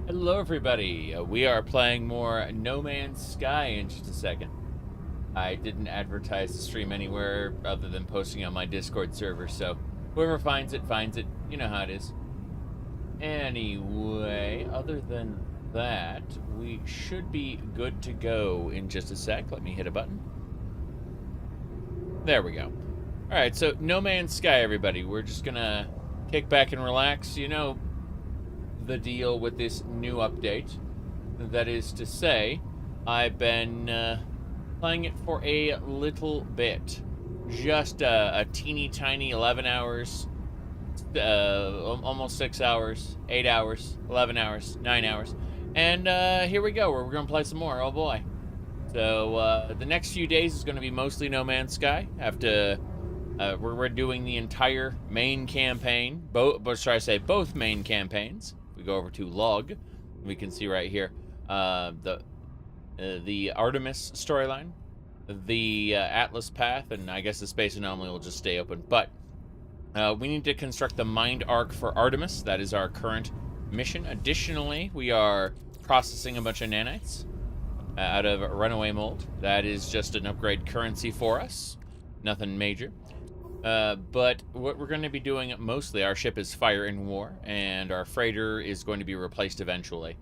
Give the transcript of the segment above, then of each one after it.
Hello, everybody. We are playing more No Man's Sky in just a second. I didn't advertise the stream anywhere other than posting on my Discord server, so whoever finds it, finds it. You know how it is. Anyway, other than that, we should be good to go in just a sec. Let me hit a button. There we go. Alright, so No Man's Sky, everybody. We're just gonna kick back and relax. You know the deal with this new update. That is to say, I've been playing it for a little bit. Just a teeny tiny 11 hours, almost 6 hours, 8 hours, 11 hours, 9 hours. And here we go, we're going to play some more, oh boy. So the next few days is going to be mostly No Man's Sky. We're doing the entire main campaign, both main campaigns. We go over to log, we can see right here the Artemis storyline, the Atlas path, and I guess the space anomaly will just stay open. But we need to construct the mind arc for Artemis. That is our current mission. Additionally, we are processing a bunch of nanites out of runaway mold. That is just an upgrade currency for us. Nothing major. But what we're going to be doing mostly, our ship is Fire in War, and our freighter is going to be replaced eventually.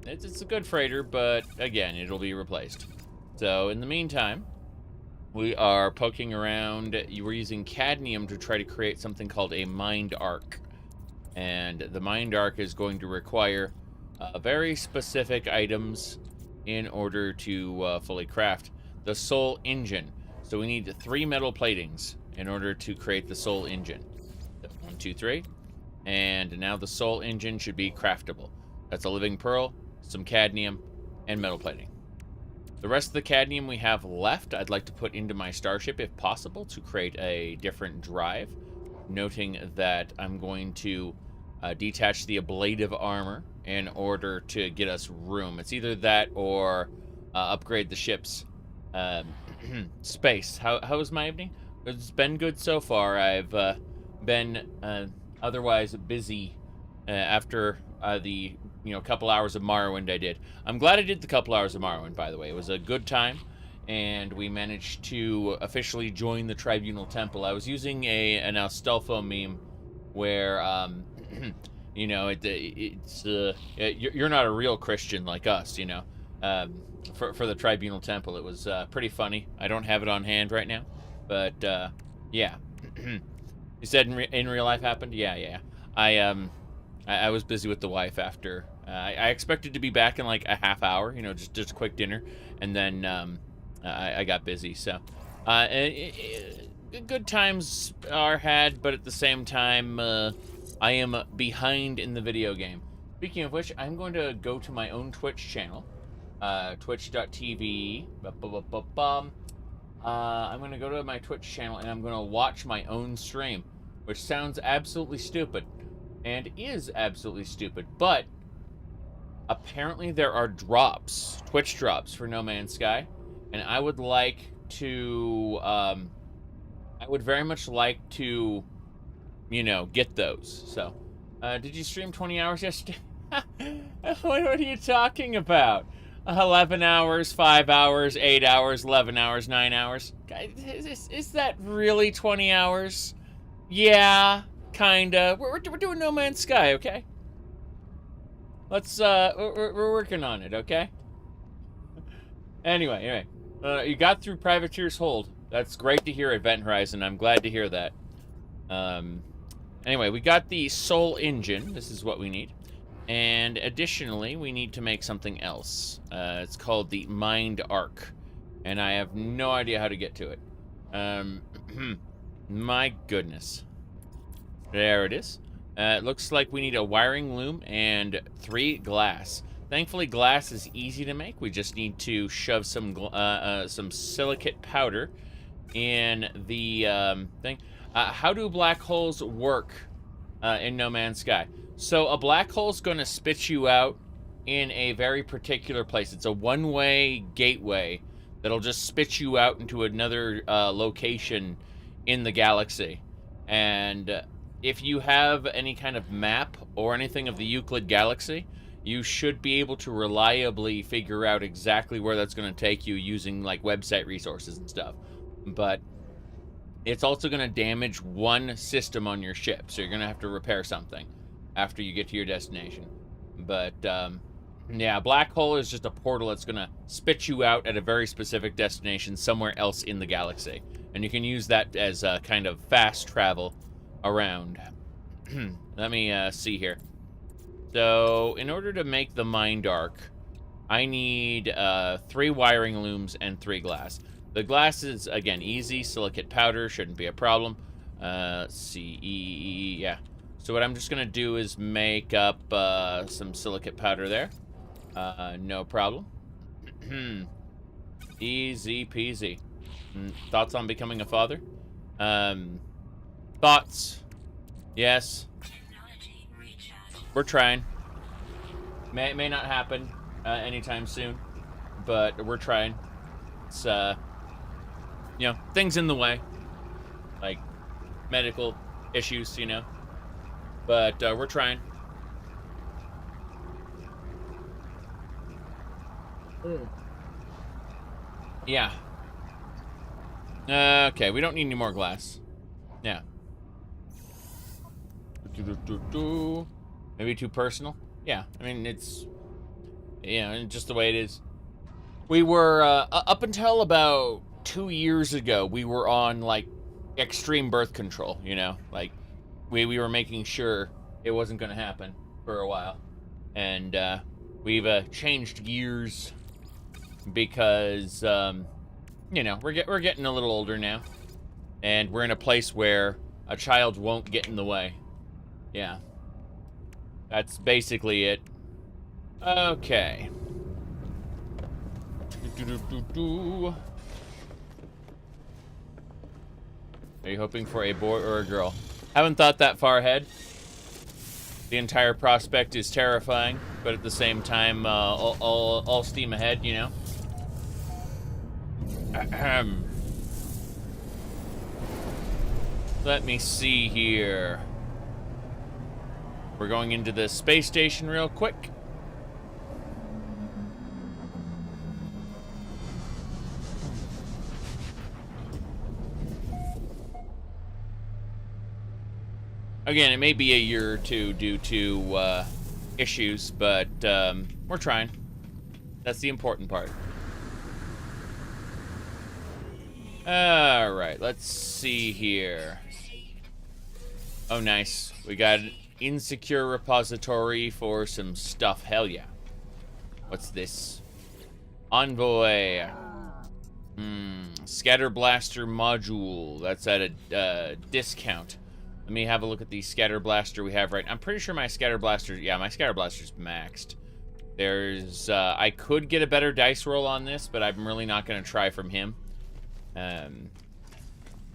It's a good freighter, but again, it'll be replaced. So in the meantime, we are poking around. We're using cadmium to try to create something called a mind arc. And the mind arc is going to require very specific items in order to fully craft. The soul engine. So we need 3 metal platings in order to create the soul engine. 1, 2, 3. And now the soul engine should be craftable. That's a living pearl, some cadmium, and metal plating. The rest of the cadmium we have left, I'd like to put into my starship if possible to create a different drive. Noting that I'm going to detach the ablative armor in order to get us room. It's either that or upgrade the ship's space. How was my evening? It's been good so far. I've been otherwise busy after the couple hours of Morrowind I did. I'm glad I did the couple hours of Morrowind, by the way. It was a good time, and we managed to officially join the Tribunal Temple. I was using an Astolfo meme where, you're not a real Christian like us, for the Tribunal Temple. It was pretty funny. I don't have it on hand right now. But, yeah. You said in real life happened? Yeah. I was busy with the wife after. I expected to be back in like a half hour, just a quick dinner. And then I got busy, so. Good times are had, but at the same time, I am behind in the video game. Speaking of which, I'm going to go to my own Twitch channel. Twitch.tv. I'm going to go to my Twitch channel and I'm going to watch my own stream, which sounds absolutely stupid, and is absolutely stupid, but apparently there are drops, Twitch drops for No Man's Sky, and I would like to, I would very much like to, get those. So, did you stream 20 hours yesterday? What are you talking about? 11 hours, 5 hours, 8 hours, 11 hours, 9 hours. Is that really 20 hours? Yeah, kinda. We're doing No Man's Sky, okay? Let's, we're working on it, okay? Anyway, you got through Privateer's Hold. That's great to hear, Event Horizon. I'm glad to hear that. Anyway, we got the Soul Engine. This is what we need. And additionally, we need to make something else. It's called the Mind Arc. And I have no idea how to get to it. My goodness. There it is. It looks like we need a wiring loom and 3 glass. Thankfully, glass is easy to make. We just need to shove some silicate powder in the thing. How do black holes work in No Man's Sky? So a black hole is going to spit you out in a very particular place. It's a one-way gateway that'll just spit you out into another location in the galaxy. And if you have any kind of map or anything of the Euclid galaxy, you should be able to reliably figure out exactly where that's going to take you using like website resources and stuff. But it's also going to damage one system on your ship, so you're going to have to repair something after you get to your destination. But yeah, black hole is just a portal that's going to spit you out at a very specific destination somewhere else in the galaxy, and you can use that as a kind of fast travel around. Let me see here. So in order to make the mind arc, I need 3 wiring looms and 3 glass. The glass is, again, easy. Silicate powder shouldn't be a problem. Let's see. Yeah. So what I'm just going to do is make up some silicate powder there. No problem. Easy peasy. Thoughts on becoming a father? Thoughts? Yes. We're trying. May not happen anytime soon, but we're trying. It's, you know, things in the way. Like, medical issues, you know. But, we're trying. Yeah. Okay, we don't need any more glass. Yeah. Maybe too personal? Yeah, I mean, it's, you know, just the way it is. We were, up until about 2 years ago, we were on, like, extreme birth control, you know? Like, we were making sure it wasn't going to happen for a while. And, we've, changed gears because, you know, we're getting a little older now. And we're in a place where a child won't get in the way. Yeah. That's basically it. Okay. Are you hoping for a boy or a girl? Haven't thought that far ahead. The entire prospect is terrifying, but at the same time, all steam ahead, you know? Ahem. Let me see here. We're going into the space station real quick. Again, it may be a year or two due to issues, but we're trying. That's the important part. Alright, let's see here. Oh, nice. We got an insecure repository for some stuff. Hell yeah. What's this? Envoy. Scatter blaster module. That's at a discount. Let me have a look at the scatter blaster we have right now. I'm pretty sure my scatter blaster, yeah, my scatter blaster's maxed. There's, I could get a better dice roll on this, but I'm really not going to try from him.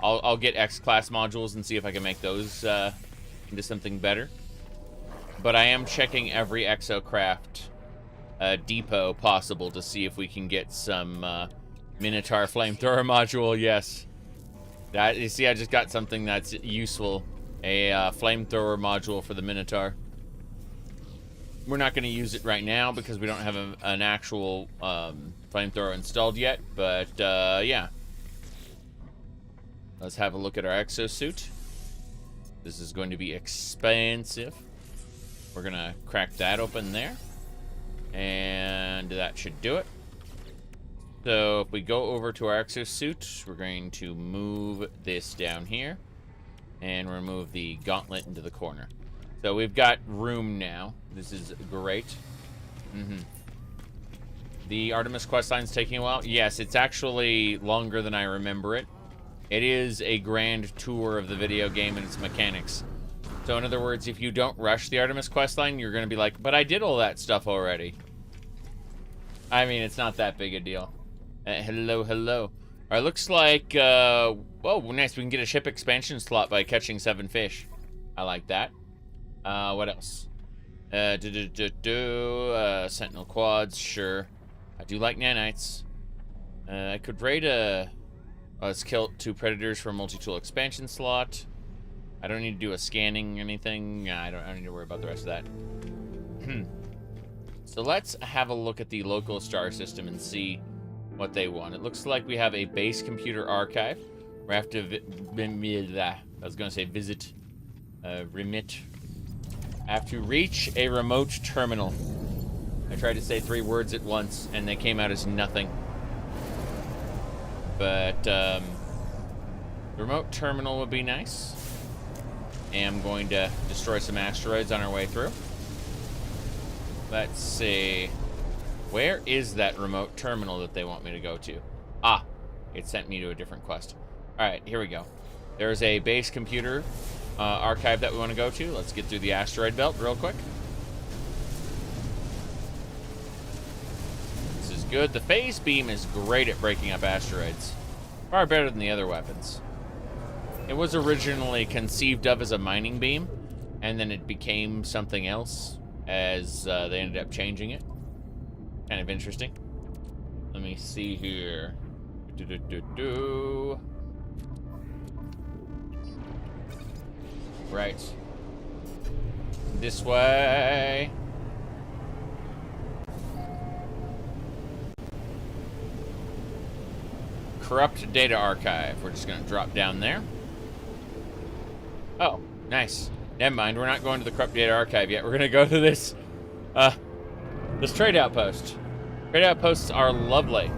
I'll get X-class modules and see if I can make those into something better. But I am checking every exocraft depot possible to see if we can get some Minotaur flamethrower module. Yes. That, you see, I just got something that's useful. A flamethrower module for the Minotaur. We're not going to use it right now because we don't have an actual flamethrower installed yet. But, yeah. Let's have a look at our exosuit. This is going to be expensive. We're going to crack that open there. And that should do it. So if we go over to our exosuit, we're going to move this down here. And remove the gauntlet into the corner. So we've got room now. This is great. The Artemis questline's taking a while. Yes, it's actually longer than I remember it. It is a grand tour of the video game and its mechanics. So in other words, if you don't rush the Artemis questline, you're going to be like, but I did all that stuff already. I mean, it's not that big a deal. Hello, hello. All right, looks like, oh, nice. We can get a ship expansion slot by catching 7 fish. I like that. What else? Sentinel quads, sure. I do like nanites. I could raid a... let's kill 2 predators for a multi-tool expansion slot. I don't need to do a scanning or anything. I don't need to worry about the rest of that. So let's have a look at the local star system and see what they want. It looks like we have a base computer archive. We have to visit, remit. Have to reach a remote terminal. I tried to say 3 words at once, and they came out as nothing. But, remote terminal would be nice. And I'm going to destroy some asteroids on our way through. Let's see. Where is that remote terminal that they want me to go to? Ah, it sent me to a different quest. Alright, here we go. There's a base computer archive that we want to go to. Let's get through the asteroid belt real quick. This is good. The phase beam is great at breaking up asteroids. Far better than the other weapons. It was originally conceived of as a mining beam, and then it became something else as they ended up changing it. Kind of interesting. Let me see here. Right. This way. Corrupt data archive. We're just going to drop down there. Oh, nice. Never mind, we're not going to the corrupt data archive yet. We're going to go to this trade outpost. Trade outposts are lovely.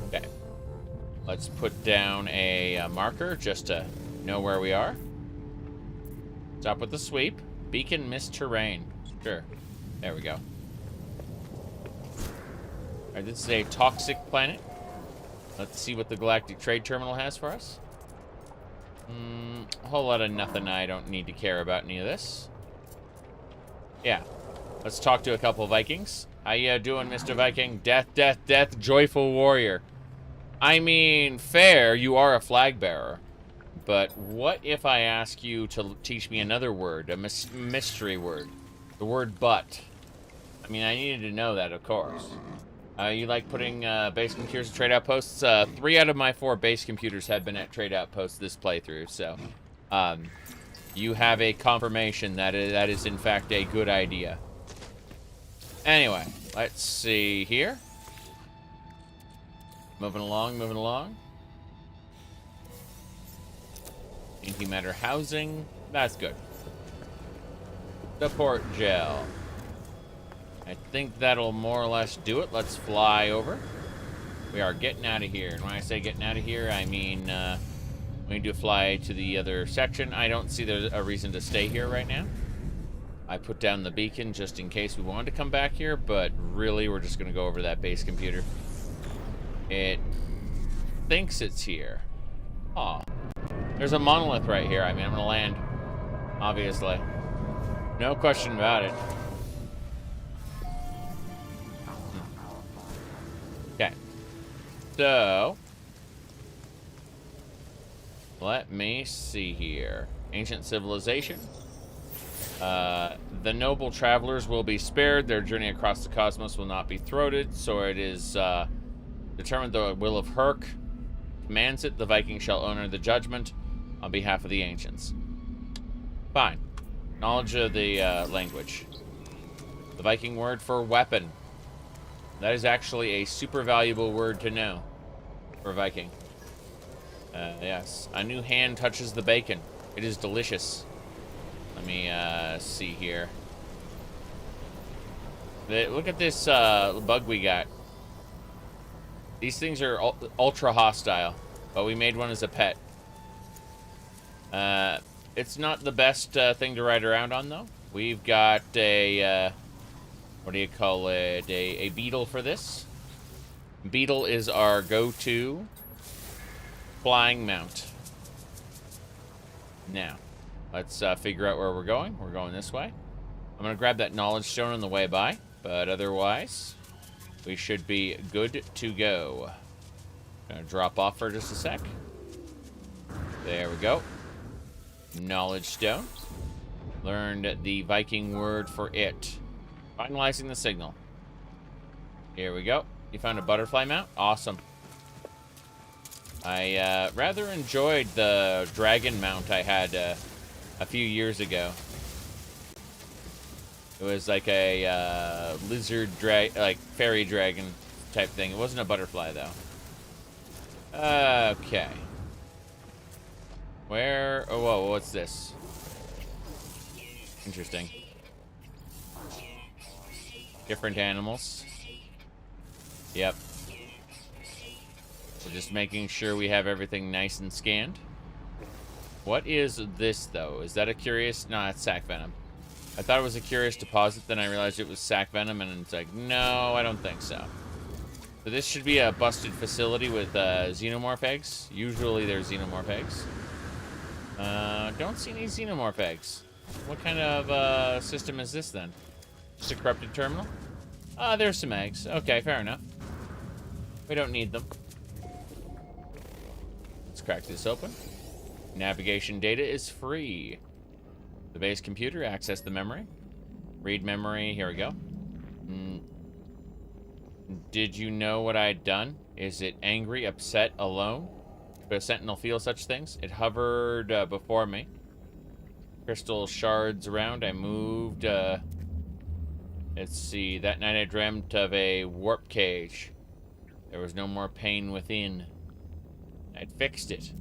Okay. Let's put down a marker just to know where we are. Stop with the sweep. Beacon missed terrain. Sure. There we go. Alright, this is a toxic planet. Let's see what the Galactic Trade Terminal has for us. A whole lot of nothing. I don't need to care about any of this. Yeah. Let's talk to a couple Vikings. How you doing, Mr. Viking? Death, death, death, joyful warrior. I mean, fair, you are a flag bearer. But what if I ask you to teach me another word, a mystery word? The word but. I mean, I needed to know that, of course. You like putting base computers at trade outposts? 3 out of my 4 base computers have been at trade outposts this playthrough, so you have a confirmation that that is in fact a good idea. Anyway, let's see here. Moving along, moving along. Antimatter housing, that's good. Support gel. I think that'll more or less do it. Let's fly over. We are getting out of here. And when I say getting out of here, I mean we need to fly to the other section. I don't see there's a reason to stay here right now. I put down the beacon just in case we wanted to come back here, but really we're just going to go over that base computer. It thinks it's here. Aw. There's a monolith right here. I mean, I'm going to land, obviously. No question about it. Okay. So, let me see here. Ancient civilization. The noble travelers will be spared. Their journey across the cosmos will not be thwarted. So it is determined the will of Herc commands it. The Viking shall honor the judgment on behalf of the ancients. Fine. Knowledge of the language. The Viking word for weapon. That is actually a super valuable word to know for Viking. Yes. A new hand touches the bacon. It is delicious. Let me see here. Look at this bug we got. These things are ultra hostile, but we made one as a pet. It's not the best thing to ride around on, though. We've got a, what do you call it, a beetle for this. Beetle is our go-to flying mount. Now, let's figure out where we're going. We're going this way. I'm going to grab that knowledge stone on the way by, but otherwise, we should be good to go. Gonna drop off for just a sec. There we go. Knowledge stone. Learned the Viking word for it. Finalizing the signal. Here we go. You found a butterfly mount? Awesome. I rather enjoyed the dragon mount I had a few years ago. It was like a lizard like fairy dragon type thing. It wasn't a butterfly though. Okay. Where? Oh, whoa, what's this? Interesting. Different animals. Yep. We're just making sure we have everything nice and scanned. What is this, though? Is that a curious... No, it's sac venom. I thought it was a curious deposit, then I realized it was sac venom, and it's like, no, I don't think so. So this should be a busted facility with xenomorph eggs. Usually there's xenomorph eggs. Don't see any xenomorph eggs. What kind of system is this, then? Just a corrupted terminal? There's some eggs. Okay, fair enough. We don't need them. Let's crack this open. Navigation data is free. The base computer, access the memory. Read memory, here we go. Did you know what I'd done? Is it angry, upset, alone? Could a Sentinel feel such things? It hovered before me. Crystal shards around, I moved, let's see, that night I dreamt of a warp cage. There was no more pain within. I'd fixed it.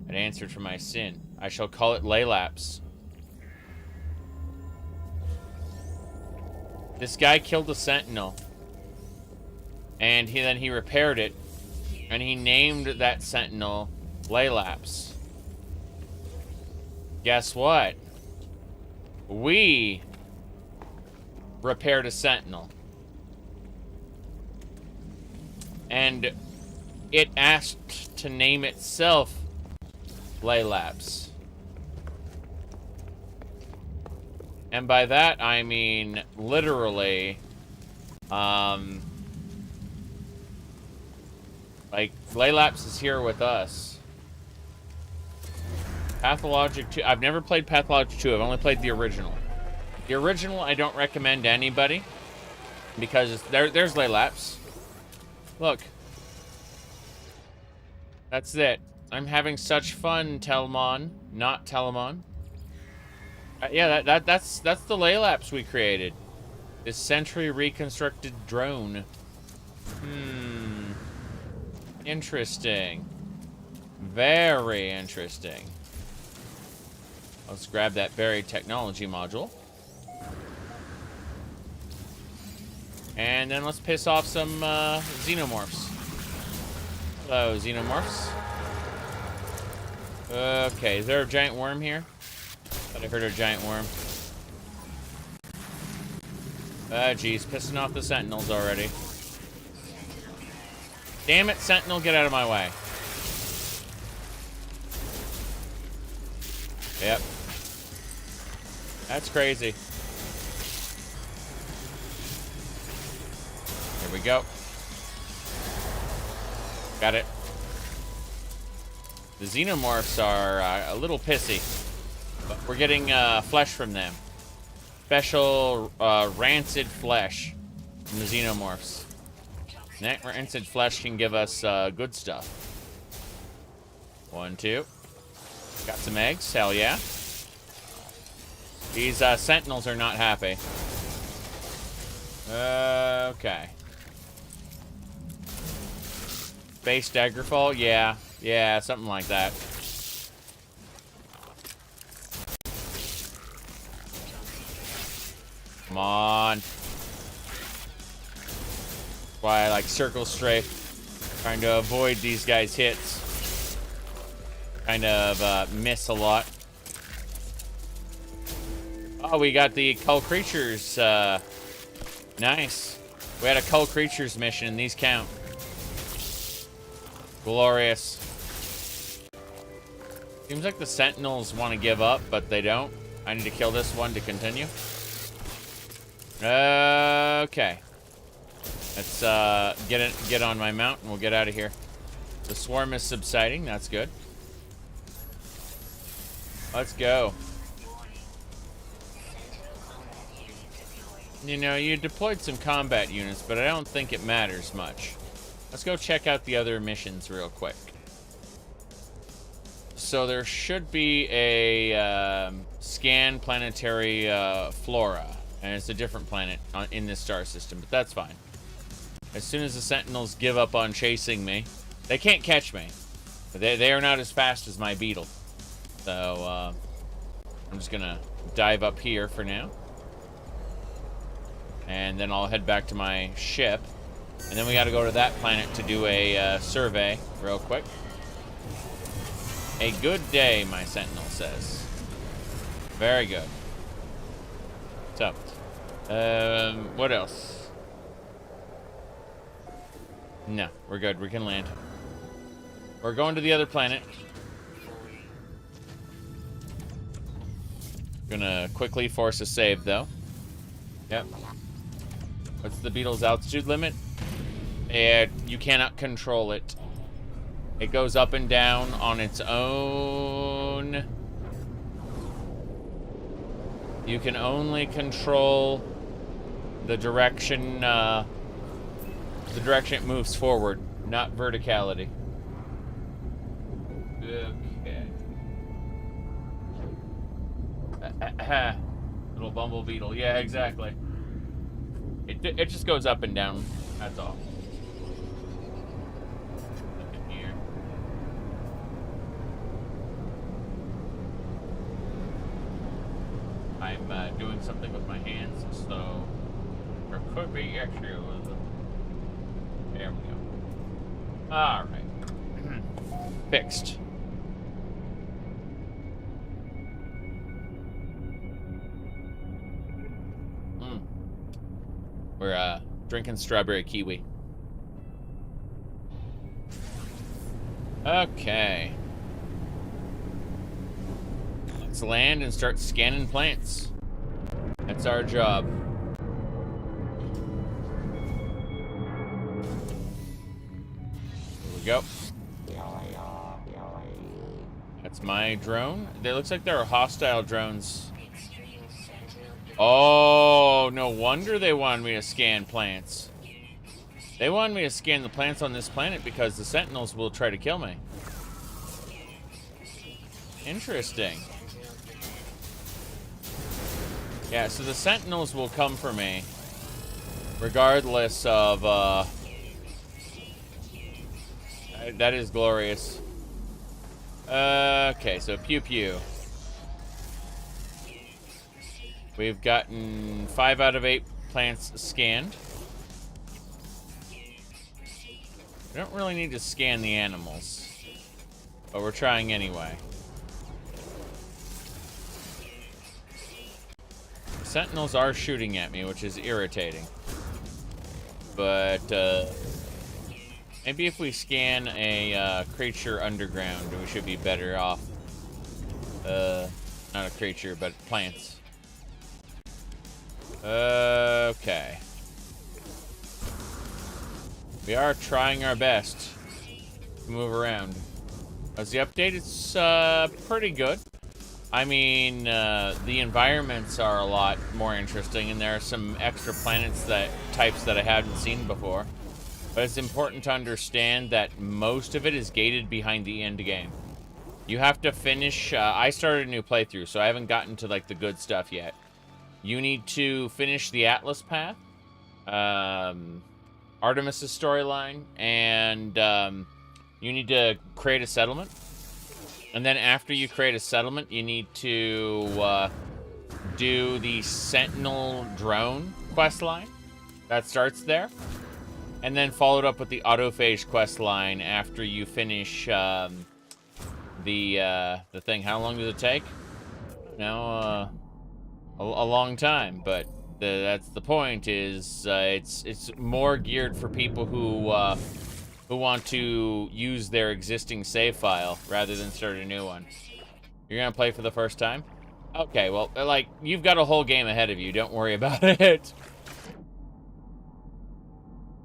I'd answered for my sin. I shall call it Laylapse. This guy killed a Sentinel. And then he repaired it. And he named that Sentinel Laylapse. Guess what? We repaired a Sentinel. And it asked to name itself Laylapse. And by that, I mean literally, like, Laylapse is here with us. Pathologic 2. I've never played Pathologic 2. I've only played the original. The original, I don't recommend to anybody. Because there's Laylapse. Look. That's it. I'm having such fun, Telmon. Not Telemon. Yeah, that's the Laylapse we created. This century reconstructed drone. Interesting. Very interesting. Let's grab that buried technology module. And then let's piss off some xenomorphs. Hello, xenomorphs. Okay, is there a giant worm here? Thought I heard a giant worm. Geez, pissing off the Sentinels already. Damn it, Sentinel, get out of my way. Yep. That's crazy. Here we go. Got it. The xenomorphs are a little pissy, but we're getting flesh from them. Special rancid flesh from the xenomorphs. That rancid flesh can give us good stuff. 1, 2. Got some eggs, hell yeah. These Sentinels are not happy. Okay. Base Daggerfall? Yeah. Yeah, something like that. Come on. Why I like circle strafe. Trying to avoid these guys' hits. Kind of miss a lot. Oh, we got the Cull Creatures. Nice. We had a Cull Creatures mission, and these count. Glorious. Seems like the Sentinels want to give up, but they don't. I need to kill this one to continue. Okay. Let's get on my mount, and we'll get out of here. The swarm is subsiding. That's good. Let's go. You know, you deployed some combat units, but I don't think it matters much. Let's go check out the other missions real quick. So there should be a scan planetary flora. And it's a different planet in this star system, but that's fine. As soon as the Sentinels give up on chasing me, they can't catch me. They are not as fast as my beetle. So, I'm just gonna dive up here for now. And then I'll head back to my ship. And then we gotta go to that planet to do a survey real quick. A good day, my Sentinel says. Very good. So, what else? No, we're good. We can land. We're going to the other planet. Gonna quickly force a save, though. Yep. What's the beetle's altitude limit? And you cannot control it. It goes up and down on its own. You can only control the direction it moves forward, not verticality. Okay. Little bumble beetle. Yeah, exactly. It just goes up and down. That's all. Look in here. I'm doing something with my hands, so there could be actually a little. There we go. All right. Fixed. We're drinking strawberry kiwi. Okay. Let's land and start scanning plants. That's our job. Here we go. That's my drone. It looks like there are hostile drones. Oh, no wonder they wanted me to scan plants. They wanted me to scan the plants on this planet because the Sentinels will try to kill me. Interesting. Yeah, so the Sentinels will come for me regardless of, that is glorious. Okay, so pew pew. We've gotten 5 out of 8 plants scanned. We don't really need to scan the animals, but we're trying anyway. Sentinels are shooting at me, which is irritating. But, maybe if we scan a creature underground, we should be better off. Not a creature, but plants. Okay. We are trying our best to move around. As the update, it's pretty good. I mean, the environments are a lot more interesting, and there are some extra planets types that I haven't seen before. But it's important to understand that most of it is gated behind the end game. You have to finish. I started a new playthrough, so I haven't gotten to like the good stuff yet. You need to finish the Atlas path, Artemis' storyline, and you need to create a settlement. And then after you create a settlement, you need to do the Sentinel drone questline. That starts there. And then followed up with the autophage questline after you finish the thing. How long does it take? No, a long time, but that's the point. Is it's more geared for people who want to use their existing save file rather than start a new one. You're gonna play for the first time? Okay, well, like, you've got a whole game ahead of you. Don't worry about it.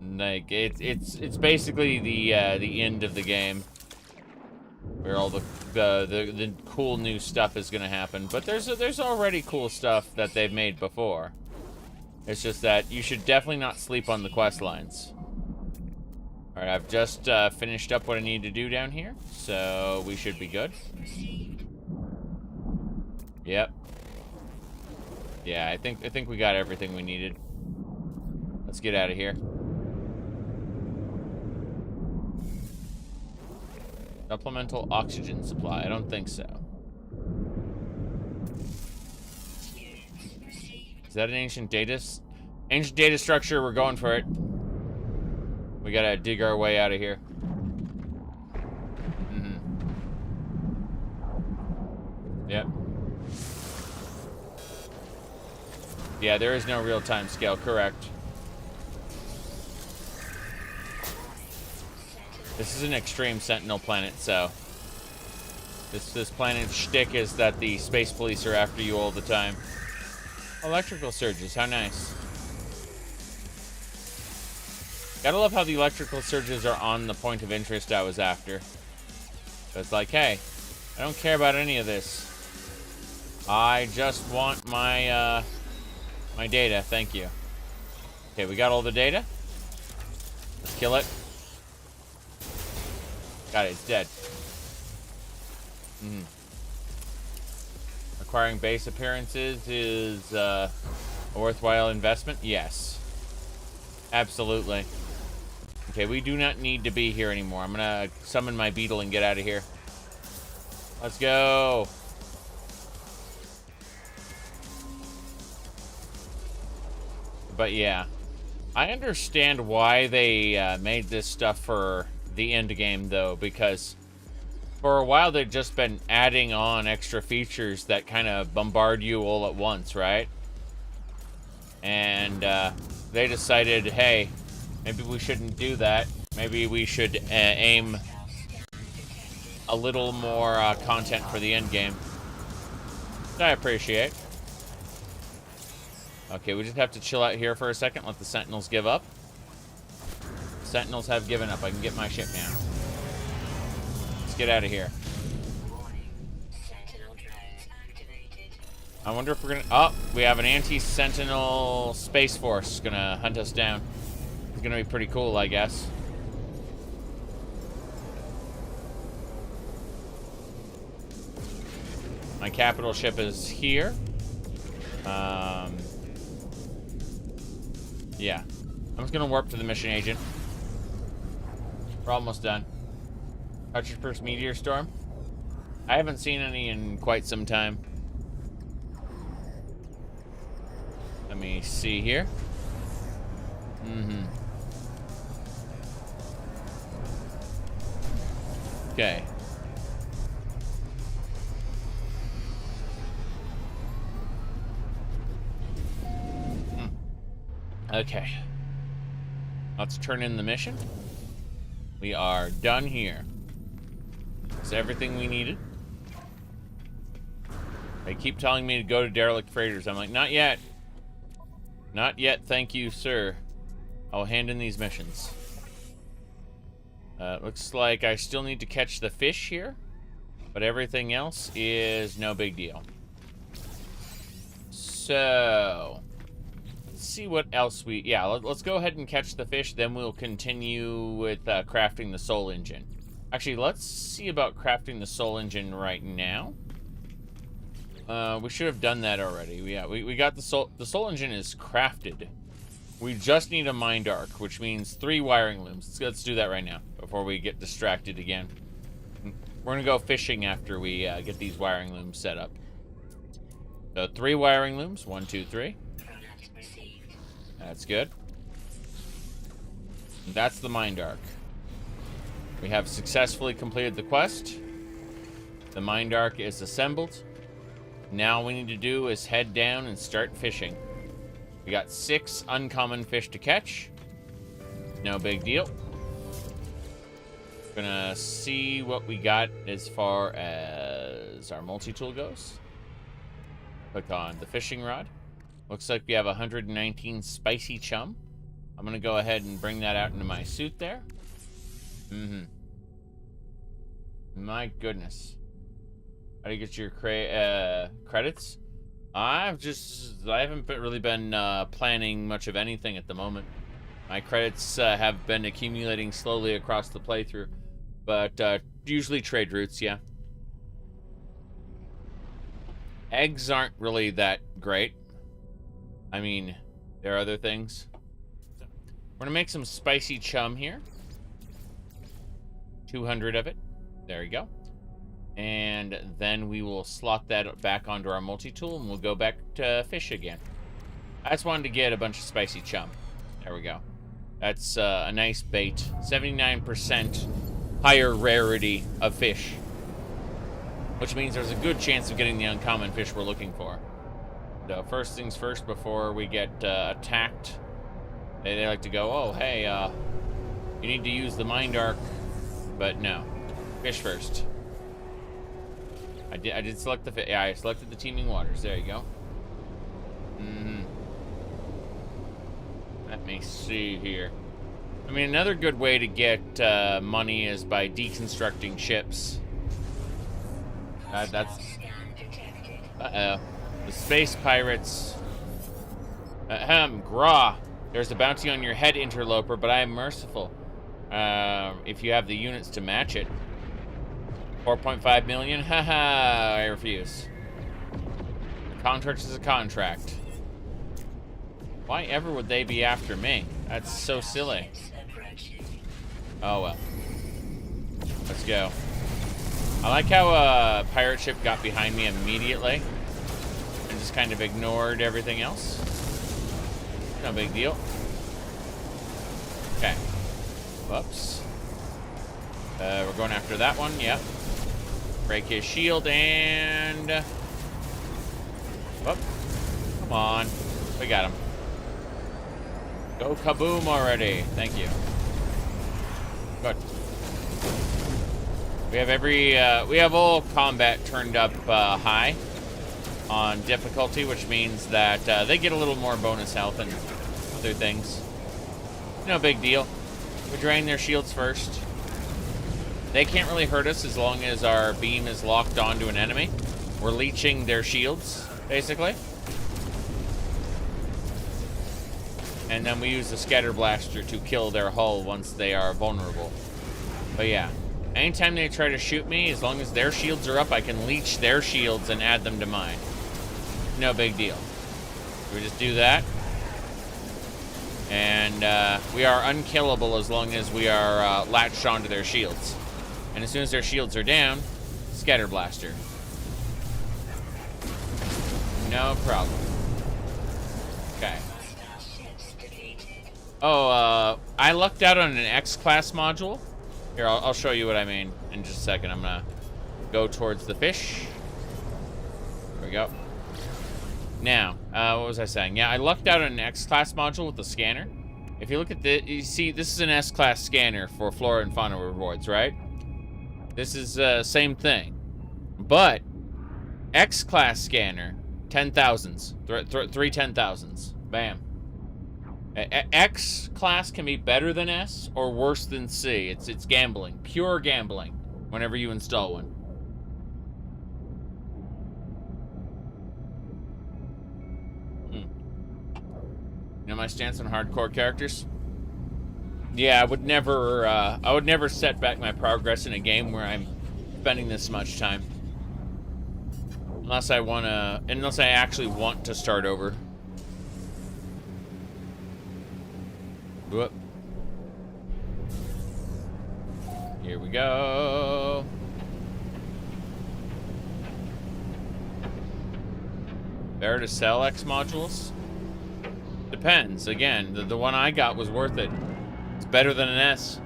Like, it's basically the end of the game, where all the cool new stuff is gonna happen. But there's already cool stuff that they've made before. It's just that you should definitely not sleep on the quest lines. All right, I've just finished up what I need to do down here, so we should be good. Yep. Yeah, I think we got everything we needed. Let's get out of here. Supplemental oxygen supply. I don't think so. Is that an ancient data? Ancient data structure. We're going for it. We gotta dig our way out of here. Yep. Yeah, there is no real-time scale. Correct. This is an extreme Sentinel planet, so this planet's shtick is that the space police are after you all the time. Electrical surges, how nice. Gotta love how the electrical surges are on the point of interest I was after. So it's like, hey, I don't care about any of this. I just want my my data, thank you. Okay, we got all the data. Let's kill it. Got it, it's dead. Acquiring base appearances is a worthwhile investment? Yes. Absolutely. Okay, we do not need to be here anymore. I'm gonna summon my beetle and get out of here. Let's go. But yeah, I understand why they made this stuff for the end game, though, because for a while they've just been adding on extra features that kind of bombard you all at once, right? And they decided, hey, maybe we shouldn't do that. Maybe we should aim a little more content for the end game. Which I appreciate. Okay, we just have to chill out here for a second, let the Sentinels give up. Sentinels have given up. I can get my ship now. Let's get out of here. I wonder if we're gonna... Oh, we have an anti-Sentinel Space Force gonna hunt us down. It's gonna be pretty cool, I guess. My capital ship is here. Yeah. I'm just gonna warp to the mission agent. We're almost done. Catch your first meteor storm? I haven't seen any in quite some time. Let me see here. Okay. Okay. Let's turn in the mission. We are done here. Is everything we needed? They keep telling me to go to derelict freighters. I'm like, not yet. Not yet, thank you, sir. I'll hand in these missions. Looks like I still need to catch the fish here, but everything else is no big deal. So, let's see what else we... Yeah, let's go ahead and catch the fish, then we'll continue with crafting the soul engine. Actually, let's see about crafting the soul engine right now. We should have done that already. Yeah, we got the soul engine is crafted. We just need a mind arc, which means 3 wiring looms. Let's do that right now before we get distracted again. We're gonna go fishing after we get these wiring looms set up. So 3 wiring looms, 1, 2, 3. That's good. That's the mind arc. We have successfully completed the quest. The mind arc is assembled. Now all we need to do is head down and start fishing. We got 6 uncommon fish to catch. No big deal. Gonna see what we got as far as our multi-tool goes. Click on the fishing rod. Looks like we have 119 spicy chum. I'm gonna go ahead and bring that out into my suit there. My goodness. How do you get your credits? I haven't really been planning much of anything at the moment. My credits have been accumulating slowly across the playthrough, but usually trade routes, yeah. Eggs aren't really that great. I mean, there are other things. We're gonna make some spicy chum here. 200 of it. There we go. And then we will slot that back onto our multi-tool and we'll go back to fish again. I just wanted to get a bunch of spicy chum. There we go. That's a nice bait. 79% higher rarity of fish. Which means there's a good chance of getting the uncommon fish we're looking for. So first things first, before we get attacked, they like to go, oh, hey, you need to use the mind arc. But no. Fish first. I did select the fish. Yeah, I selected the teeming waters. There you go. Let me see here. I mean, another good way to get money is by deconstructing ships. That's... Uh-oh. The space pirates... Gra. There's a bounty on your head, interloper, but I am merciful. If you have the units to match it. 4.5 million? Haha, I refuse. A contract is a contract. Why ever would they be after me? That's so silly. Oh well. Let's go. I like how a pirate ship got behind me immediately and just kind of ignored everything else. No big deal. Okay. Whoops. We're going after that one. Yep. Break his shield and... Whoop. Come on. We got him. Go kaboom already. Thank you. Good. We have we have all combat turned up high on difficulty, which means that they get a little more bonus health and other things. No big deal. We drain their shields first. They can't really hurt us as long as our beam is locked onto an enemy. We're leeching their shields, basically. And then we use the scatter blaster to kill their hull once they are vulnerable. But yeah, anytime they try to shoot me, as long as their shields are up, I can leech their shields and add them to mine. No big deal. We just do that. And we are unkillable as long as we are latched onto their shields. And as soon as their shields are down, scatter blaster. No problem. Okay. Oh, I lucked out on an X-class module. Here, I'll show you what I mean in just a second. I'm gonna go towards the fish. There we go. Now, what was I saying? Yeah, I lucked out on an X-class module with the scanner. If you look at the, you see, this is an S-class scanner for flora and fauna rewards, right? This is same thing, but X-class scanner, 10,000s, three 10,000s, bam. X class can be better than S or worse than C. It's gambling, pure gambling. Whenever you install one. You know my stance on hardcore characters? Yeah, I would never set back my progress in a game where I'm spending this much time. Unless I actually want to start over. Whoop. Here we go. Better to sell X modules? Depends. Again, the one I got was worth it. It's better than an S.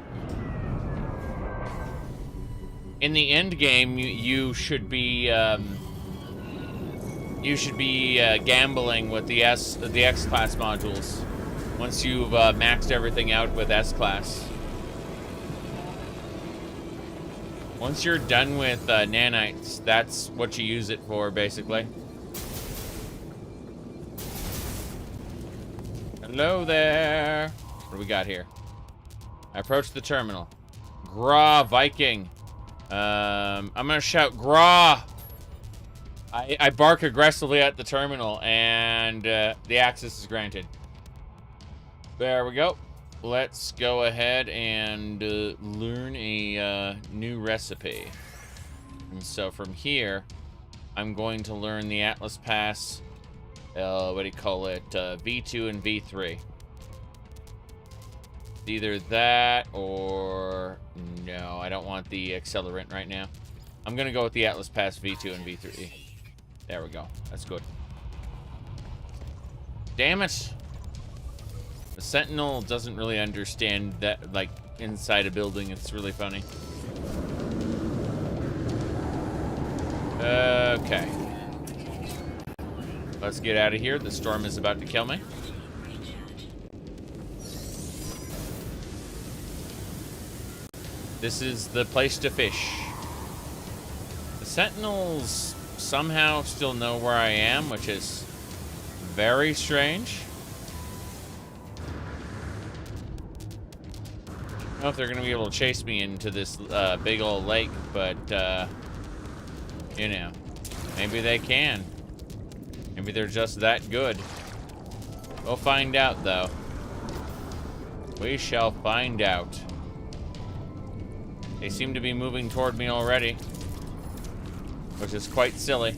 In the end game, you should be gambling with the X class modules once you've maxed everything out with S class. Once you're done with nanites, that's what you use it for, basically. Hello there. What do we got here? I approach the terminal. Gra Viking. I'm gonna shout Gra. I bark aggressively at the terminal, and the access is granted. There we go. Let's go ahead and learn a new recipe. And so from here, I'm going to learn the Atlas Pass what do you call it? V2 and V3. Either that or... No, I don't want the accelerant right now. I'm going to go with the Atlas Pass V2 and V3. There we go. That's good. Damn it! The Sentinel doesn't really understand that, like, inside a building. It's really funny. Okay. Let's get out of here. The storm is about to kill me. This is the place to fish. The Sentinels somehow still know where I am, which is very strange. I don't know if they're going to be able to chase me into this big old lake, but, you know, maybe they can. Maybe they're just that good. We'll find out, though. We shall find out. They seem to be moving toward me already, which is quite silly.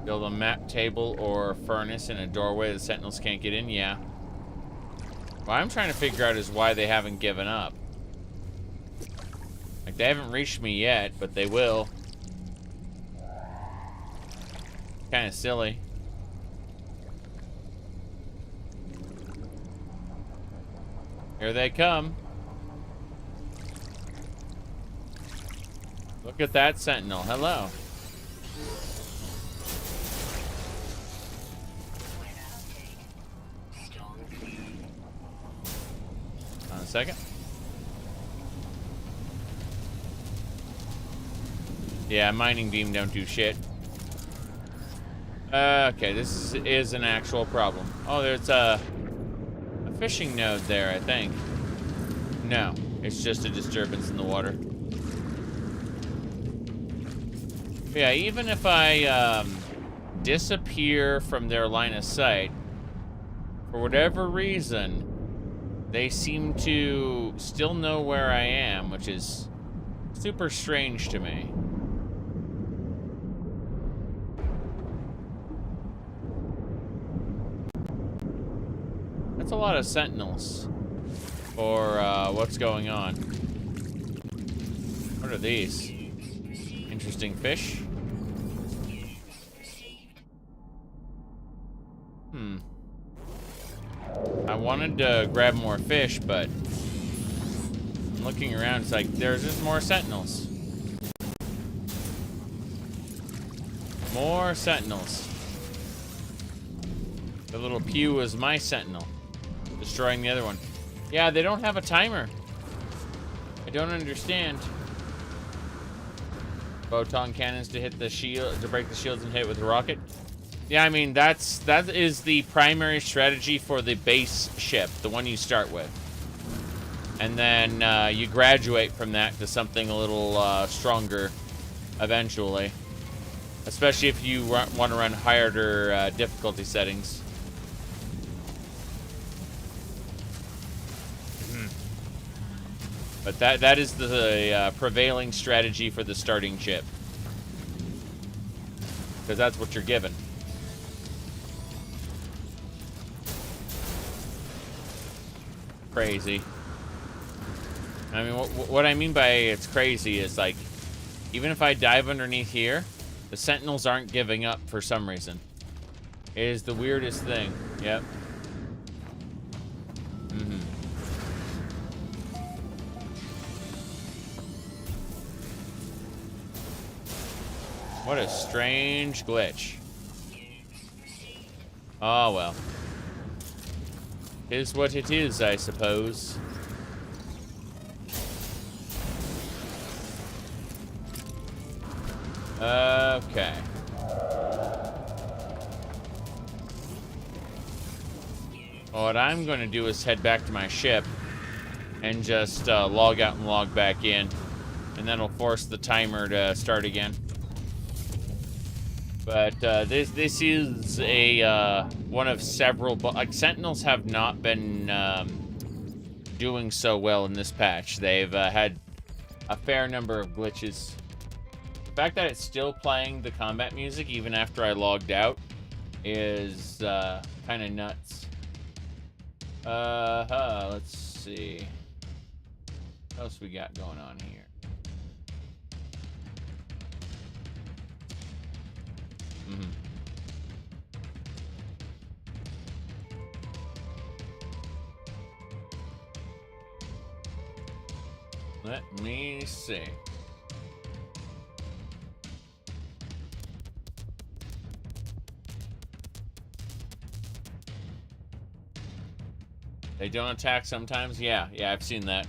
Build a map table or furnace in a doorway the Sentinels can't get in? Yeah. What I'm trying to figure out is why they haven't given up. Like, they haven't reached me yet, but they will. Kind of silly. Here they come. Look at that Sentinel. Hello. On a second. Yeah, mining beam don't do shit. Okay, this is an actual problem. Oh, there's a fishing node there, I think. No, it's just a disturbance in the water. But yeah, even if I disappear from their line of sight, for whatever reason, they seem to still know where I am, which is super strange to me. That's a lot of Sentinels for what's going on. What are these? Interesting fish. I wanted to grab more fish, but I'm looking around, it's like there's just more Sentinels. More Sentinels. The little pew is my Sentinel. Destroying the other one. Yeah, they don't have a timer. I don't understand. Photon cannons to hit the shield, to break the shields and hit it with a rocket. Yeah, I mean, that is the primary strategy for the base ship, the one you start with. And then you graduate from that to something a little stronger eventually. Especially if you want to run higher difficulty settings. But that is the prevailing strategy for the starting ship. Because that's what you're given. Crazy. I mean, what I mean by it's crazy is, like, even if I dive underneath here, the Sentinels aren't giving up for some reason. It is the weirdest thing. Yep. What a strange glitch. Oh, well. It is what it is, I suppose. Okay. What I'm going to do is head back to my ship and just log out and log back in. And then it'll force the timer to start again. But this is a one of several, like, Sentinels have not been doing so well in this patch. They've had a fair number of glitches. The fact that it's still playing the combat music even after I logged out is kind of nuts. Let's see. What else we got going on here? Let me see. They don't attack sometimes? Yeah, I've seen that.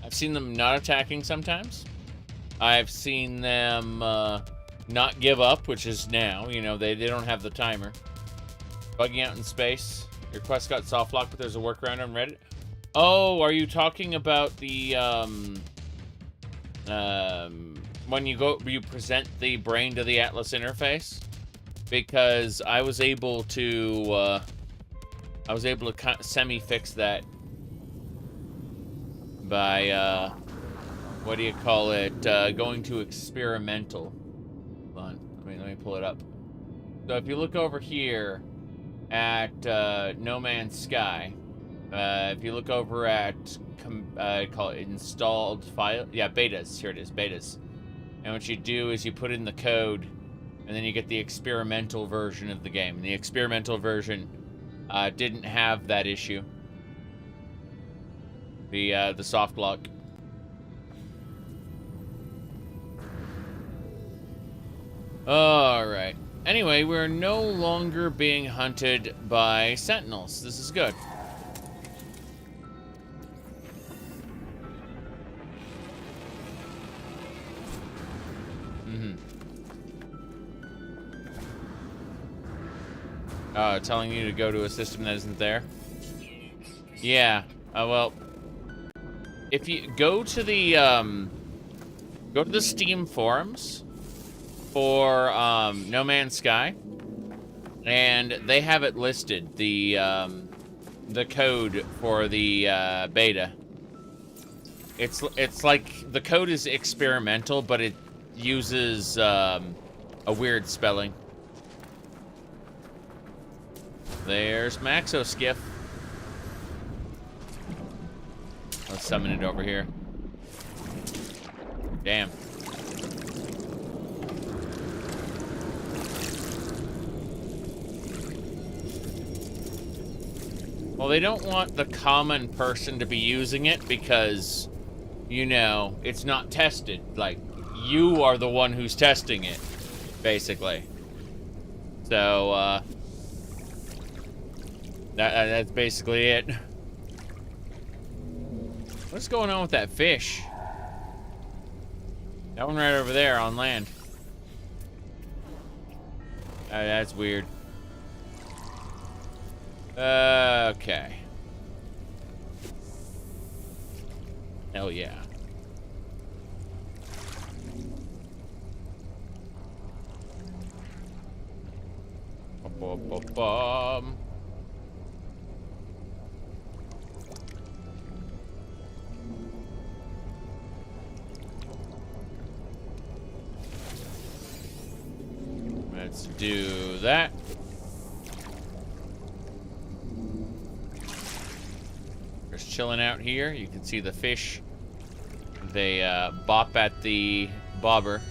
I've seen them not attacking sometimes. I've seen them not give up, which is now. You know, they don't have the timer. Bugging out in space. Your quest got soft locked, but there's a workaround on Reddit. Oh, are you talking about the when you present the brain to the Atlas interface? Because I was able to semi-fix that by what do you call it? Going to experimental. Hold on, let me pull it up. So if you look over here at No Man's Sky, if you look over at call it installed file, yeah, betas. Here it is, betas. And what you do is you put in the code, and then you get the experimental version of the game. And the experimental version didn't have that issue. The soft lock. All right. Anyway, we're no longer being hunted by Sentinels. This is good. Telling you to go to a system that isn't there? Yeah. Well, if you go to the Steam forums for No Man's Sky, and they have it listed, the code for the beta. It's like the code is experimental, but it uses a weird spelling. There's Maxo Skiff. Let's summon it over here. Damn. Well, they don't want the common person to be using it because, you know, it's not tested. Like, you are the one who's testing it, basically. So, that's basically it. What's going on with that fish? That one right over there on land. That's weird. Okay. Hell yeah. Bum. Let's do that. Just chilling out here. You can see the fish. They bop at the bobber.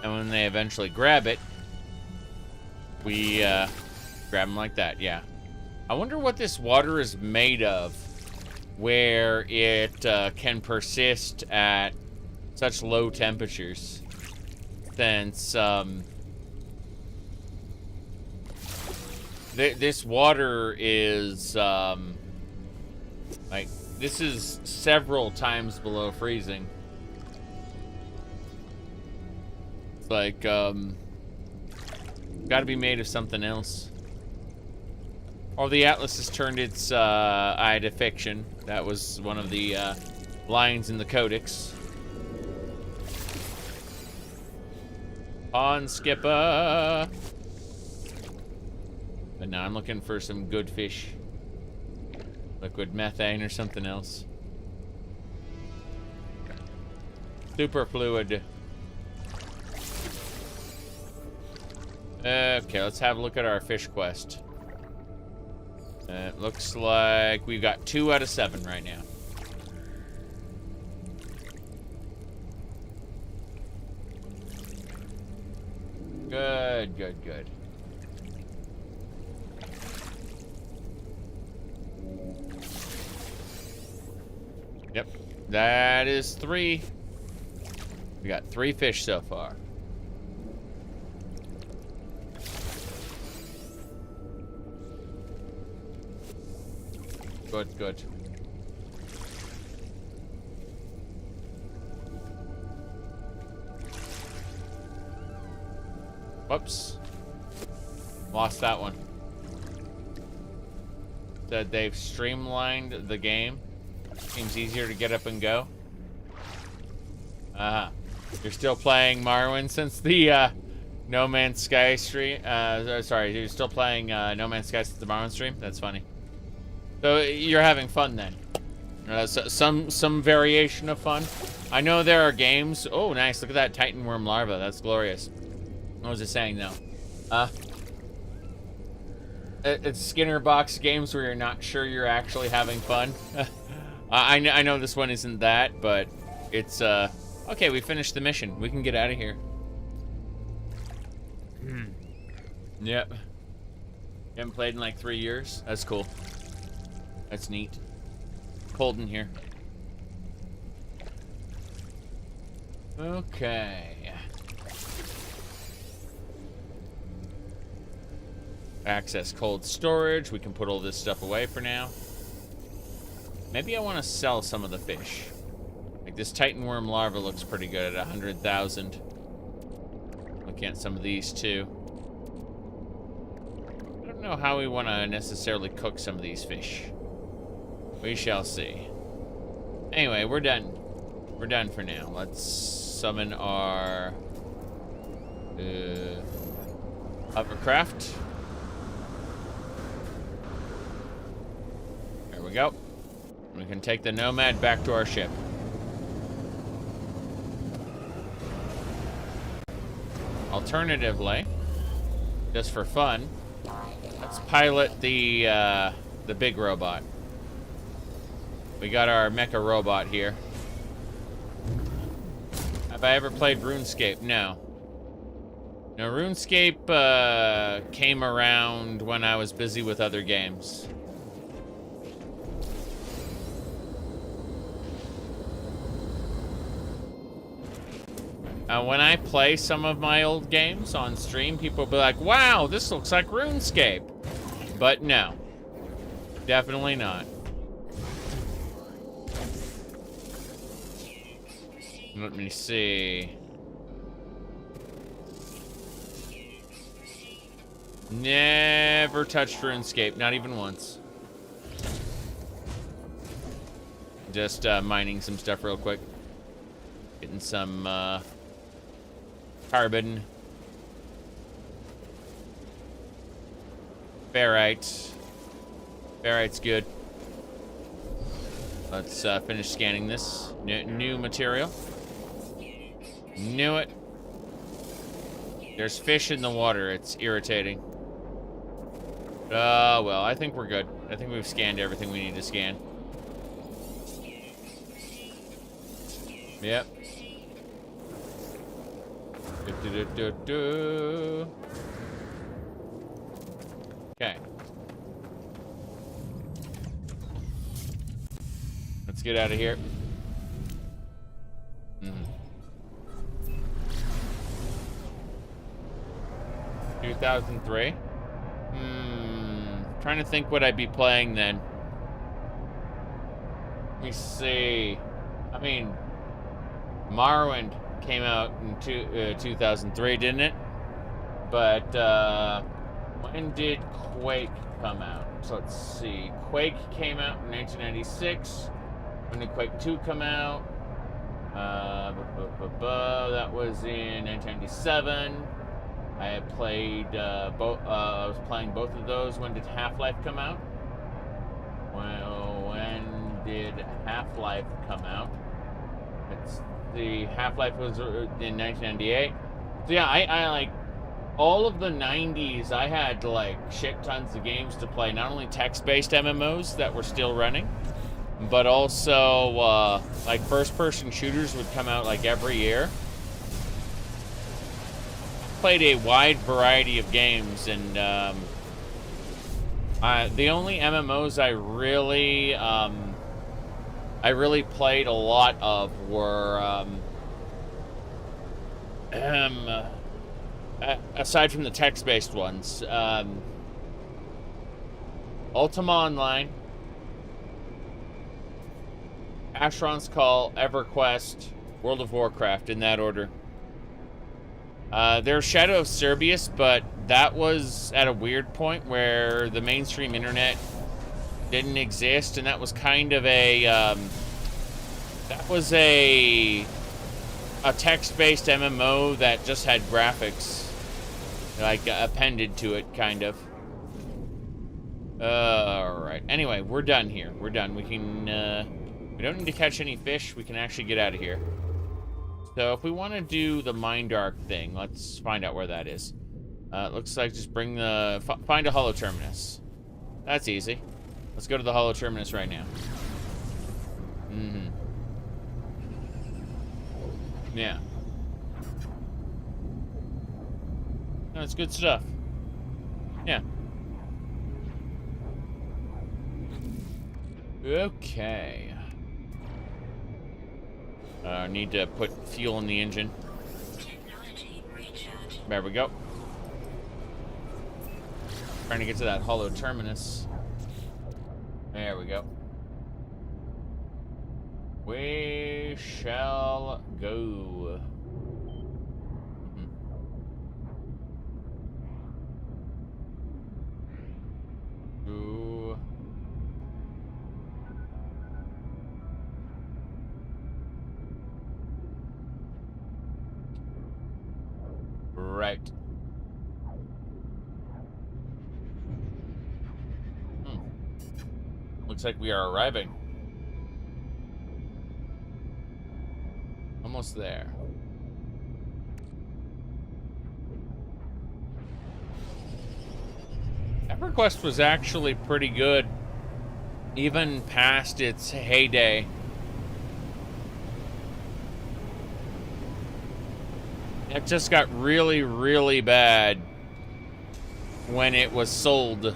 And when they eventually grab it, we grab them like that, yeah. I wonder what this water is made of, where it can persist at such low temperatures. Since this water is like, this is several times below freezing. It's like gotta be made of something else. Or the Atlas has turned its eye to fiction. That was one of the lines in the codex. On Skipper. But now I'm looking for some good fish. Liquid methane or something else. Super fluid. Okay, let's have a look at our fish quest. It looks like we've got 2 out of 7 right now. Good, good, good. Yep, that is 3. We got 3 fish so far. Good, good. Whoops. Lost that one. Said they've streamlined the game. Seems easier to get up and go. You're still playing Morrowind since the No Man's Sky stream. Sorry, you're still playing No Man's Sky since the Morrowind stream? That's funny. So you're having fun then. Some variation of fun. I know there are games. Oh, nice. Look at that Titan worm larva. That's glorious. What was it saying though? It's Skinner box games where you're not sure you're actually having fun. I know this one isn't that, but it's okay. We finished the mission. We can get out of here. Yep. Haven't played in like 3 years. That's cool. That's neat. Cold in here. Okay. Access cold storage. We can put all this stuff away for now. Maybe I want to sell some of the fish. Like this Titan worm larva looks pretty good at 100,000. Looking at some of these too. I don't know how we want to necessarily cook some of these fish. We shall see. Anyway, we're done. We're done for now. Let's summon our hovercraft. There we go. We can take the Nomad back to our ship. Alternatively, just for fun, let's pilot the big robot. We got our mecha robot here. Have I ever played RuneScape? No. No, RuneScape came around when I was busy with other games. When I play some of my old games on stream, people will be like, wow, this looks like RuneScape. But no. Definitely not. Let me see. Never touched RuneScape, not even once. Just mining some stuff real quick. Getting some carbon. Ferrite. Ferrite's good. Let's finish scanning this. New material. Knew it. There's fish in the water. It's irritating. Well, I think we're good. I think we've scanned everything we need to scan. Yep. Okay. Let's get out of here. 2003. Trying to think what I'd be playing then. Let me see. I mean, Morrowind came out in 2003, didn't it? But when did Quake come out? So let's see. Quake came out in 1996. When did Quake 2 come out? That was in 1997. I had played both. I was playing both of those. When did Half-Life come out? Well, when did Half-Life come out? Let's The Half-Life was in 1998. So yeah, I like all of the 90s. I had like shit tons of games to play. Not only text-based MMOs that were still running, but also like first-person shooters would come out like every year. Played a wide variety of games, and the only MMOs I really played a lot of were aside from the text-based ones, Ultima Online, Asheron's Call, EverQuest, World of Warcraft, in that order. There's Shadow of Cerberus, but that was at a weird point where the mainstream internet didn't exist, and that was kind of a text-based MMO that just had graphics like appended to it, kind of. All right. Anyway, we're done here. We're done. We can. We don't need to catch any fish. We can actually get out of here. So if we want to do the Mind Arc thing, let's find out where that is. Looks like just bring the... find a hollow terminus. That's easy. Let's go to the hollow terminus right now. Yeah. That's good stuff. Yeah. Okay. Need to put fuel in the engine. There we go. Trying to get to that hollow terminus. There we go. We shall go. Ooh. Right. Looks like we are arriving. Almost there. EverQuest was actually pretty good, even past its heyday. It just got really, really bad when it was sold.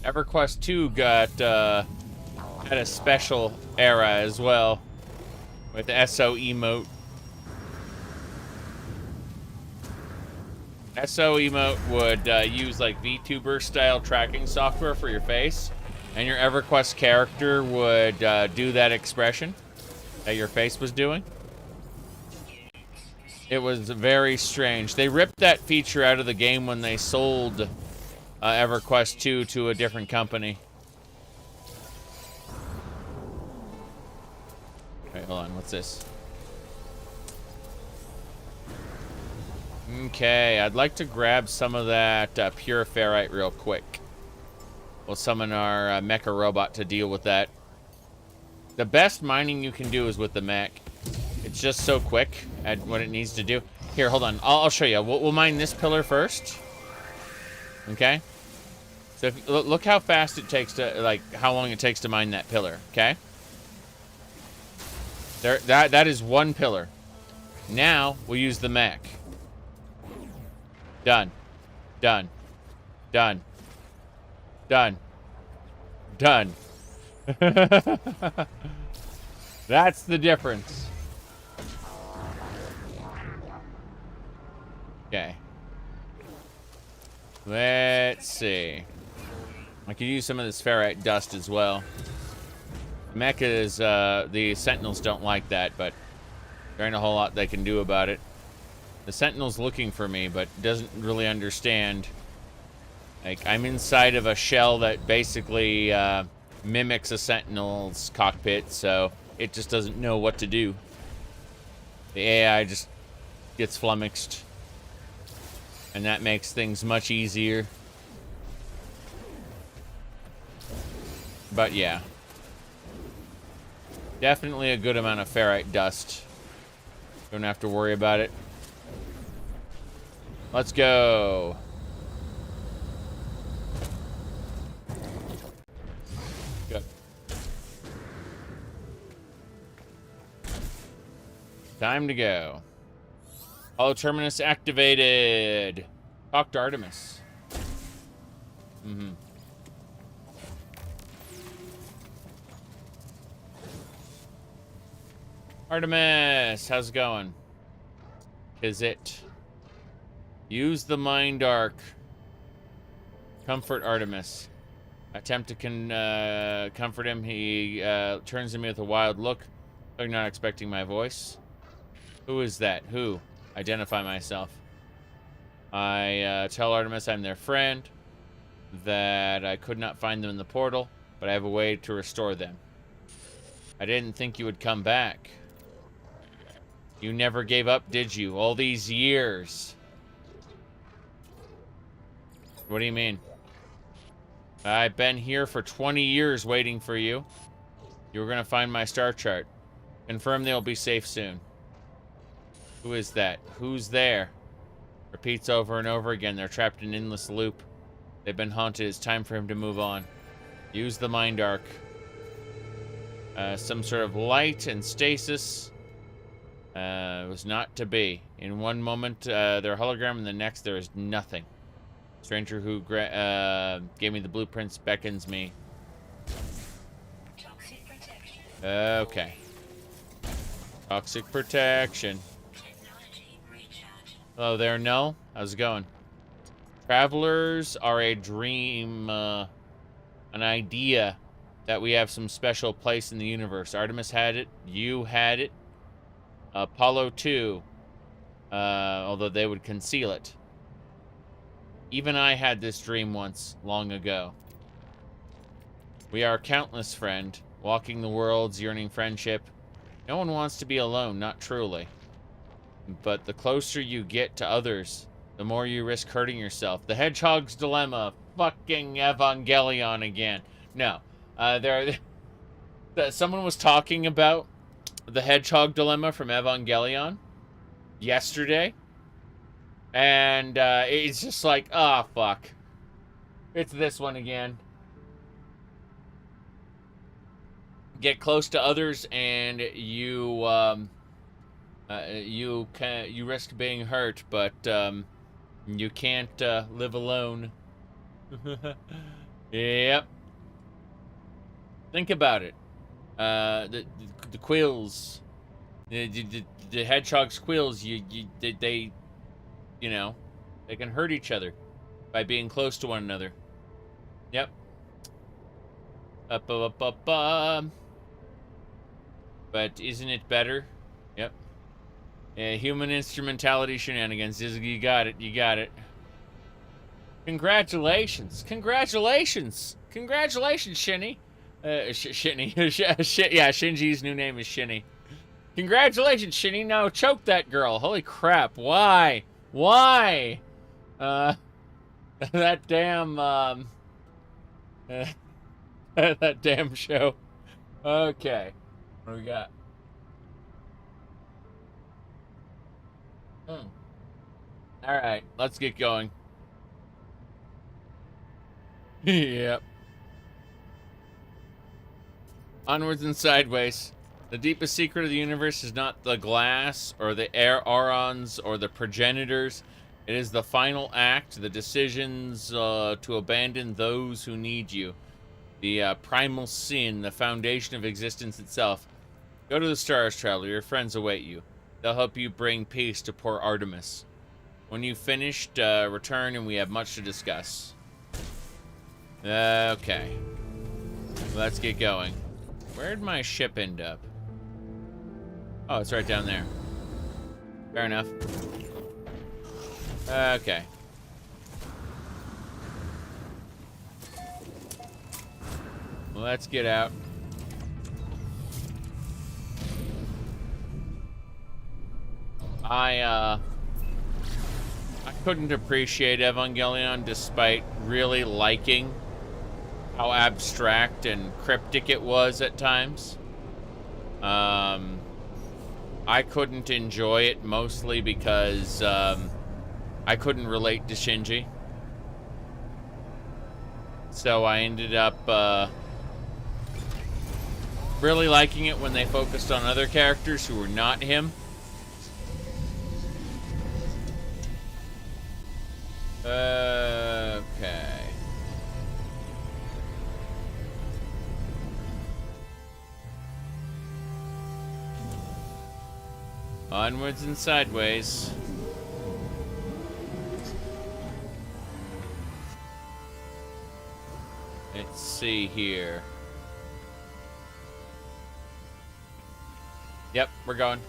EverQuest 2 got had a special era as well with the SO emote. SO emote would use like VTuber style tracking software for your face, and your EverQuest character would do that expression that your face was doing. It was very strange. They ripped that feature out of the game when they sold EverQuest 2 to a different company. Wait, hold on. What's this? Okay, I'd like to grab some of that pure ferrite real quick. We'll summon our mecha robot to deal with that. The best mining you can do is with the mech. It's just so quick at what it needs to do. Here, hold on. I'll show you. We'll mine this pillar first. Okay? So if, look how fast it takes to, like, how long it takes to mine that pillar. Okay? There, that is one pillar. Now, we'll use the mech. Done. Done. Done. Done. Done. That's the difference. Okay. Let's see. I could use some of this ferrite dust as well. Mechas, the Sentinels don't like that, but there ain't a whole lot they can do about it. The Sentinel's looking for me, but doesn't really understand. Like, I'm inside of a shell that basically mimics a Sentinel's cockpit, so it just doesn't know what to do. The AI just gets flummoxed. And that makes things much easier. But yeah. Definitely a good amount of ferrite dust. Don't have to worry about it. Let's go. Good. Time to go. Hollow terminus activated. Talk to Artemis. Artemis, how's it going? Is it? Use the mind arc. Comfort Artemis. Attempt to comfort him. He turns to me with a wild look. They're not expecting my voice. Who is that? Who? Identify myself. I tell Artemis I'm their friend. That I could not find them in the portal, but I have a way to restore them. I didn't think you would come back. You never gave up, did you? All these years. What do you mean? I've been here for 20 years waiting for you. You were going to find my star chart. Confirm they'll be safe soon. Who is that? Who's there? Repeats over and over again. They're trapped in an endless loop. They've been haunted. It's time for him to move on. Use the mind arc. Some sort of light and stasis. It was not to be. In one moment, they're a hologram. In the next, there is nothing. Stranger who gave me the blueprints beckons me. Toxic protection. Okay. Toxic protection. Technology recharge. Hello there, Null. How's it going? Travelers are a dream, an idea that we have some special place in the universe. Artemis had it. You had it. Apollo 2, although they would conceal it. Even I had this dream once, long ago. We are countless, friend, walking the worlds, yearning friendship. No one wants to be alone, not truly. But the closer you get to others, the more you risk hurting yourself. The Hedgehog's Dilemma, fucking Evangelion again. No, someone was talking about the Hedgehog Dilemma from Evangelion yesterday. And it's just like, oh, fuck. It's this one again. Get close to others and you risk being hurt, but you can't live alone. Yep. Think about it. The quills, the hedgehog's quills, they you know, they can hurt each other by being close to one another. Yep. But isn't it better? Yep. Human instrumentality shenanigans. You got it. You got it. Congratulations. Congratulations. Congratulations, Shinny. Shinny. Yeah, Shinji's new name is Shinny. Congratulations, Shinny. Now choke that girl. Holy crap. Why? Why? That damn, that damn show. Okay. What do we got? Alright, let's get going. Yep. Onwards and sideways. The deepest secret of the universe is not the glass or the aurons or the progenitors. It is the final act, the decisions to abandon those who need you. The primal sin, the foundation of existence itself. Go to the stars, traveler. Your friends await you. They'll help you bring peace to poor Artemis. When you've finished, return and we have much to discuss. Okay. Let's get going. Where'd my ship end up? Oh, it's right down there. Fair enough. Okay. Let's get out. I couldn't appreciate Evangelion despite really liking how abstract and cryptic it was at times. I couldn't enjoy it mostly because I couldn't relate to Shinji. So I ended up really liking it when they focused on other characters who were not him. Okay. Onwards and sideways. Let's see here. Yep, we're going.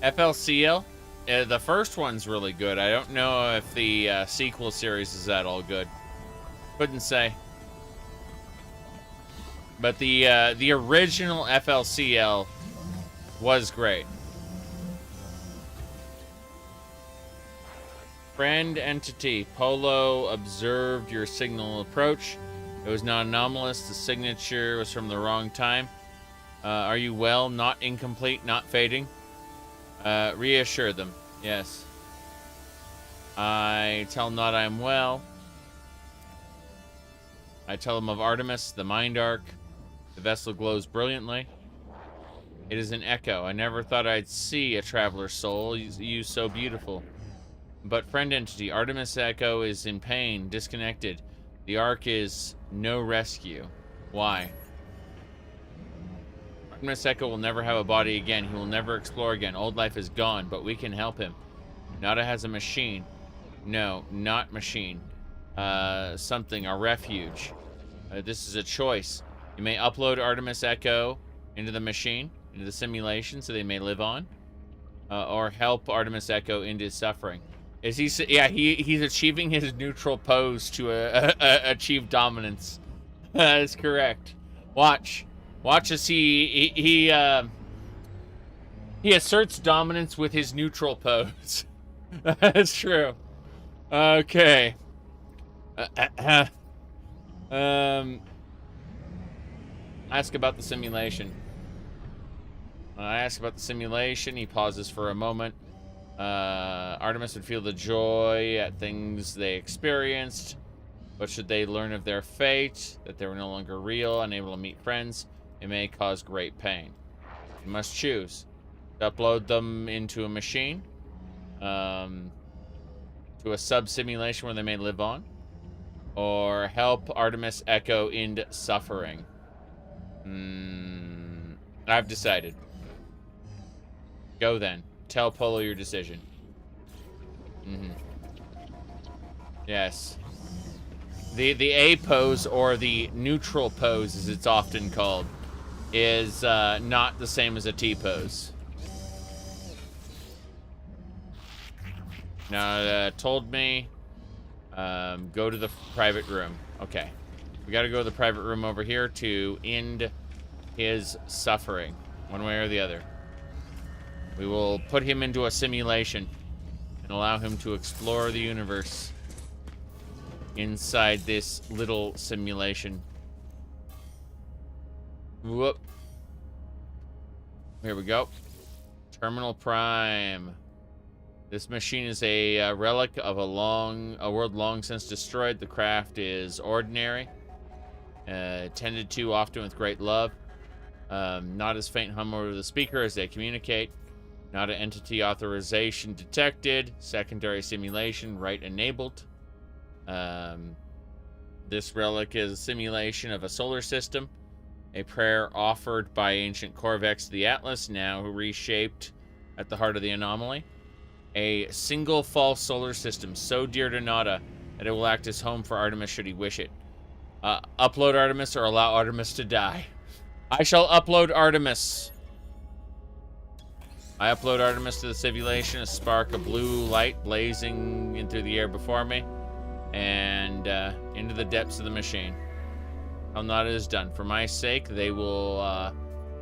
FLCL? The first one's really good. I don't know if the sequel series is that all good. Couldn't say. But the original FLCL was great. Friend entity. Polo observed your signal approach. It was not anomalous. The signature was from the wrong time. Are you well? Not incomplete, not fading. Reassure them. Yes. I tell Not I'm well. I tell them of Artemis, the mind arc. The vessel glows brilliantly. It is an echo. I never thought I'd see a traveler's soul. You so beautiful. But friend entity, Artemis Echo is in pain, disconnected. The arc is no rescue. Why? Artemis Echo will never have a body again. He will never explore again. Old life is gone, but we can help him. Nada has a machine. No, not machine. Something, a refuge. This is a choice. You may upload Artemis Echo into the machine, into the simulation, so they may live on. Or help Artemis Echo into his suffering. Is he? Yeah, he's achieving his neutral pose to achieve dominance. That is correct. Watch as he asserts dominance with his neutral pose. That's true. Okay. Ask about the simulation. I ask about the simulation. He pauses for a moment. Artemis would feel the joy at things they experienced. But should they learn of their fate, that they were no longer real, unable to meet friends, it may cause great pain. You must choose. To upload them into a machine, to a sub-simulation where they may live on, or help Artemis Echo end suffering. I've decided. Go then. Tell Polo your decision. Yes. The A pose, or the neutral pose as it's often called, is not the same as a T pose. Now, told me, go to the private room. Okay. We gotta go to the private room over here to end his suffering, one way or the other. We will put him into a simulation and allow him to explore the universe inside this little simulation. Whoop. Here we go. Terminal Prime. This machine is a relic of a world long since destroyed. The craft is ordinary, tended to often with great love. Not as faint hum over the speaker as they communicate. Not an entity authorization detected. Secondary simulation right enabled. This relic is a simulation of a solar system. A prayer offered by ancient Corvex to the Atlas, now reshaped at the heart of the anomaly. A single false solar system so dear to Nada that it will act as home for Artemis should he wish it. Upload Artemis or allow Artemis to die. I shall upload Artemis. I upload Artemis to the simulation, a spark of blue light blazing into the air before me, and into the depths of the machine. How Nada is done. For my sake, they will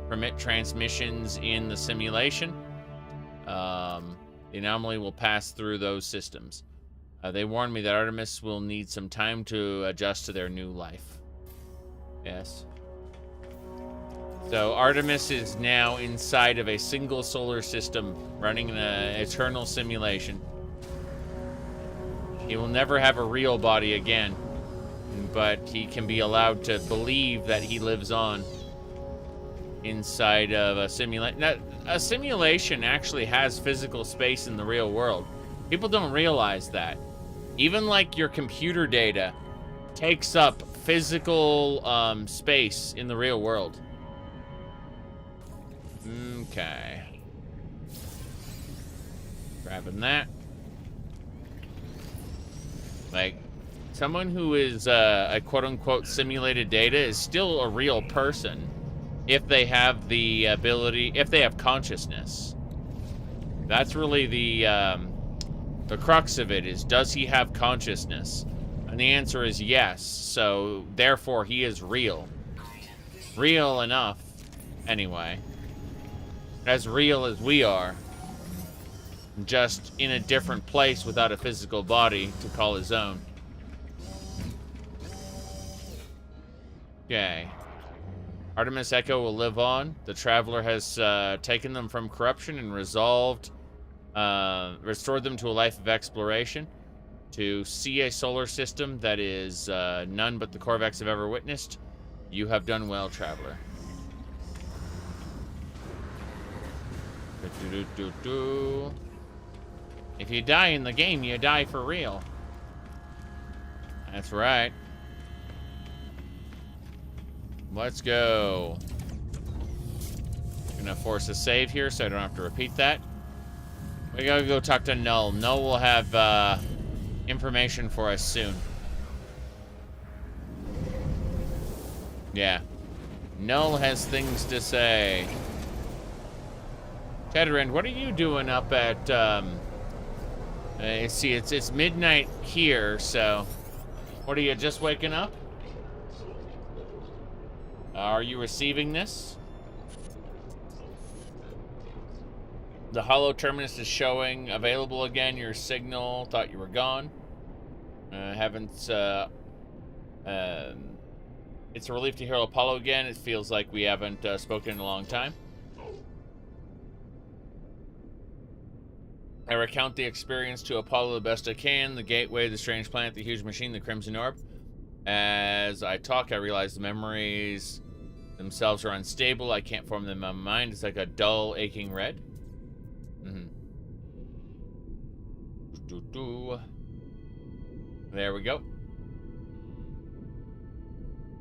permit transmissions in the simulation. The anomaly will pass through those systems. They warned me that Artemis will need some time to adjust to their new life. Yes. So Artemis is now inside of a single solar system running an eternal simulation. He will never have a real body again, but he can be allowed to believe that he lives on inside of a simulation. A simulation actually has physical space in the real world. People don't realize that. Even like your computer data takes up physical space in the real world. Okay. Grabbing that. Like, someone who is a quote-unquote simulated data is still a real person if they have the ability, if they have consciousness. That's really the crux of it, is does he have consciousness? And the answer is yes, so therefore he is real. Real enough, anyway. As real as we are. Just in a different place without a physical body to call his own. Okay. Artemis Echo will live on. The Traveler has taken them from corruption and restored them to a life of exploration. To see a solar system that is none but the Korvax have ever witnessed. You have done well, Traveler. If you die in the game, you die for real. That's right. Let's go. I'm gonna force a save here so I don't have to repeat that. We gotta go talk to Null. Null will have information for us soon. Yeah. Null has things to say. Tedrin, what are you doing up at, see, it's midnight here, so... What, are you just waking up? Are you receiving this? The hollow terminus is showing available again. Your signal, thought you were gone. It's a relief to hear Apollo again. It feels like we haven't spoken in a long time. I recount the experience to Apollo the best I can. The gateway, the strange planet, the huge machine, the crimson orb. As I talk, I realize the memories themselves are unstable. I can't form them in my mind. It's like a dull, aching red. There we go.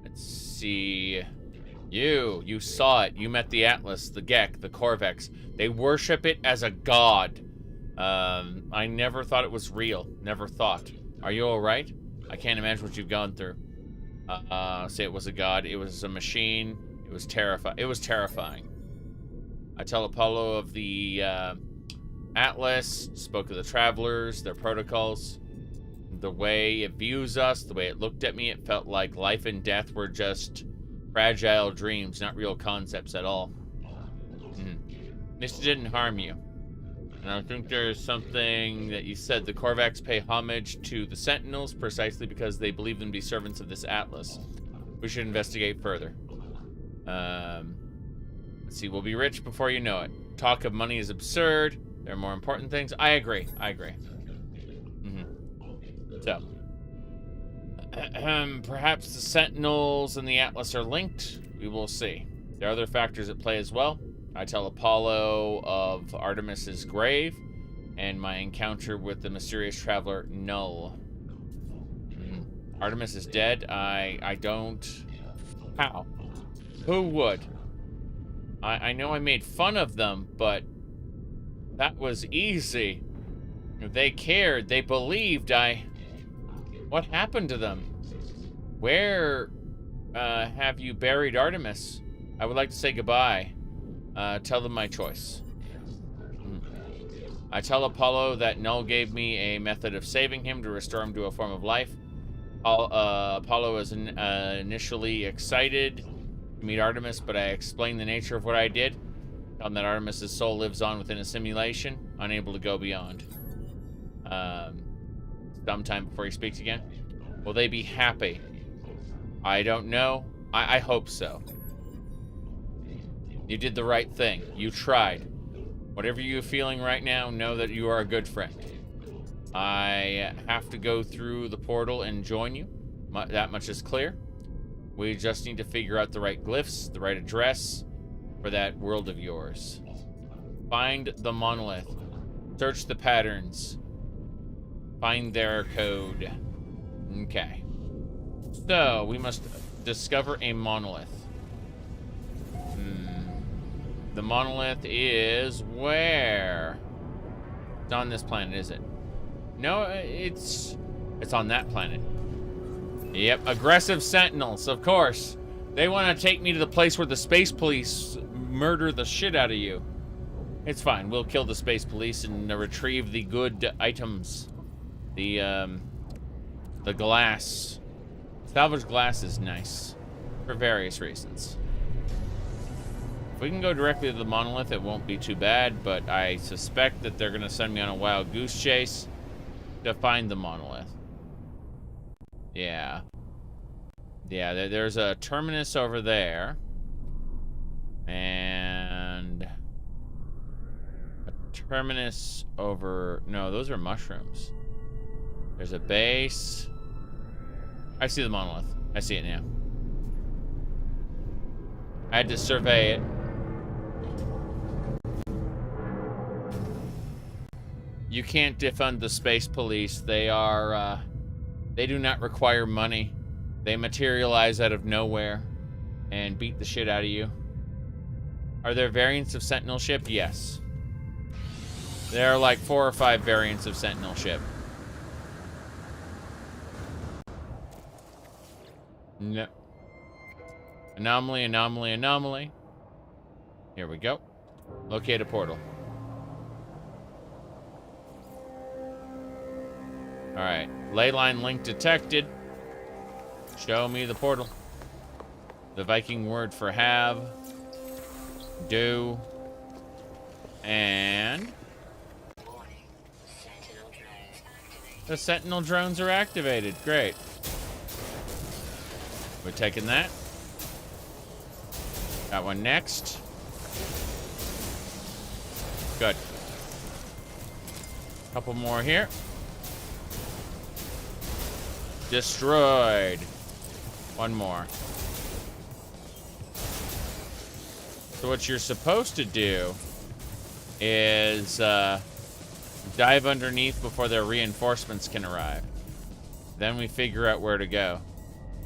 Let's see. You saw it. You met the Atlas, the Gek, the Korvax. They worship it as a god. I never thought it was real. Never thought. Are you alright? I can't imagine what you've gone through. Say it was a god. It was a machine. It was terrifying. I tell Apollo of the Atlas, spoke of the Travelers, their protocols, the way it views us, the way it looked at me. It felt like life and death were just fragile dreams, not real concepts at all. This didn't harm you. And I think there's something that you said. The Korvax pay homage to the Sentinels precisely because they believe them to be servants of this Atlas. We should investigate further. Let's see. We'll be rich before you know it. Talk of money is absurd. There are more important things. I agree. So, perhaps the Sentinels and the Atlas are linked. We will see. There are other factors at play as well. I tell Apollo of Artemis's grave and my encounter with the mysterious traveler Null. Artemis is dead. I don't... How? Who would? I know I made fun of them, but that was easy. If they cared, they believed What happened to them? Where have you buried Artemis? I would like to say goodbye. Tell them my choice. I tell Apollo that Null gave me a method of saving him to restore him to a form of life. Apollo was initially excited to meet Artemis, but I explained the nature of what I did. Tell him that Artemis's soul lives on within a simulation, unable to go beyond. sometime before he speaks again. Will they be happy? I don't know. I hope so. You did the right thing. You tried. Whatever you're feeling right now, know that you are a good friend. I have to go through the portal and join you. That much is clear. We just need to figure out the right glyphs, the right address for that world of yours. Find the monolith. Search the patterns. Find their code. Okay. So, we must discover a monolith. The monolith is where? It's on this planet, is it? No, it's on that planet. Yep, aggressive Sentinels, of course. They want to take me to the place where the space police murder the shit out of you. It's fine. We'll kill the space police and retrieve the good items. The glass. Salvage glass is nice for various reasons. If we can go directly to the monolith, it won't be too bad, but I suspect that they're going to send me on a wild goose chase to find the monolith. Yeah. Yeah, there's a terminus over there. And a terminus over... No, those are mushrooms. There's a base. I see the monolith. I see it now. I had to survey it. You can't defund the space police. They are, they do not require money. They materialize out of nowhere and beat the shit out of you. Are there variants of Sentinel ship? Yes. There are like 4 or 5 variants of Sentinel ship. No. Anomaly, anomaly, anomaly. Here we go. Locate a portal. Alright. Leyline link detected. Show me the portal. The Viking word for have. Do. And... the Sentinel drones are activated. Great. We're taking that. Got one next. Good. Couple more here. Destroyed. One more. So what you're supposed to do is dive underneath before their reinforcements can arrive. Then we figure out where to go.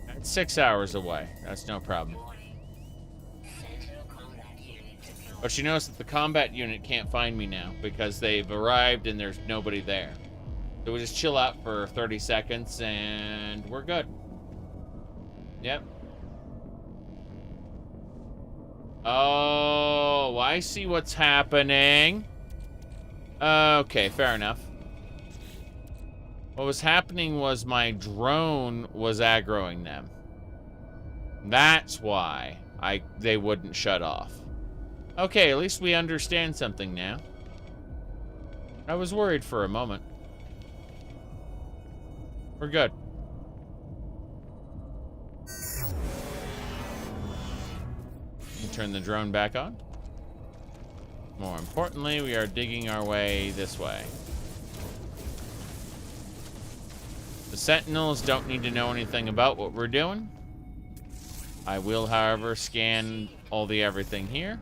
That's 6 hours away. That's no problem. But she knows that the combat unit can't find me now because they've arrived and there's nobody there. So we just chill out for 30 seconds and we're good. Yep. Oh, I see what's happening. Okay, fair enough. What was happening was my drone was aggroing them. That's why they wouldn't shut off. Okay, at least we understand something now. I was worried for a moment. We're good. Turn the drone back on. More importantly, we are digging our way this way. The Sentinels don't need to know anything about what we're doing. I will, however, scan all the everything here.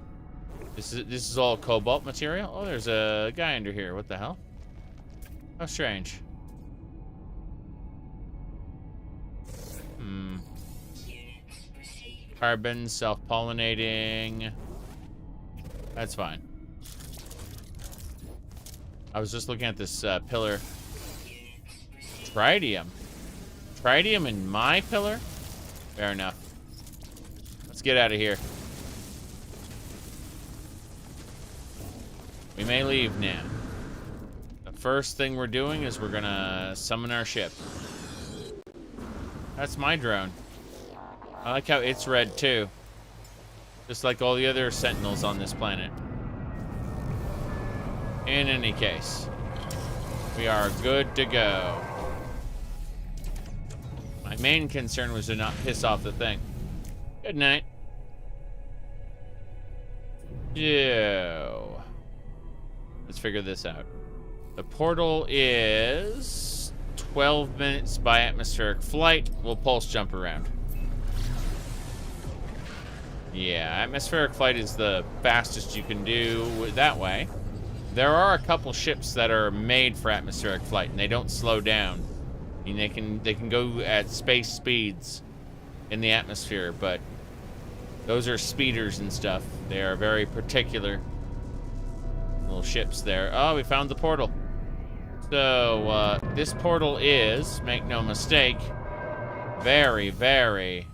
This is all cobalt material. Oh, there's a guy under here. What the hell? How strange. Carbon, self-pollinating. That's fine. I was just looking at this pillar. Tritium. Tritium in my pillar? Fair enough. Let's get out of here. We may leave now. The first thing we're doing is we're gonna summon our ship. That's my drone. I like how it's red too. Just like all the other Sentinels on this planet. In any case, we are good to go. main concern was to not piss off the thing. Good night. So, let's figure this out. The portal is 12 minutes by atmospheric flight. We'll pulse jump around. Yeah, atmospheric flight is the fastest you can do that way. There are a couple ships that are made for atmospheric flight, and they don't slow down. I mean, they can go at space speeds in the atmosphere, but those are speeders and stuff. They are very particular little ships there. Oh, we found the portal. So, this portal is, make no mistake, very, very,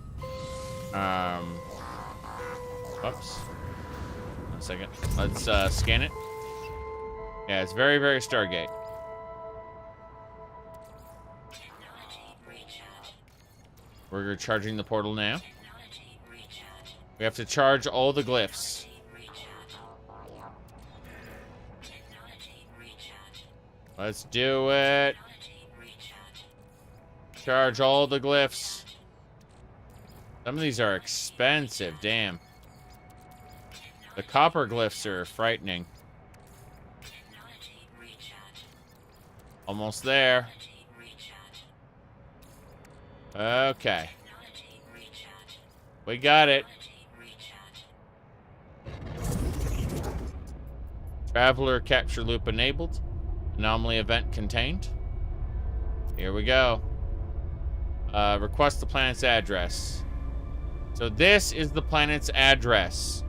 whoops. 1 second. Let's, scan it. Yeah, it's very, very Stargate. We're charging the portal now. We have to charge all the glyphs. Let's do it. Charge all the glyphs. Some of these are expensive, damn. The copper glyphs are frightening. Almost there. Okay. We got it. Traveler capture loop enabled. Anomaly event contained. Here we go. Request the planet's address. So this is the planet's address.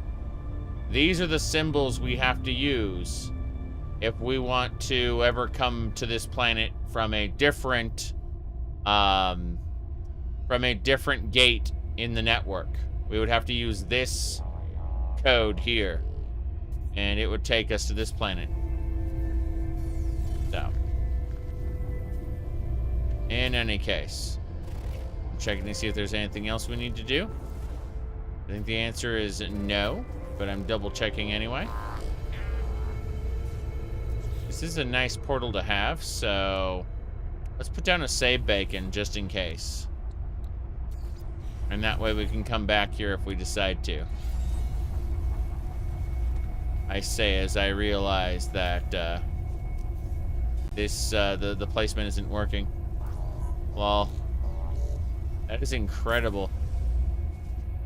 These are the symbols we have to use if we want to ever come to this planet from a different gate in the network. We would have to use this code here, and it would take us to this planet. So, in any case, I'm checking to see if there's anything else we need to do. I think the answer is no, but I'm double checking anyway. This is a nice portal to have, so let's put down a save beacon just in case. And that way we can come back here if we decide to. I say as I realize that the placement isn't working. Well, that is incredible.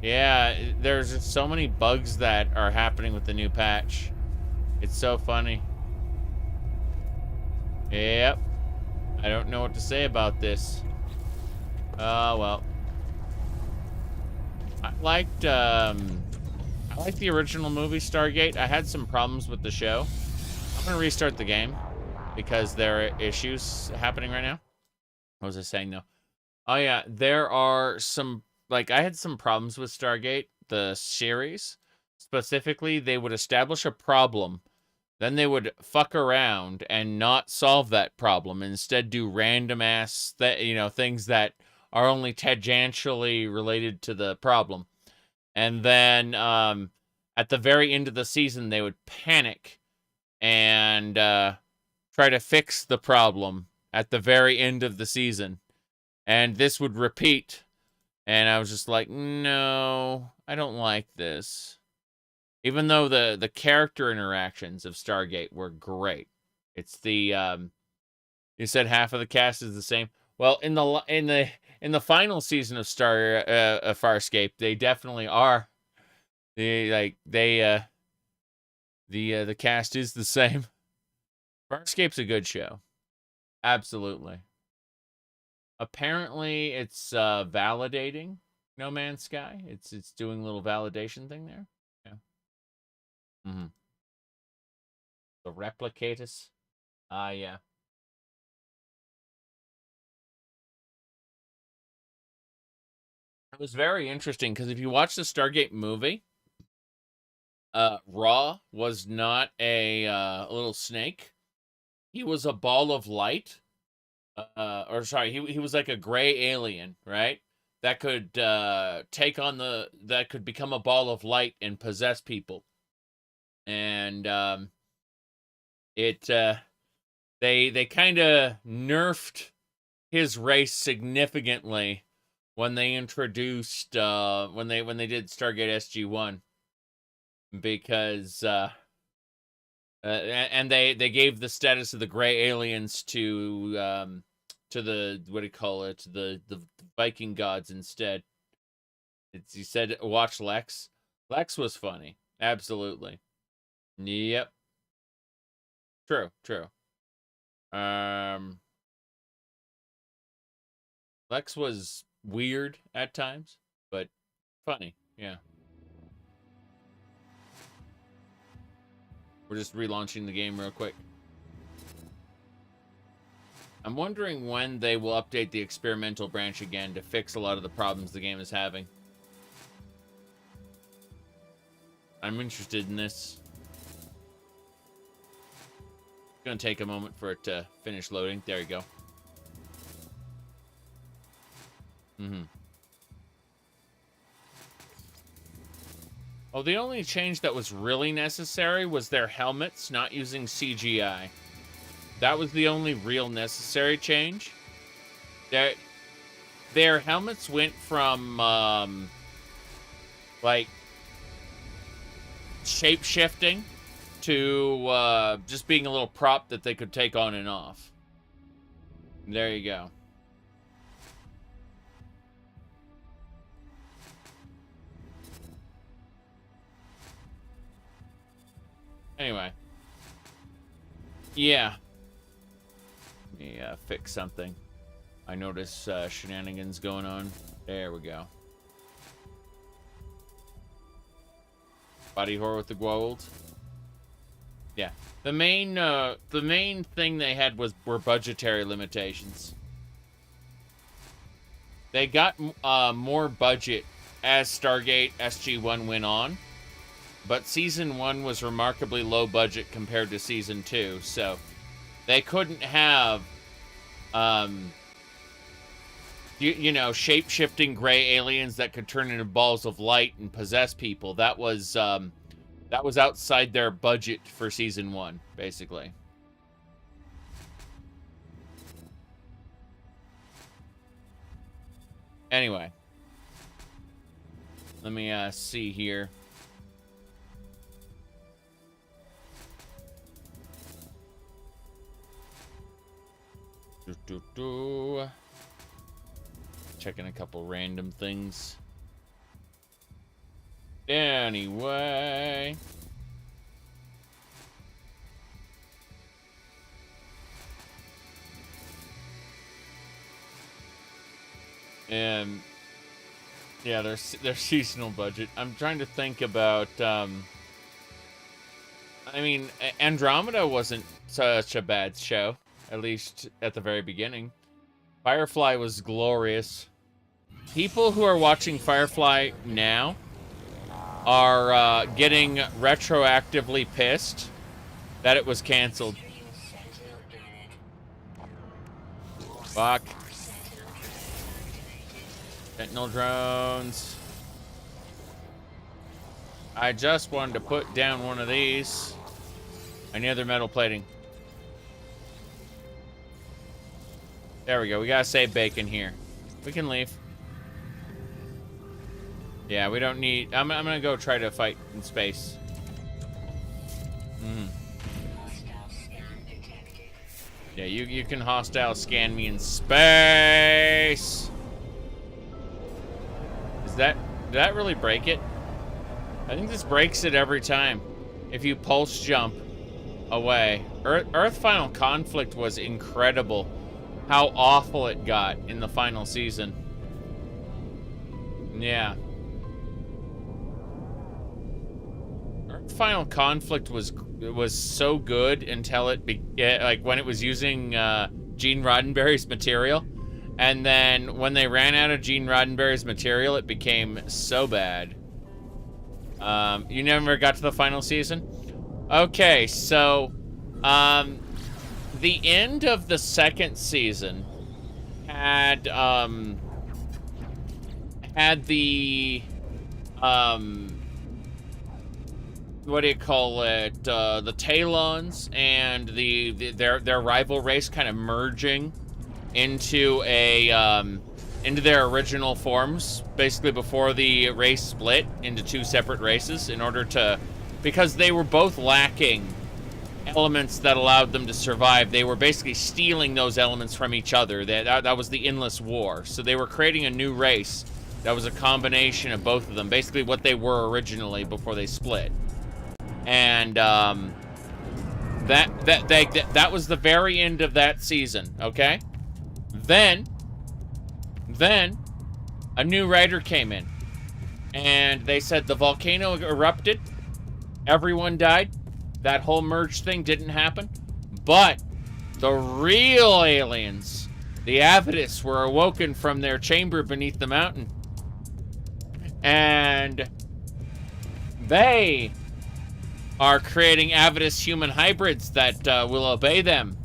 Yeah, there's just so many bugs that are happening with the new patch. It's so funny. Yep. I don't know what to say about this. Oh, well. I liked the original movie Stargate. I had some problems with the show. I'm gonna restart the game because there are issues happening right now. What was I saying though? Oh yeah, there are some, like, I had some problems with Stargate, the series. Specifically, they would establish a problem, then they would fuck around and not solve that problem. Instead, do random ass things that are only tangentially related to the problem. And then at the very end of the season, they would panic and try to fix the problem at the very end of the season. And this would repeat. And I was just like, no, I don't like this. Even though the character interactions of Stargate were great. It's the you said half of the cast is the same. Well, in the final season of Farscape, they definitely are. The cast is the same. Farscape's a good show. Absolutely. Apparently, it's validating No Man's Sky. It's doing a little validation thing there. Yeah. Mm-hmm. The replicators. Yeah. It was very interesting because if you watch the Stargate movie, Ra was not a little snake. He was a ball of light. He was like a gray alien, right? That could that could become a ball of light and possess people. And they kind of nerfed his race significantly when they introduced when they did Stargate SG-1, because and they gave the status of the gray aliens to the, what do you call it, the Viking gods instead. He said, watch Lex. Lex was funny, absolutely. Yep. True. Lex was weird at times, but funny, yeah. We're just relaunching the game real quick. I'm wondering when they will update the experimental branch again to fix a lot of the problems the game is having. I'm interested in this. It's gonna take a moment for it to finish loading. There you go. Well, the only change that was really necessary was their helmets not using CGI. That was the only real necessary change. Their helmets went from, like, shape-shifting to just being a little prop that they could take on and off. There you go. Anyway. Yeah. Let me fix something. I notice shenanigans going on. There we go. Body horror with the gold. Yeah. The main thing they had were budgetary limitations. They got more budget as Stargate SG-1 went on. But Season 1 was remarkably low budget compared to Season 2, so they couldn't have, you know, shape-shifting gray aliens that could turn into balls of light and possess people. That was outside their budget for Season 1, basically. Anyway. Let me, see here. Checking a couple random things. Anyway. Yeah, their seasonal budget. I'm trying to think about, I mean, Andromeda wasn't such a bad show. At least at the very beginning. Firefly was glorious. People who are watching Firefly now are getting retroactively pissed that it was canceled. Fuck. Sentinel drones. I just wanted to put down one of these. Any other metal plating? There we go. We gotta save bacon here. We can leave. Yeah, we don't need... I'm gonna go try to fight in space. Yeah, you can hostile scan me in space. Did that really break it? I think this breaks it every time. If you pulse jump away. Earth Final Conflict was incredible. How awful it got in the final season. Yeah. Earth Final Conflict was so good until like when it was using Gene Roddenberry's material, and then when they ran out of Gene Roddenberry's material, it became so bad. You never got to the final season? Okay, so the end of the second season had the what do you call it? The Talons and their rival race kind of merging into a into their original forms, basically before the race split into two separate races in order to, because they were both lacking elements that allowed them to survive. They were basically stealing those elements from each other. That was the endless war. So they were creating a new race that was a combination of both of them, basically what they were originally before they split. And that was the very end of that season, okay? Then a new writer came in, and they said the volcano erupted, everyone died, that whole merge thing didn't happen, but the real aliens, the Avidus, were awoken from their chamber beneath the mountain, and they are creating Avidus human hybrids that will obey them.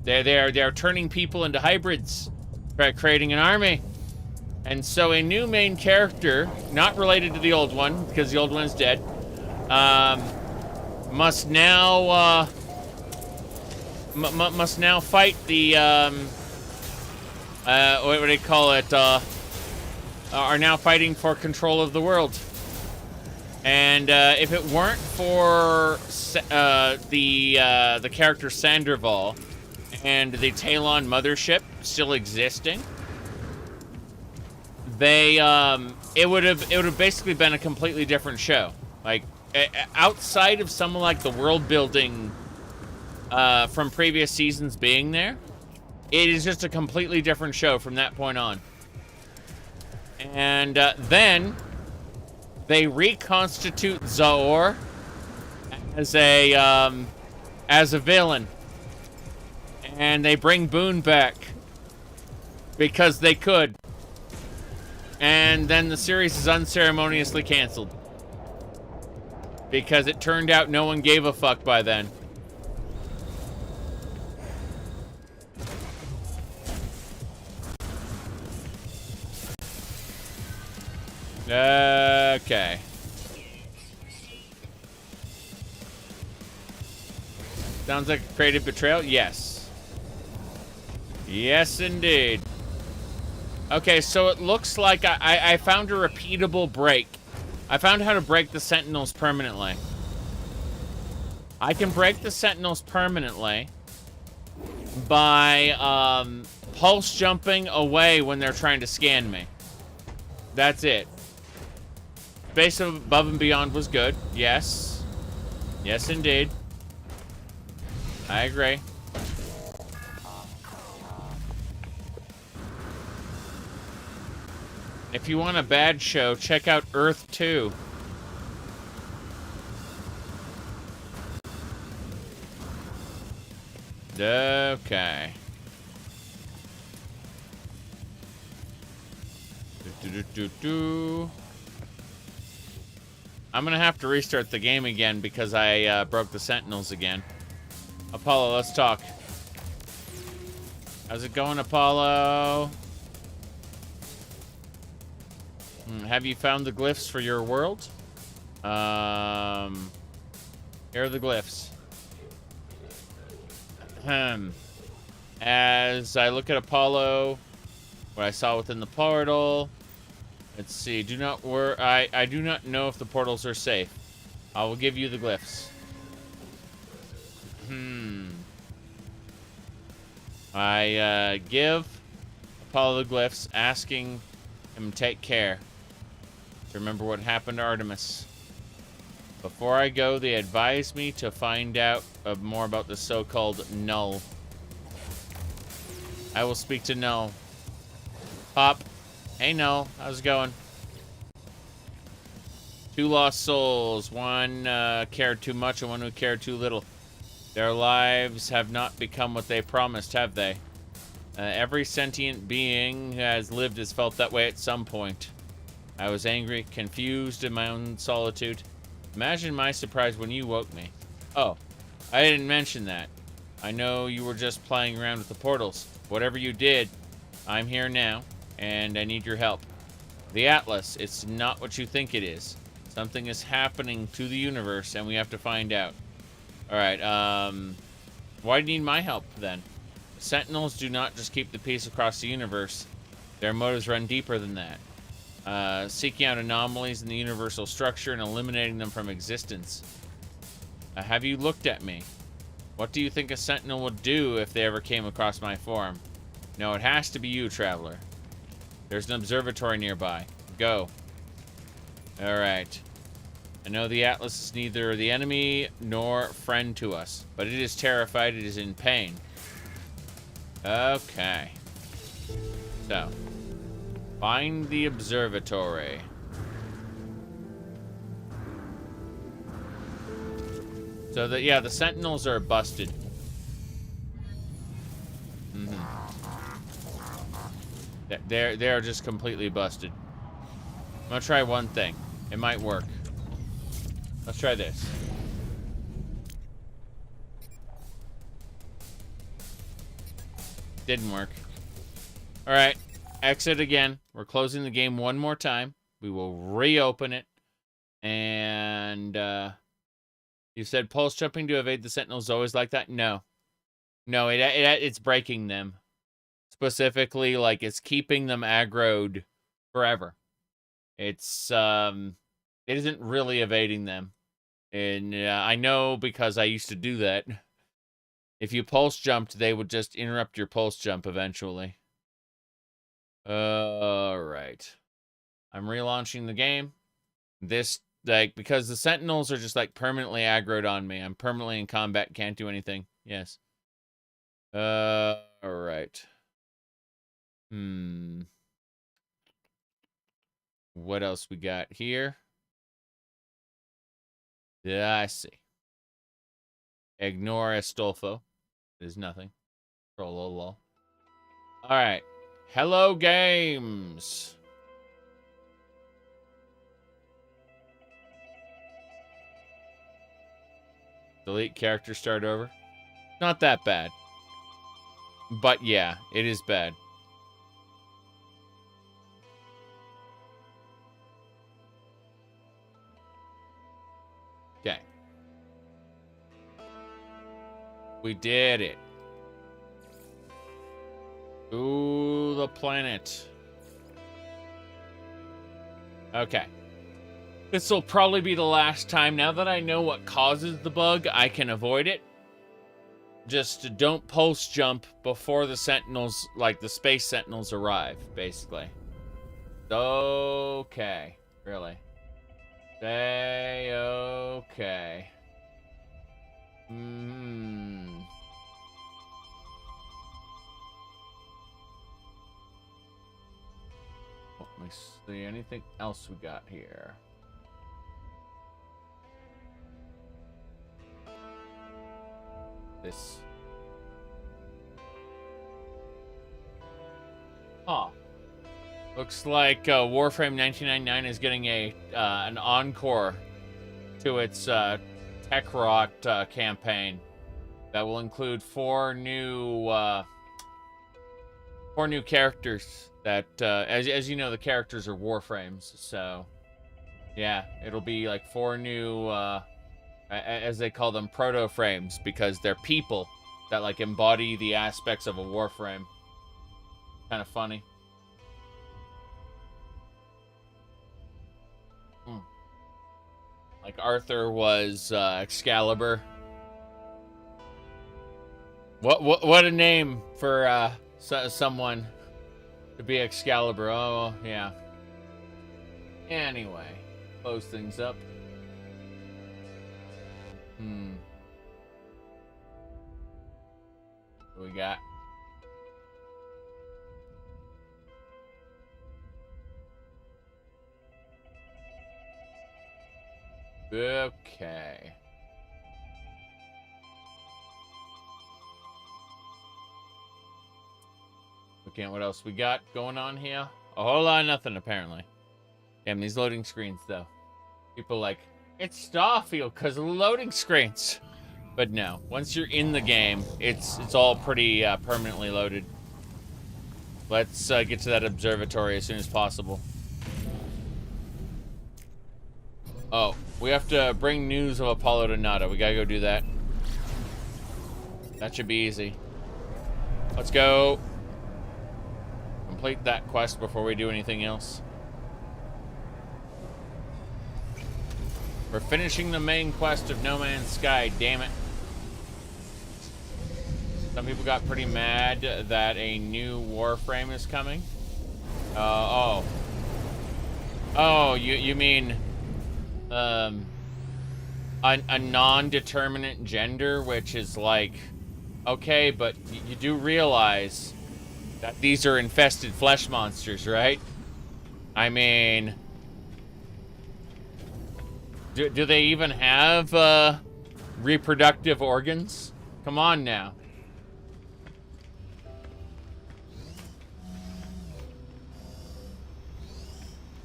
They're turning people into hybrids, creating an army. And so a new main character, not related to the old one, because the old one is dead, must now fight the what do they call it? Are now fighting for control of the world. And if it weren't for the character Sandoval and the Talon mothership still existing, they it would have basically been a completely different show. Like outside of someone like the world building from previous seasons being there, it is just a completely different show from that point on. And then they reconstitute Zaor as a villain, and they bring Boone back because they could. And then the series is unceremoniously canceled because it turned out no one gave a fuck by then. Okay. Sounds like a creative betrayal? Yes. Yes, indeed. Okay, so it looks like I found a repeatable break. I found how to break the Sentinels permanently. I can break the Sentinels permanently by pulse jumping away when they're trying to scan me. That's it. Space above and beyond was good. Yes. Yes, indeed. I agree. If you want a bad show, check out Earth 2. Okay. I'm gonna have to restart the game again because I broke the Sentinels again. Apollo, let's talk. How's it going, Apollo? Have you found the glyphs for your world? Here are the glyphs. As I look at Apollo, what I saw within the portal. Let's see. Do not worry. I do not know if the portals are safe. I will give you the glyphs. I give Apollo the glyphs, asking him to take care. Remember what happened to Artemis. Before I go, they advised me to find out more about the so-called null. I will speak to Null. Pop. Hey, Null. How's it going? Two lost souls. One cared too much and one who cared too little. Their lives have not become what they promised, have they? Every sentient being who has lived has felt that way at some point. I was angry, confused in my own solitude. Imagine my surprise when you woke me. Oh, I didn't mention that. I know you were just playing around with the portals. Whatever you did, I'm here now, and I need your help. The Atlas, it's not what you think it is. Something is happening to the universe, and we have to find out. Alright, why do you need my help, then? Sentinels do not just keep the peace across the universe. Their motives run deeper than that. Seeking out anomalies in the universal structure and eliminating them from existence. Have you looked at me? What do you think a Sentinel would do if they ever came across my form? No, it has to be you, Traveler. There's an observatory nearby. Go. Alright. I know the Atlas is neither the enemy nor friend to us, but it is terrified, it is in pain. Okay. So, find the observatory. So the Sentinels are busted. They're just completely busted. I'm gonna try one thing. It might work. Let's try this. Didn't work. Alright. Exit again. We're closing the game one more time. We will reopen it. And, you said pulse jumping to evade the Sentinels always like that? No. No, it's breaking them. Specifically, like, it's keeping them aggroed forever. It's, it isn't really evading them. And I know because I used to do that. If you pulse jumped, they would just interrupt your pulse jump eventually. Alright. I'm relaunching the game. This, like, because the Sentinels are just, like, permanently aggroed on me. I'm permanently in combat, can't do anything. Yes. Alright. What else we got here? Yeah, I see. Ignore Astolfo. There's nothing. Lol. Alright. Hello, games. Delete character, start over. Not that bad. But yeah, it is bad. Okay. We did it. Ooh, the planet. Okay. This will probably be the last time. Now that I know what causes the bug, I can avoid it. Just don't pulse jump before the Sentinels, like the Space Sentinels, arrive, basically. Okay. Really. Say okay. Let me see. Anything else we got here? This. Huh. Looks like Warframe 1999 is getting an encore to its Tech Rot campaign that will include four new characters. That as you know, the characters are Warframes, so yeah, it'll be like four new as they call them, proto-frames, because they're people that like embody the aspects of a Warframe. Kind of funny. Like Arthur was Excalibur. What a name for someone to be Excalibur. Oh yeah. Anyway, close things up. What we got? Okay. Looking at what else we got going on here. A whole lot of nothing, apparently. Damn, these loading screens, though. People are like, it's Starfield because of the loading screens. But no, once you're in the game, it's all pretty permanently loaded. Let's get to that observatory as soon as possible. Oh, we have to bring news of Apollo to Nada. We gotta go do that. That should be easy. Let's go. complete that quest before we do anything else. We're finishing the main quest of No Man's Sky, damn it. Some people got pretty mad that a new Warframe is coming. Oh, you mean a non-determinate gender, which is like, okay, but you do realize that these are infested flesh monsters, right? I mean, do they even have reproductive organs? Come on now.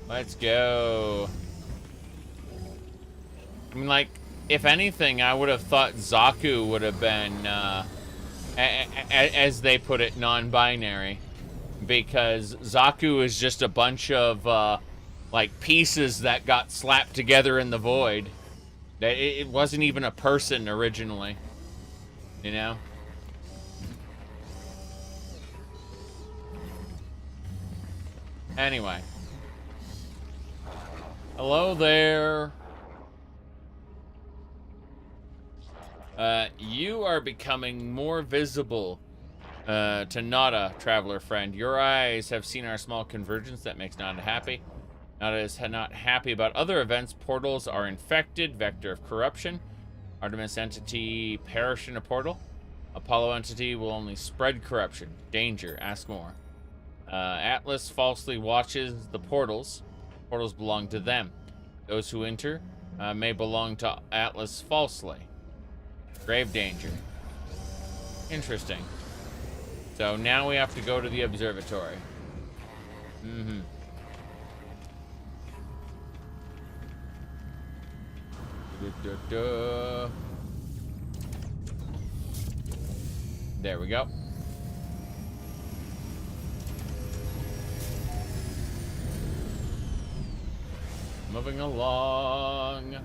Let's go. I mean, like, if anything, I would have thought Zaku would have been, as they put it, non-binary. Because Zaku is just a bunch of, like, pieces that got slapped together in the void. It wasn't even a person originally. You know? Anyway. Hello there. You are becoming more visible to Nada, traveler friend. Your eyes have seen our small convergence. That makes Nada happy. Nada is not happy about other events. Portals are infected. Vector of corruption. Artemis entity perish in a portal. Apollo entity will only spread corruption. Danger. Ask more. Atlas falsely watches the portals. Portals belong to them. Those who enter may belong to Atlas falsely. Grave danger. Interesting. So now we have to go to the observatory. Mm-hmm. There we go. Moving along.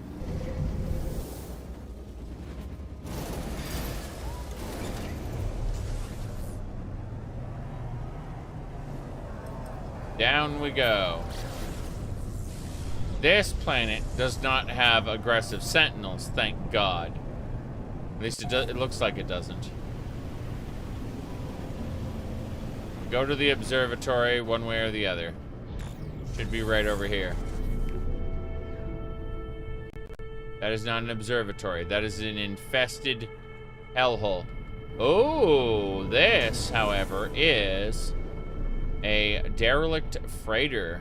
Down we go. This planet does not have aggressive sentinels, thank God. At least it looks like it doesn't. Go to the observatory one way or the other. Should be right over here. That is not an observatory. That is an infested hellhole. Oh, this, however, is a derelict freighter.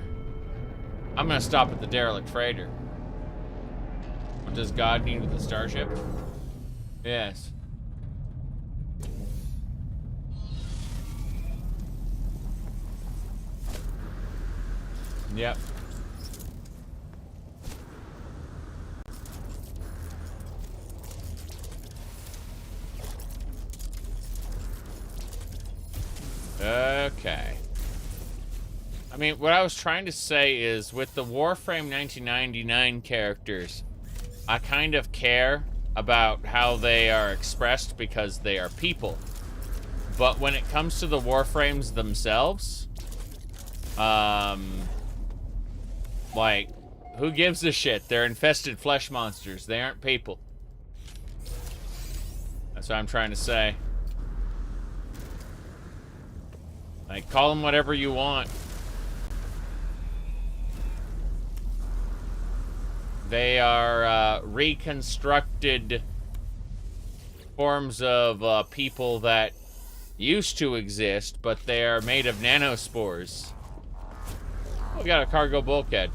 I'm gonna stop at the derelict freighter. What does God need with the starship? Yes. Yep. Okay. I mean, what I was trying to say is, with the Warframe 1999 characters, I kind of care about how they are expressed because they are people. But when it comes to the Warframes themselves, like, who gives a shit? They're infested flesh monsters. They aren't people. That's what I'm trying to say. Like, call them whatever you want. They are reconstructed forms of people that used to exist, but they are made of nanospores. Oh, we got a cargo bulkhead.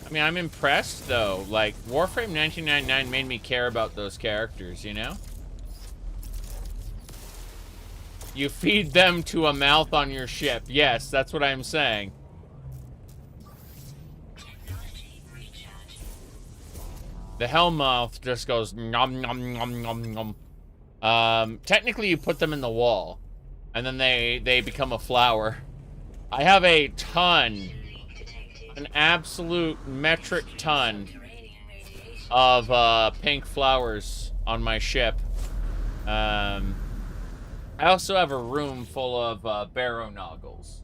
I mean, I'm impressed, though. Like, Warframe 1999 made me care about those characters, you know? You feed them to a mouth on your ship. Yes, that's what I'm saying. The Hellmouth just goes nom nom nom nom nom. Technically you put them in the wall, and then they become a flower. I have a ton, an absolute metric ton of pink flowers on my ship. I also have a room full of barrow-noggles.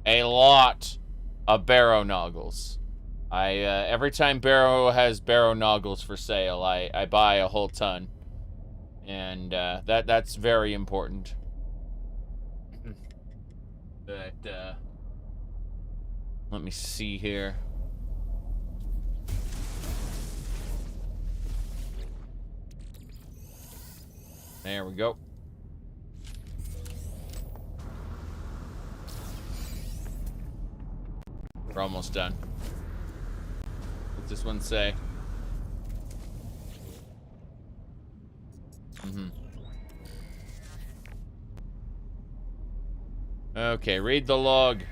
A lot of barrow-noggles. Every time Barrow has barrow-noggles for sale, I buy a whole ton. And that's very important. But let me see here. There we go. We're almost done. What's this one say? Okay, read the log.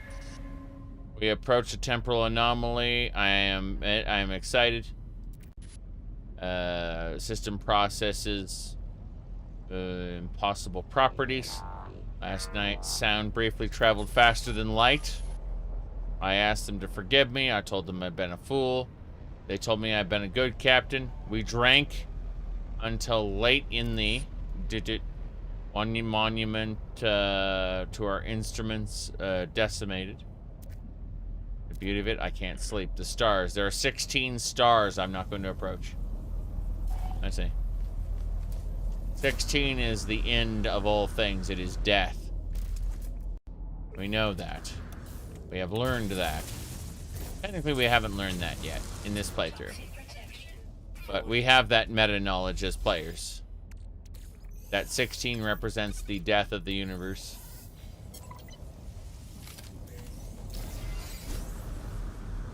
We approach a temporal anomaly. I am excited. System processes impossible properties. Last night, sound briefly traveled faster than light. I asked them to forgive me. I told them I'd been a fool. They told me I'd been a good captain. We drank until late in the monument to our instruments decimated. The beauty of it, I can't sleep. The stars. There are 16 stars I'm not going to approach. I see. 16 is the end of all things. It is death. We know that. We have learned that. Technically, we haven't learned that yet in this playthrough. But we have that meta-knowledge as players. That 16 represents the death of the universe.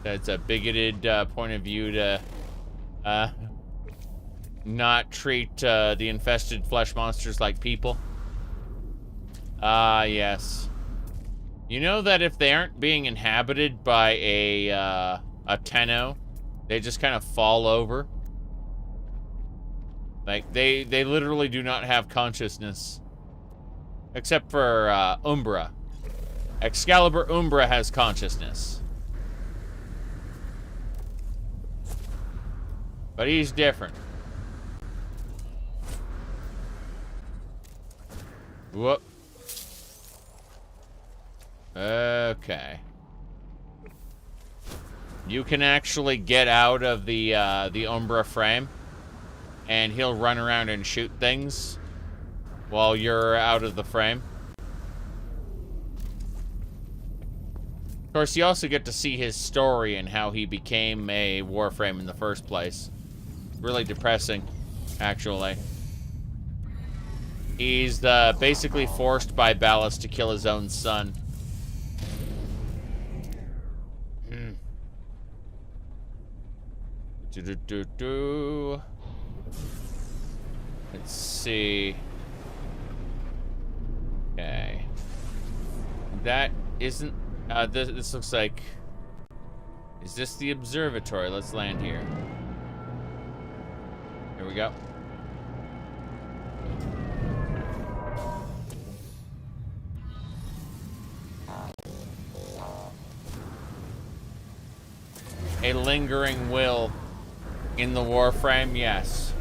That's a bigoted point of view to not treat the infested flesh monsters like people. Ah, yes. You know that if they aren't being inhabited by a Tenno, they just kind of fall over? Like, they literally do not have consciousness. Except for Umbra. Excalibur Umbra has consciousness. But he's different. Whoop. Okay. You can actually get out of the Umbra frame, and he'll run around and shoot things while you're out of the frame. Of course, you also get to see his story and how he became a Warframe in the first place. Really depressing, actually. He's basically forced by Ballast to kill his own son. Let's see. Okay. That isn't... this looks like... Is this the observatory? Let's land here. Here we go. A lingering will in the Warframe, yes.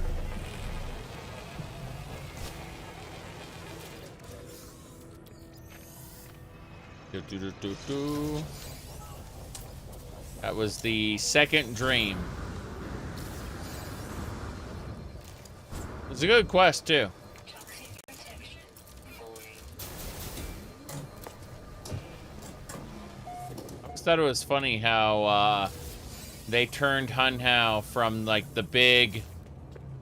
That was the second dream. It was a good quest, too. I just thought it was funny how they turned Hun Hao from, like, the big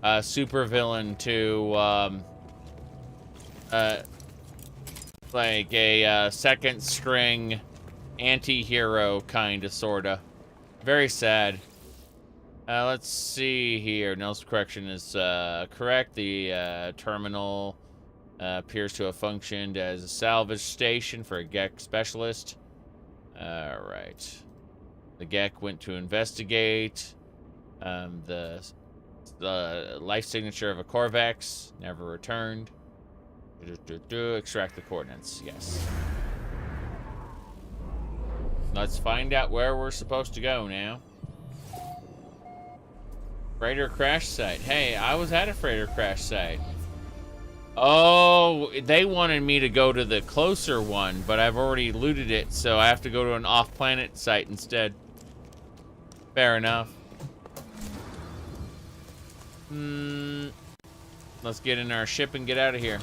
supervillain to like a second string anti-hero kind of sorta. Very sad. Let's see here. Nell's correction is correct. The terminal appears to have functioned as a salvage station for a GEC specialist. Alright. The GEC went to investigate the life signature of a Corvex. Never returned. Extract the coordinates. Yes. Let's find out where we're supposed to go now. Freighter crash site. Hey, I was at a freighter crash site. Oh, they wanted me to go to the closer one, but I've already looted it, so I have to go to an off-planet site instead. Fair enough. Let's get in our ship and get out of here.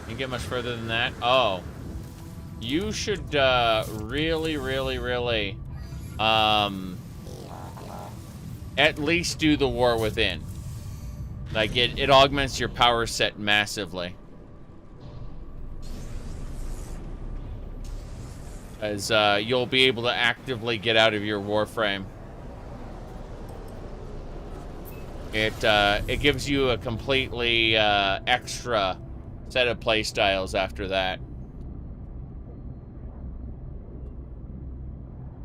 Can't get much further than that. Oh. You should, really, at least do the War Within. Like, it augments your power set massively. As, you'll be able to actively get out of your Warframe. It gives you a completely, extra set of playstyles after that.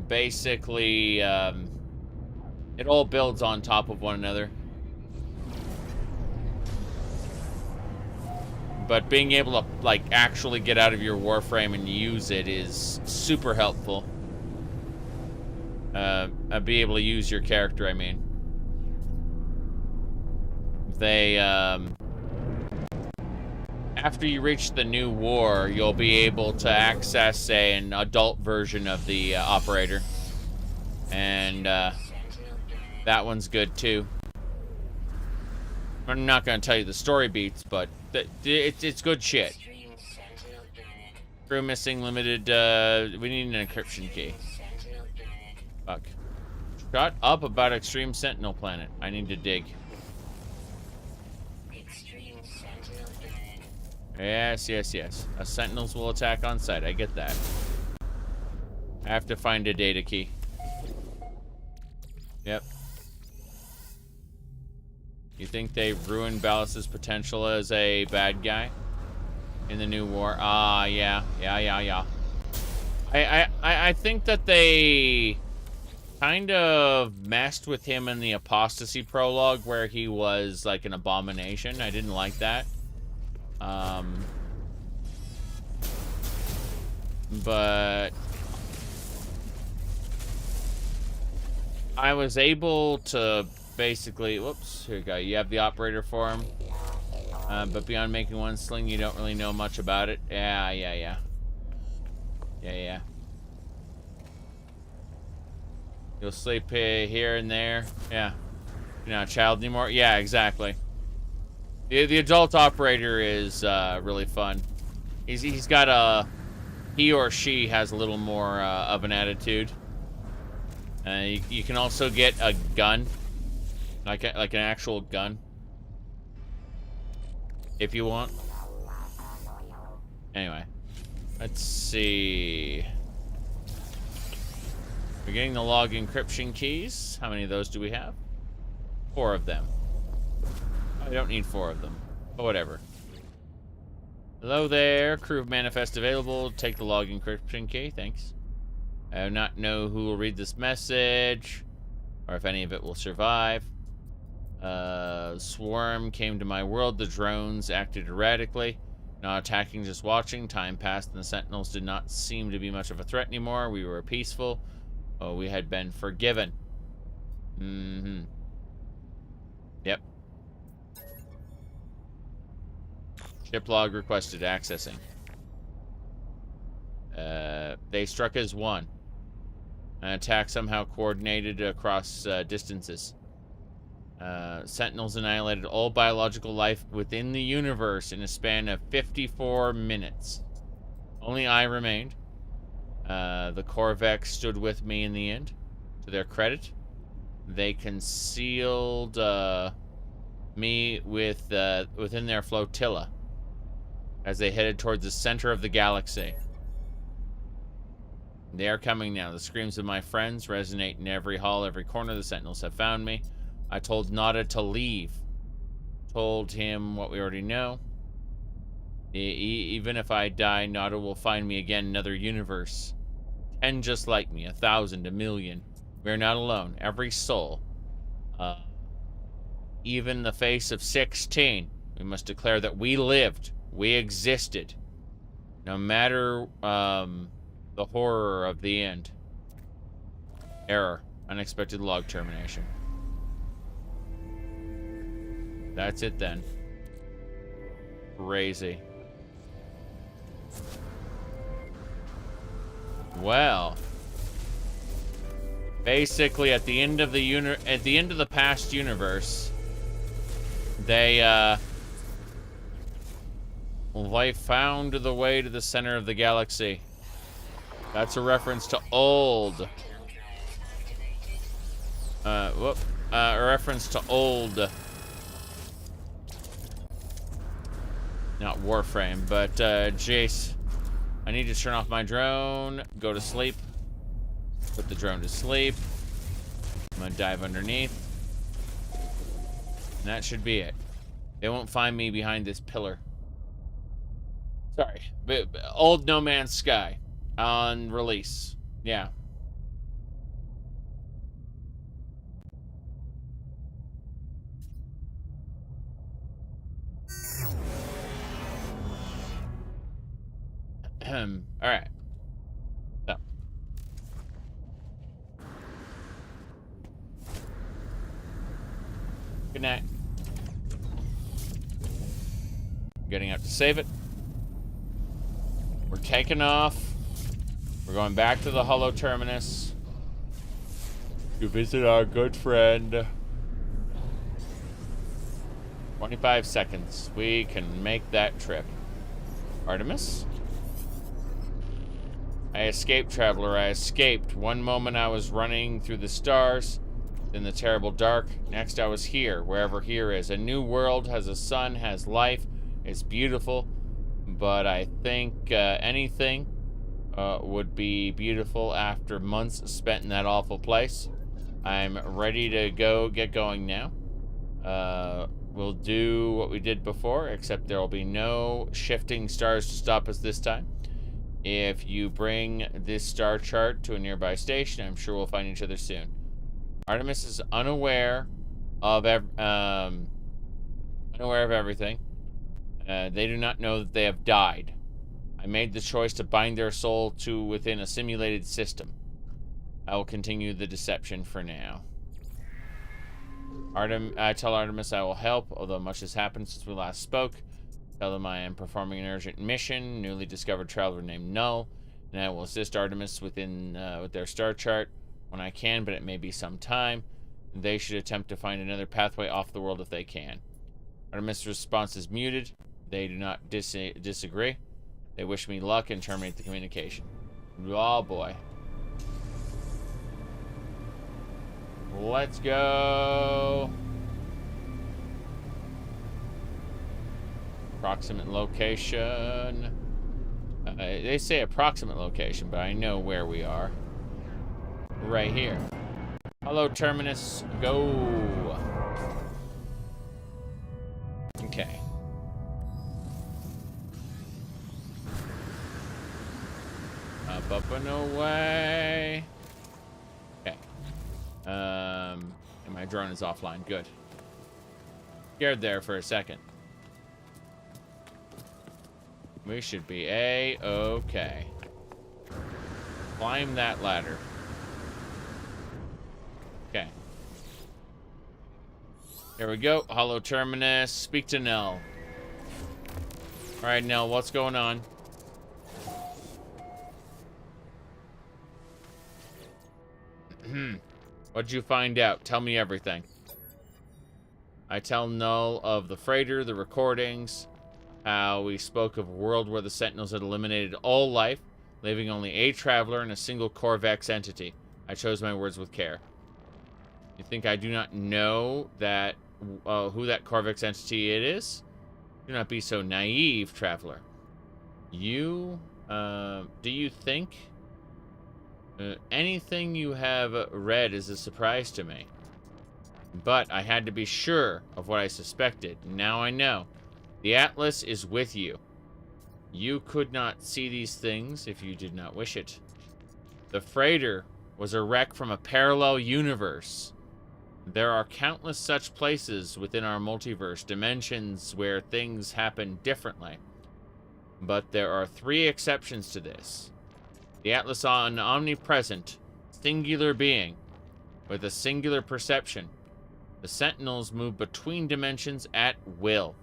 Basically, it all builds on top of one another. But being able to, like, actually get out of your Warframe and use it is super helpful. Be able to use your character, I mean. They, after you reach the new war, you'll be able to access, say, an adult version of the operator. And that one's good, too. I'm not going to tell you the story beats, but it's good shit. Crew missing, limited, we need an encryption key. Fuck. Shut up about Extreme Sentinel Planet. I need to dig. Yes. Sentinels will attack on sight. I get that. I have to find a data key. Yep. You think they ruined Ballas's potential as a bad guy in the new war? Yeah. I think that they kind of messed with him in the Apostasy prologue where he was like an abomination. I didn't like that. But I was able to basically, whoops, here you go. You have the operator form. But beyond making one sling, you don't really know much about it. Yeah. You'll sleep here and there. Yeah. You're not a child anymore. Yeah, exactly. The adult operator is really fun. He's got a, he or she has a little more of an attitude. You can also get a gun, like an actual gun, if you want. Anyway, let's see. We're getting the log encryption keys. How many of those do we have? 4 of them. I don't need 4 of them, but whatever. Hello there, crew manifest available. Take the log encryption key, thanks. I do not know who will read this message, or if any of it will survive. Swarm came to my world. The drones acted erratically. Not attacking, just watching. Time passed and the Sentinels did not seem to be much of a threat anymore. We were peaceful. Oh, we had been forgiven. Yep. Ship log requested accessing. They struck as one. An attack somehow coordinated across distances. Sentinels annihilated all biological life within the universe in a span of 54 minutes. Only I remained. The Corvex stood with me in the end. To their credit, they concealed me within their flotilla as they headed towards the center of the galaxy. They are coming now. The screams of my friends resonate in every hall, every corner. The Sentinels have found me. I told Nada to leave. Told him what we already know. Even if I die, Nada will find me again in another universe. 10 just like me, 1,000, 1,000,000. We are not alone. Every soul. Even the face of 16. We must declare that we lived. We existed. No matter the horror of the end. Error. Unexpected log termination. That's it then. Crazy. Well, basically at the end of the past universe, they found the way to the center of the galaxy. That's a reference to old. A reference to old. Not Warframe, but Jace. I need to turn off my drone, go to sleep, put the drone to sleep. I'm gonna dive underneath. And that should be it. They won't find me behind this pillar. Sorry, but old No Man's Sky on release. Yeah. All right. So. Good night. Getting out to save it. We're taking off. We're going back to the hollow terminus to visit our good friend. 25 seconds. We can make that trip. Artemis? I escaped, traveler. I escaped. One moment I was running through the stars, then the terrible dark. Next I was here, wherever here is. A new world, has a sun, has life. It's beautiful, but I think anything would be beautiful after months spent in that awful place. I'm ready to get going now. We'll do what we did before, except there will be no shifting stars to stop us this time. If you bring this star chart to a nearby station, I'm sure we'll find each other soon. Artemis is unaware of everything. They do not know that they have died. I made the choice to bind their soul to within a simulated system. I will continue the deception for now. I tell Artemis I will help, although much has happened since we last spoke. Tell them I am performing an urgent mission, newly discovered traveler named Null, and I will assist Artemis with their star chart when I can, but it may be some time. They should attempt to find another pathway off the world if they can. Artemis' response is muted. They do not disagree. They wish me luck and terminate the communication. Oh boy. Let's go. Approximate location. They say approximate location, but I know where we are. Right here. Hello, terminus. Go. Okay. Up and away. Okay. And my drone is offline. Good. Scared there for a second. We should be A-okay. Climb that ladder. Okay. Here we go. Hollow terminus. Speak to Nell. Alright, Nell, what's going on? What'd you find out? Tell me everything. I tell Null of the freighter, the recordings, how we spoke of a world where the Sentinels had eliminated all life, leaving only a traveler and a single Corvex entity. I chose my words with care. You think I do not know that who that Corvex entity it is? Do not be so naive, traveler. You, do you think anything you have read is a surprise to me? But I had to be sure of what I suspected. Now I know. The Atlas is with you. You could not see these things if you did not wish it. The freighter was a wreck from a parallel universe. There are countless such places within our multiverse, dimensions where things happen differently. But there are 3 exceptions to this. The Atlas, an omnipresent, singular being with a singular perception. The Sentinels move between dimensions at will.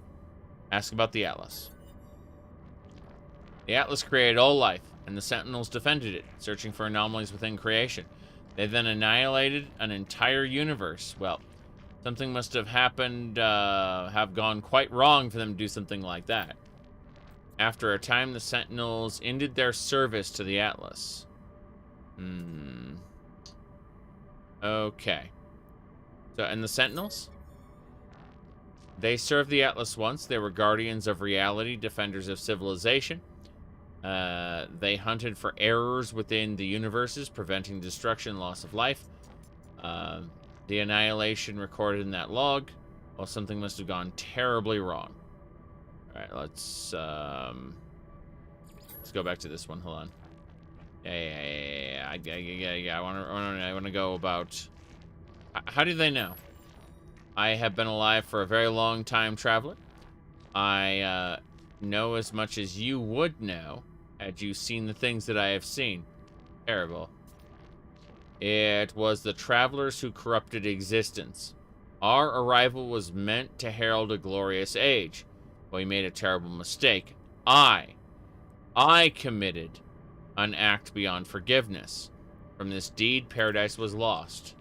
Ask about the Atlas. The Atlas created all life, and the Sentinels defended it, searching for anomalies within creation. They then annihilated an entire universe. Well, something must have happened, have gone quite wrong for them to do something like that. After a time, the Sentinels ended their service to the Atlas. Okay. So, and the Sentinels? They served the Atlas once. They were guardians of reality, defenders of civilization. They hunted for errors within the universes, preventing destruction and loss of life. The annihilation recorded in that log. Well, something must have gone terribly wrong. All right, let's go back to this one. Hold on. Yeah. I want to go about. How do they know? I have been alive for a very long time, traveler. I know as much as you would know had you seen the things that I have seen. Terrible. It was the travelers who corrupted existence. Our arrival was meant to herald a glorious age. We made a terrible mistake. I committed an act beyond forgiveness. From this deed, paradise was lost.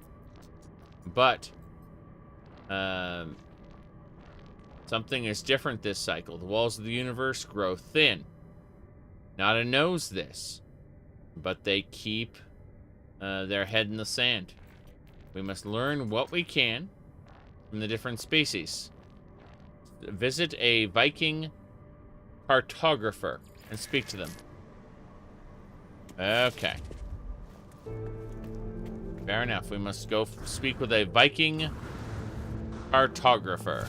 But something is different this cycle. The walls of the universe grow thin. Nada knows this, but they keep their head in the sand. We must learn what we can from the different species. Visit a Viking cartographer and speak to them. Okay. Fair enough. We must go speak with a Viking cartographer.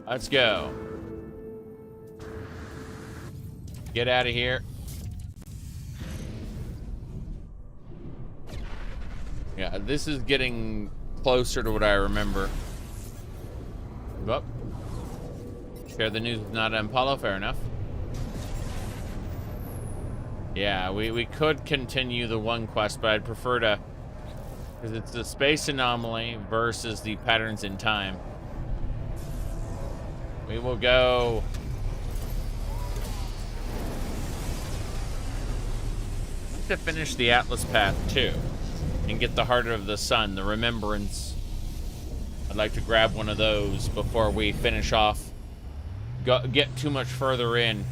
Let's go. Get out of here. Yeah, this is getting closer to what I remember. Move up. Share the news with Nada and Paulo. Fair enough. Yeah, we could continue the one quest, but I'd prefer to, because it's the space anomaly versus the patterns in time. We will go. To finish the Atlas path too, and get the Heart of the Sun, the Remembrance. I'd like to grab one of those before we finish off. Get too much further in.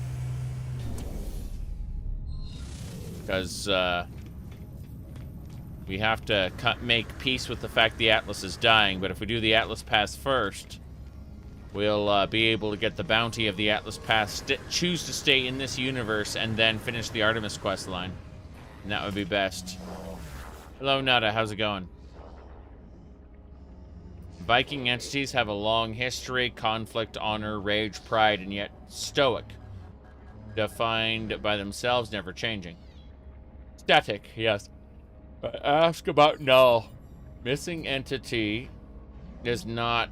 Because we have to make peace with the fact the Atlas is dying. But if we do the Atlas Pass first, we'll be able to get the bounty of the Atlas Pass, choose to stay in this universe, and then finish the Artemis quest line. And that would be best. Hello, Nada. How's it going? Viking entities have a long history, conflict, honor, rage, pride, and yet stoic. Defined by themselves, never changing. Static, yes. But ask about null. Missing entity is not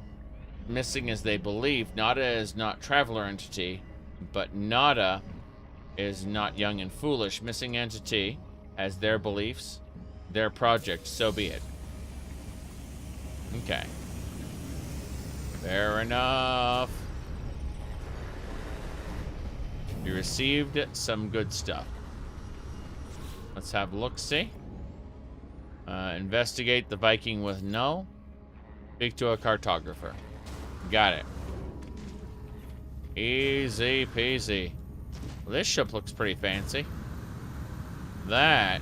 missing as they believe. Nada is not traveler entity, but Nada is not young and foolish. Missing entity has their beliefs, their project, so be it. Okay. Fair enough. We received some good stuff. Let's have a look-see. Investigate the Viking with null. Speak to a cartographer. Got it. Easy peasy. Well, this ship looks pretty fancy. That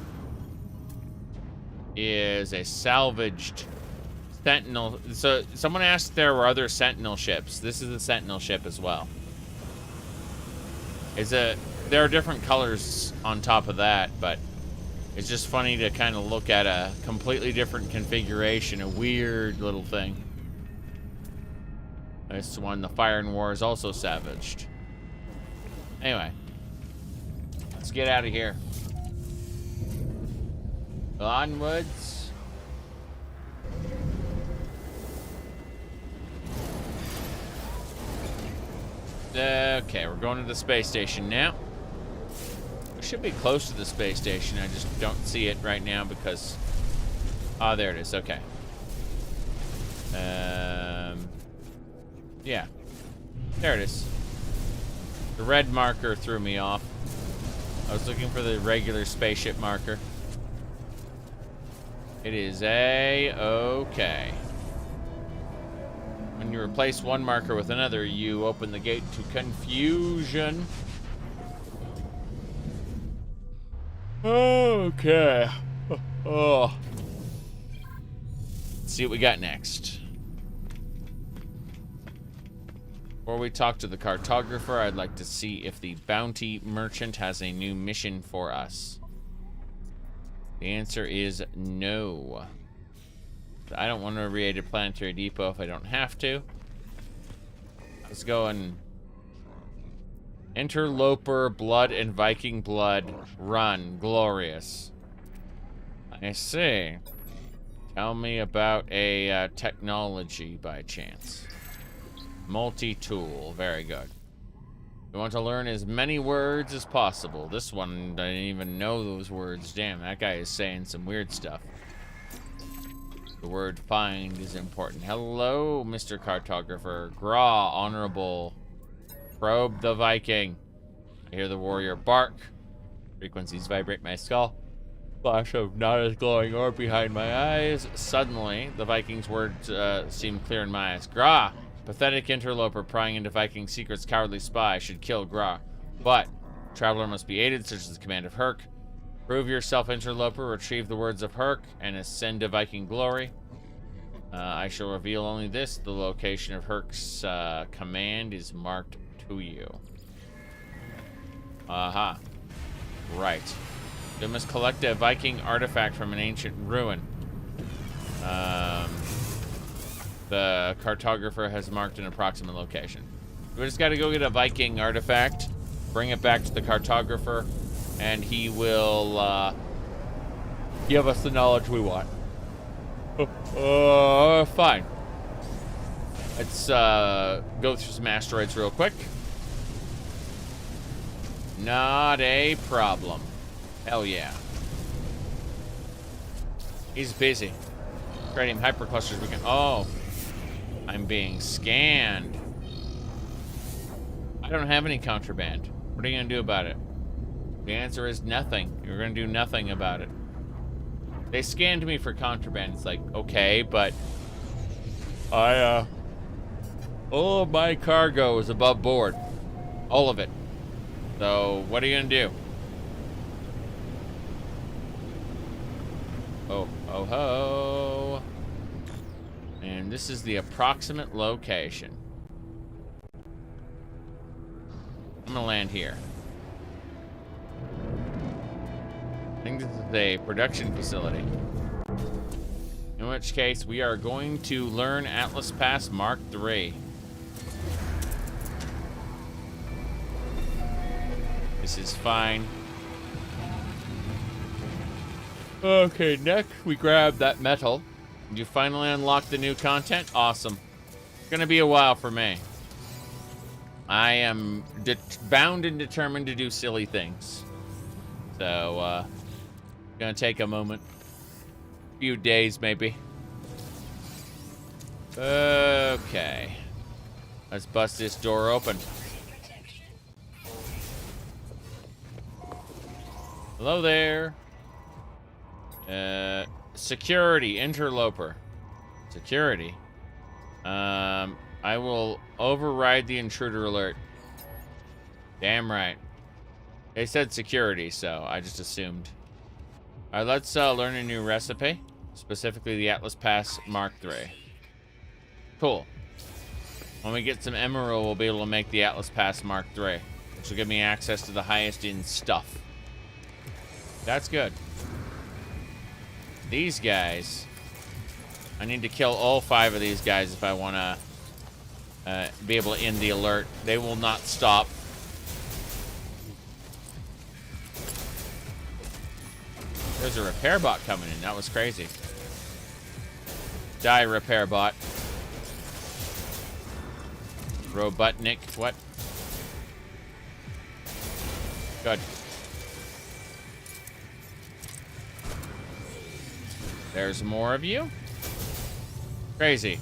is a salvaged Sentinel. So someone asked if there were other Sentinel ships. This is a Sentinel ship as well. There are different colors on top of that, but it's just funny to kind of look at a completely different configuration, a weird little thing. This one, the Fire and War, is also salvaged. Anyway, let's get out of here. Onwards. Okay, we're going to the space station now. We should be close to the space station. I just don't see it right now because... Ah, there it is. Okay. Yeah. There it is. The red marker threw me off. I was looking for the regular spaceship marker. It is A-okay. When you replace one marker with another, you open the gate to confusion. Okay. Oh. Let's see what we got next. Before we talk to the cartographer, I'd like to see if the bounty merchant has a new mission for us. The answer is no. I don't want to create a planetary depot if I don't have to. Let's go and interloper, blood and Viking blood, run, glorious. I see. Tell me about a technology by chance. Multi-tool, very good. We want to learn as many words as possible. This one didn't even know those words. Damn, that guy is saying some weird stuff. The word find is important. Hello, Mr. Cartographer. Gra, honorable. Probe the Viking. I hear the warrior bark. Frequencies vibrate my skull. Flash of not as glowing orb behind my eyes. Suddenly, the Viking's words seem clear in my eyes. Gra! Pathetic interloper prying into Viking secrets, cowardly spy, should kill Gra. But, traveler must be aided, such as the command of Herc. Prove yourself, interloper, retrieve the words of Herc, and ascend to Viking glory. I shall reveal only this. The location of Herc's command is marked to you. Aha. Right. We must collect a Viking artifact from an ancient ruin. The cartographer has marked an approximate location. We just got to go get a Viking artifact, bring it back to the cartographer, and he will give us the knowledge we want. Fine. Let's go through some asteroids real quick. Not a problem. Hell yeah. He's busy. Creating hyperclusters we can. Oh. I'm being scanned. I don't have any contraband. What are you gonna do about it? The answer is nothing. You're gonna do nothing about it. They scanned me for contraband. It's like, okay, but all of my cargo is above board. All of it. So what are you gonna do? Oh, oh ho. And this is the approximate location. I'm gonna land here. I think this is a production facility. In which case, we are going to learn Atlas Pass Mark III. This is fine. Okay, next we grab that metal. Did you finally unlock the new content? Awesome. It's gonna be a while for me. I am bound and determined to do silly things. So, gonna take a moment. A few days, maybe. Okay. Let's bust this door open. Hello there. Security, interloper. Security. I will override the intruder alert. Damn right. They said security, so I just assumed. Alright, let's learn a new recipe. Specifically the Atlas Pass Mark III. Cool. When we get some emerald, we'll be able to make the Atlas Pass Mark III, which will give me access to the highest in stuff. That's good. These guys, I need to kill all 5 of these guys if I want to be able to end the alert. They will not stop. There's a repair bot coming in. That was crazy. Die, repair bot. Robotnik. What? Good. There's more of you. Crazy.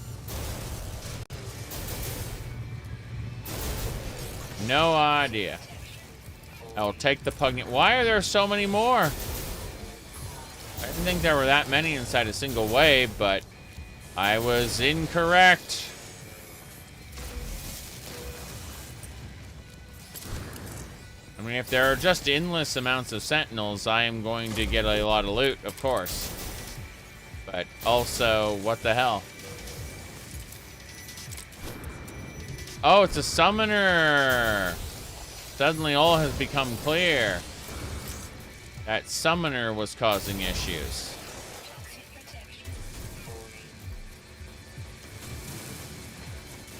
No idea. I will take the pugnant. Why are there so many more? I didn't think there were that many inside a single wave, but I was incorrect. I mean, if there are just endless amounts of sentinels, I am going to get a lot of loot, of course. But also, what the hell? Oh, it's a summoner! Suddenly all has become clear. That summoner was causing issues.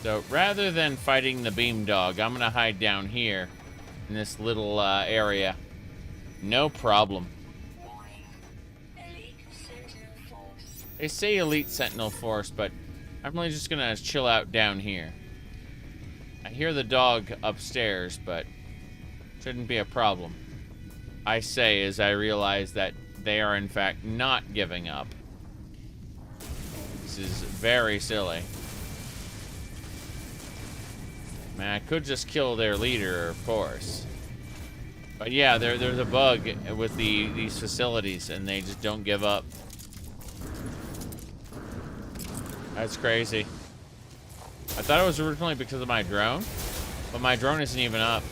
So rather than fighting the beam dog, I'm gonna hide down here in this little area. No problem. They say elite sentinel force, but I'm really just gonna chill out down here. I hear the dog upstairs, but shouldn't be a problem. I say as I realize that they are in fact not giving up. This is very silly. Man, I could just kill their leader, of course. But yeah, there's a bug with these facilities, and they just don't give up. That's crazy. I thought it was originally because of my drone, but my drone isn't even up.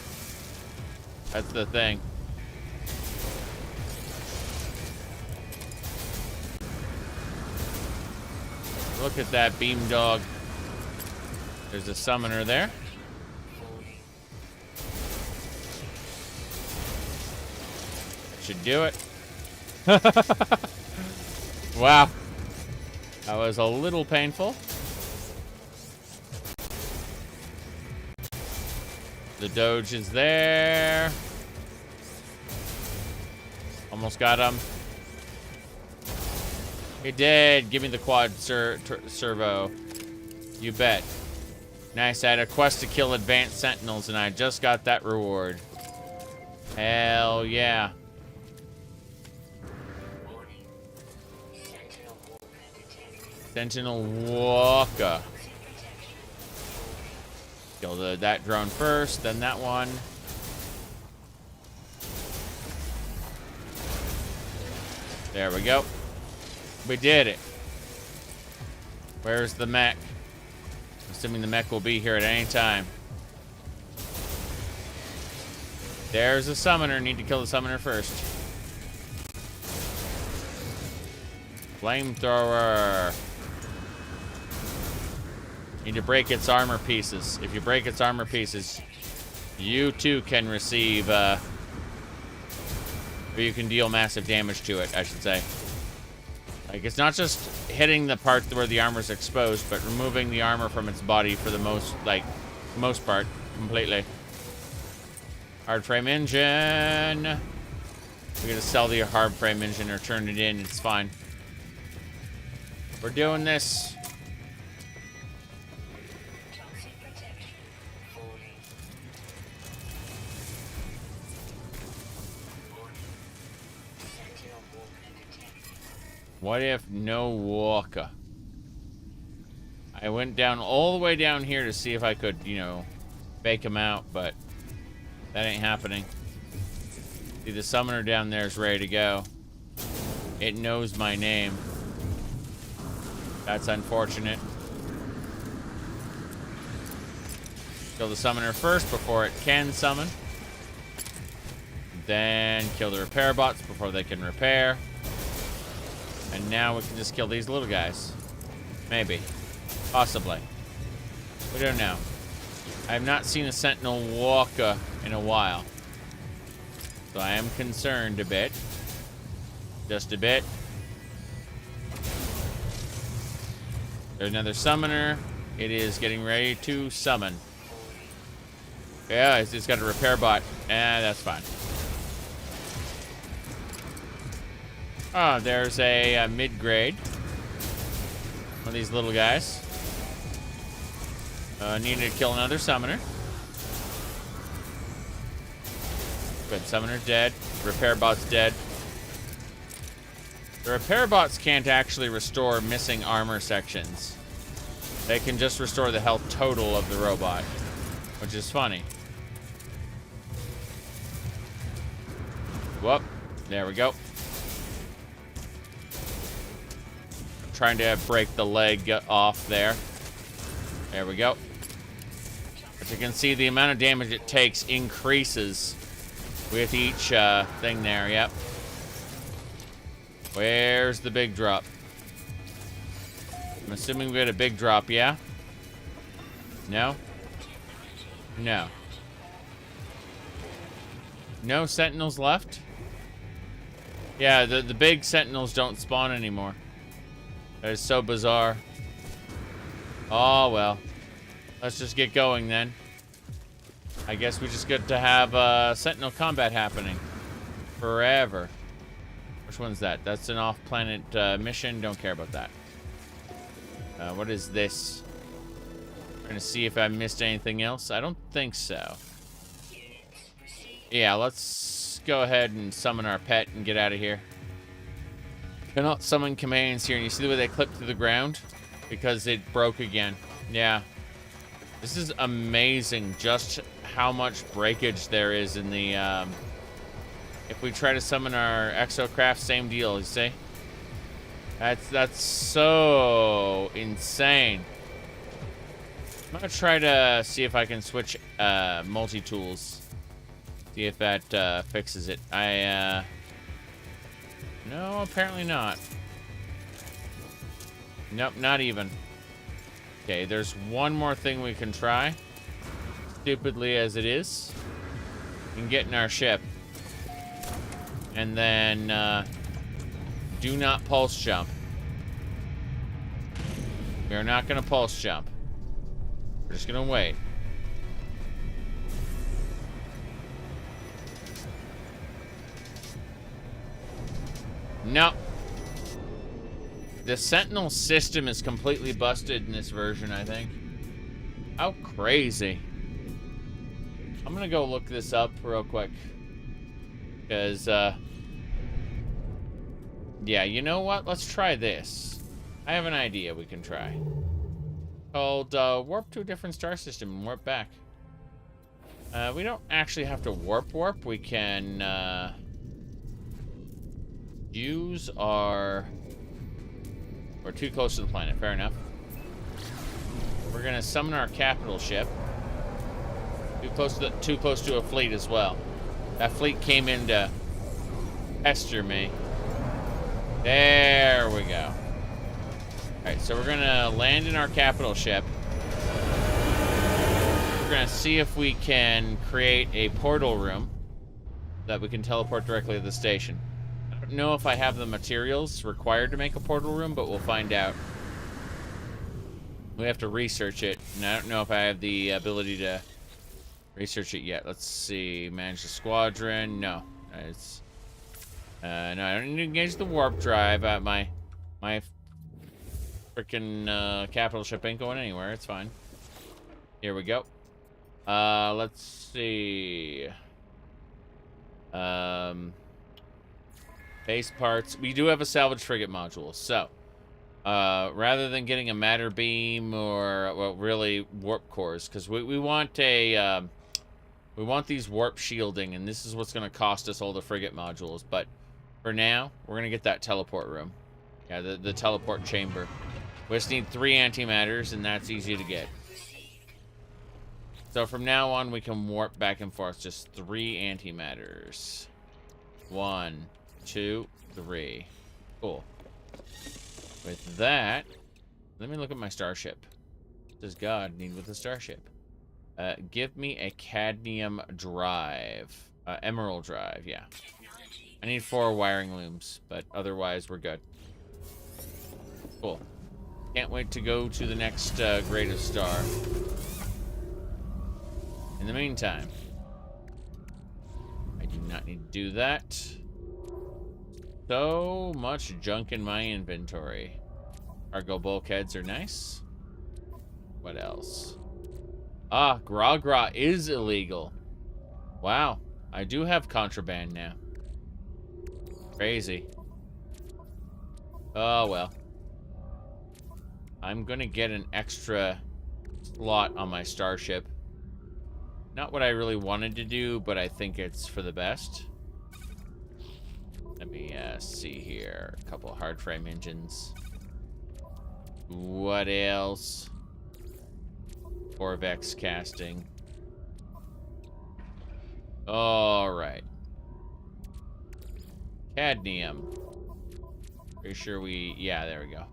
That's the thing. Look at that beam dog. There's a summoner there. Should do it. Wow. That was a little painful. The Doge is there. Almost got him. He did. Give me the quad servo. You bet. Nice. I had a quest to kill advanced sentinels, and I just got that reward. Hell yeah. Sentinel Walker. Kill that drone first, then that one. There we go. We did it. Where's the mech? Assuming the mech will be here at any time. There's a summoner. Need to kill the summoner first. Flamethrower. Need to break its armor pieces. If you break its armor pieces, you too can receive, or you can deal massive damage to it, I should say. Like, it's not just hitting the part where the armor's exposed, but removing the armor from its body for the most part, completely. Hard frame engine. We're gonna sell the hard frame engine or turn it in, it's fine. We're doing this. What if no walker? I went down all the way down here to see if I could, you know, fake him out, but that ain't happening. See, the summoner down there is ready to go. It knows my name. That's unfortunate. Kill the summoner first before it can summon. Then kill the repair bots before they can repair. And now we can just kill these little guys. Maybe. Possibly. We don't know. I have not seen a Sentinel walker in a while. So I am concerned a bit. Just a bit. There's another summoner. It is getting ready to summon. Yeah, it's got a repair bot. That's fine. Oh, there's a mid-grade. One of these little guys. Needed to kill another summoner. Good, summoner's dead. Repair bot's dead. The repair bots can't actually restore missing armor sections. They can just restore the health total of the robot, which is funny. Whoop. There we go. Trying to break the leg off there. There we go. As you can see, the amount of damage it takes increases with each thing there. Yep. Where's the big drop? I'm assuming we had a big drop, yeah? No? No. No Sentinels left? Yeah, the big Sentinels don't spawn anymore. That is so bizarre. Oh, well. Let's just get going then. I guess we just get to have Sentinel combat happening. Forever. Which one's that? That's an off-planet mission. Don't care about that. What is this? Trying to see if I missed anything else. I don't think so. Yeah, let's go ahead and summon our pet and get out of here. Cannot summon commands here, and you see the way they clip through the ground? Because it broke again. Yeah. This is amazing just how much breakage there is in the, if we try to summon our exocraft, same deal, you see? That's so insane. I'm gonna try to see if I can switch, multi-tools. See if that, fixes it. No, apparently not. Nope, not even. Okay, there's one more thing we can try. Stupidly as it is. We can get in our ship. And then, do not pulse jump. We are not going to pulse jump. We're just going to wait. No. The Sentinel system is completely busted in this version, I think. How crazy. I'm gonna go look this up real quick. Because, yeah, you know what? Let's try this. I have an idea we can try. Called, warp to a different star system and warp back. We don't actually have to warp. We can, use our... We're too close to the planet. Fair enough. We're gonna summon our capital ship. Too close to a fleet as well. That fleet came in to pester me. There we go. Alright, so we're gonna land in our capital ship. We're gonna see if we can create a portal room that we can teleport directly to the station. I don't know if I have the materials required to make a portal room, but we'll find out. We have to research it, and I don't know if I have the ability to research it yet. Let's see. Manage the squadron. No. It's... no, I don't need to engage the warp drive. My freaking capital ship ain't going anywhere. It's fine. Here we go. Let's see. Base parts. We do have a salvage frigate module, so rather than getting a matter beam or, well, really warp cores, because we want a we want these warp shielding, and this is what's going to cost us all the frigate modules. But for now, we're going to get that teleport room. Yeah, the teleport chamber. We just need 3 antimatters, and that's easy to get. So from now on, we can warp back and forth. Just 3 antimatters. 1, 2, 3. Cool. With that, let me look at my starship. What does God need with a starship? Give me a cadmium drive. Emerald drive, yeah. I need 4 wiring looms, but otherwise we're good. Cool. Can't wait to go to the next greatest star. In the meantime, I do not need to do that. So much junk in my inventory. Cargo bulkheads are nice. What else? Ah, Gra is illegal. Wow, I do have contraband now. Crazy. Oh, well. I'm gonna get an extra slot on my starship. Not what I really wanted to do, but I think it's for the best. Let me see here. A couple hard frame engines. What else? Corvex casting. All right. Cadmium. Pretty sure we... Yeah, there we go.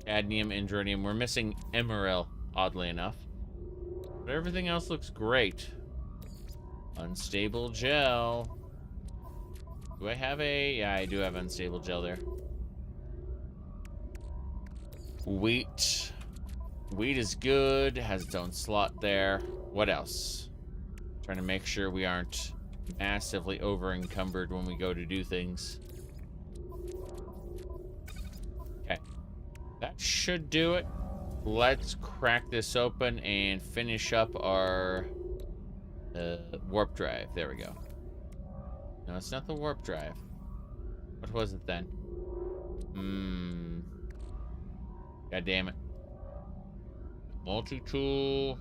Cadmium, Andronium. We're missing Emerald, oddly enough. But everything else looks great. Unstable gel. Do I have a... Yeah, I do have unstable gel there. Wheat. Wheat is good. Has its own slot there. What else? Trying to make sure we aren't massively over-encumbered when we go to do things. Okay. That should do it. Let's crack this open and finish up our warp drive. There we go. No, it's not the warp drive. What was it then? God damn it. Multi-tool.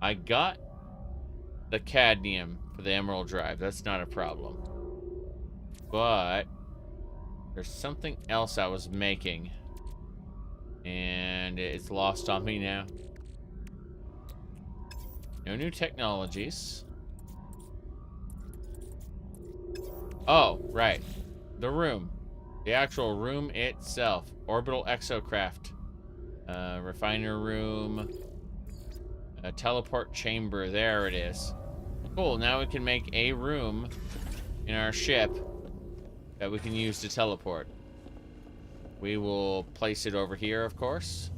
I got the cadmium for the emerald drive. That's not a problem. But there's something else I was making. And it's lost on me now. No new technologies. Oh, right. The room. The actual room itself. Orbital exocraft. Refiner room. A teleport chamber. There it is. Cool. Now we can make a room in our ship that we can use to teleport. We will place it over here, of course.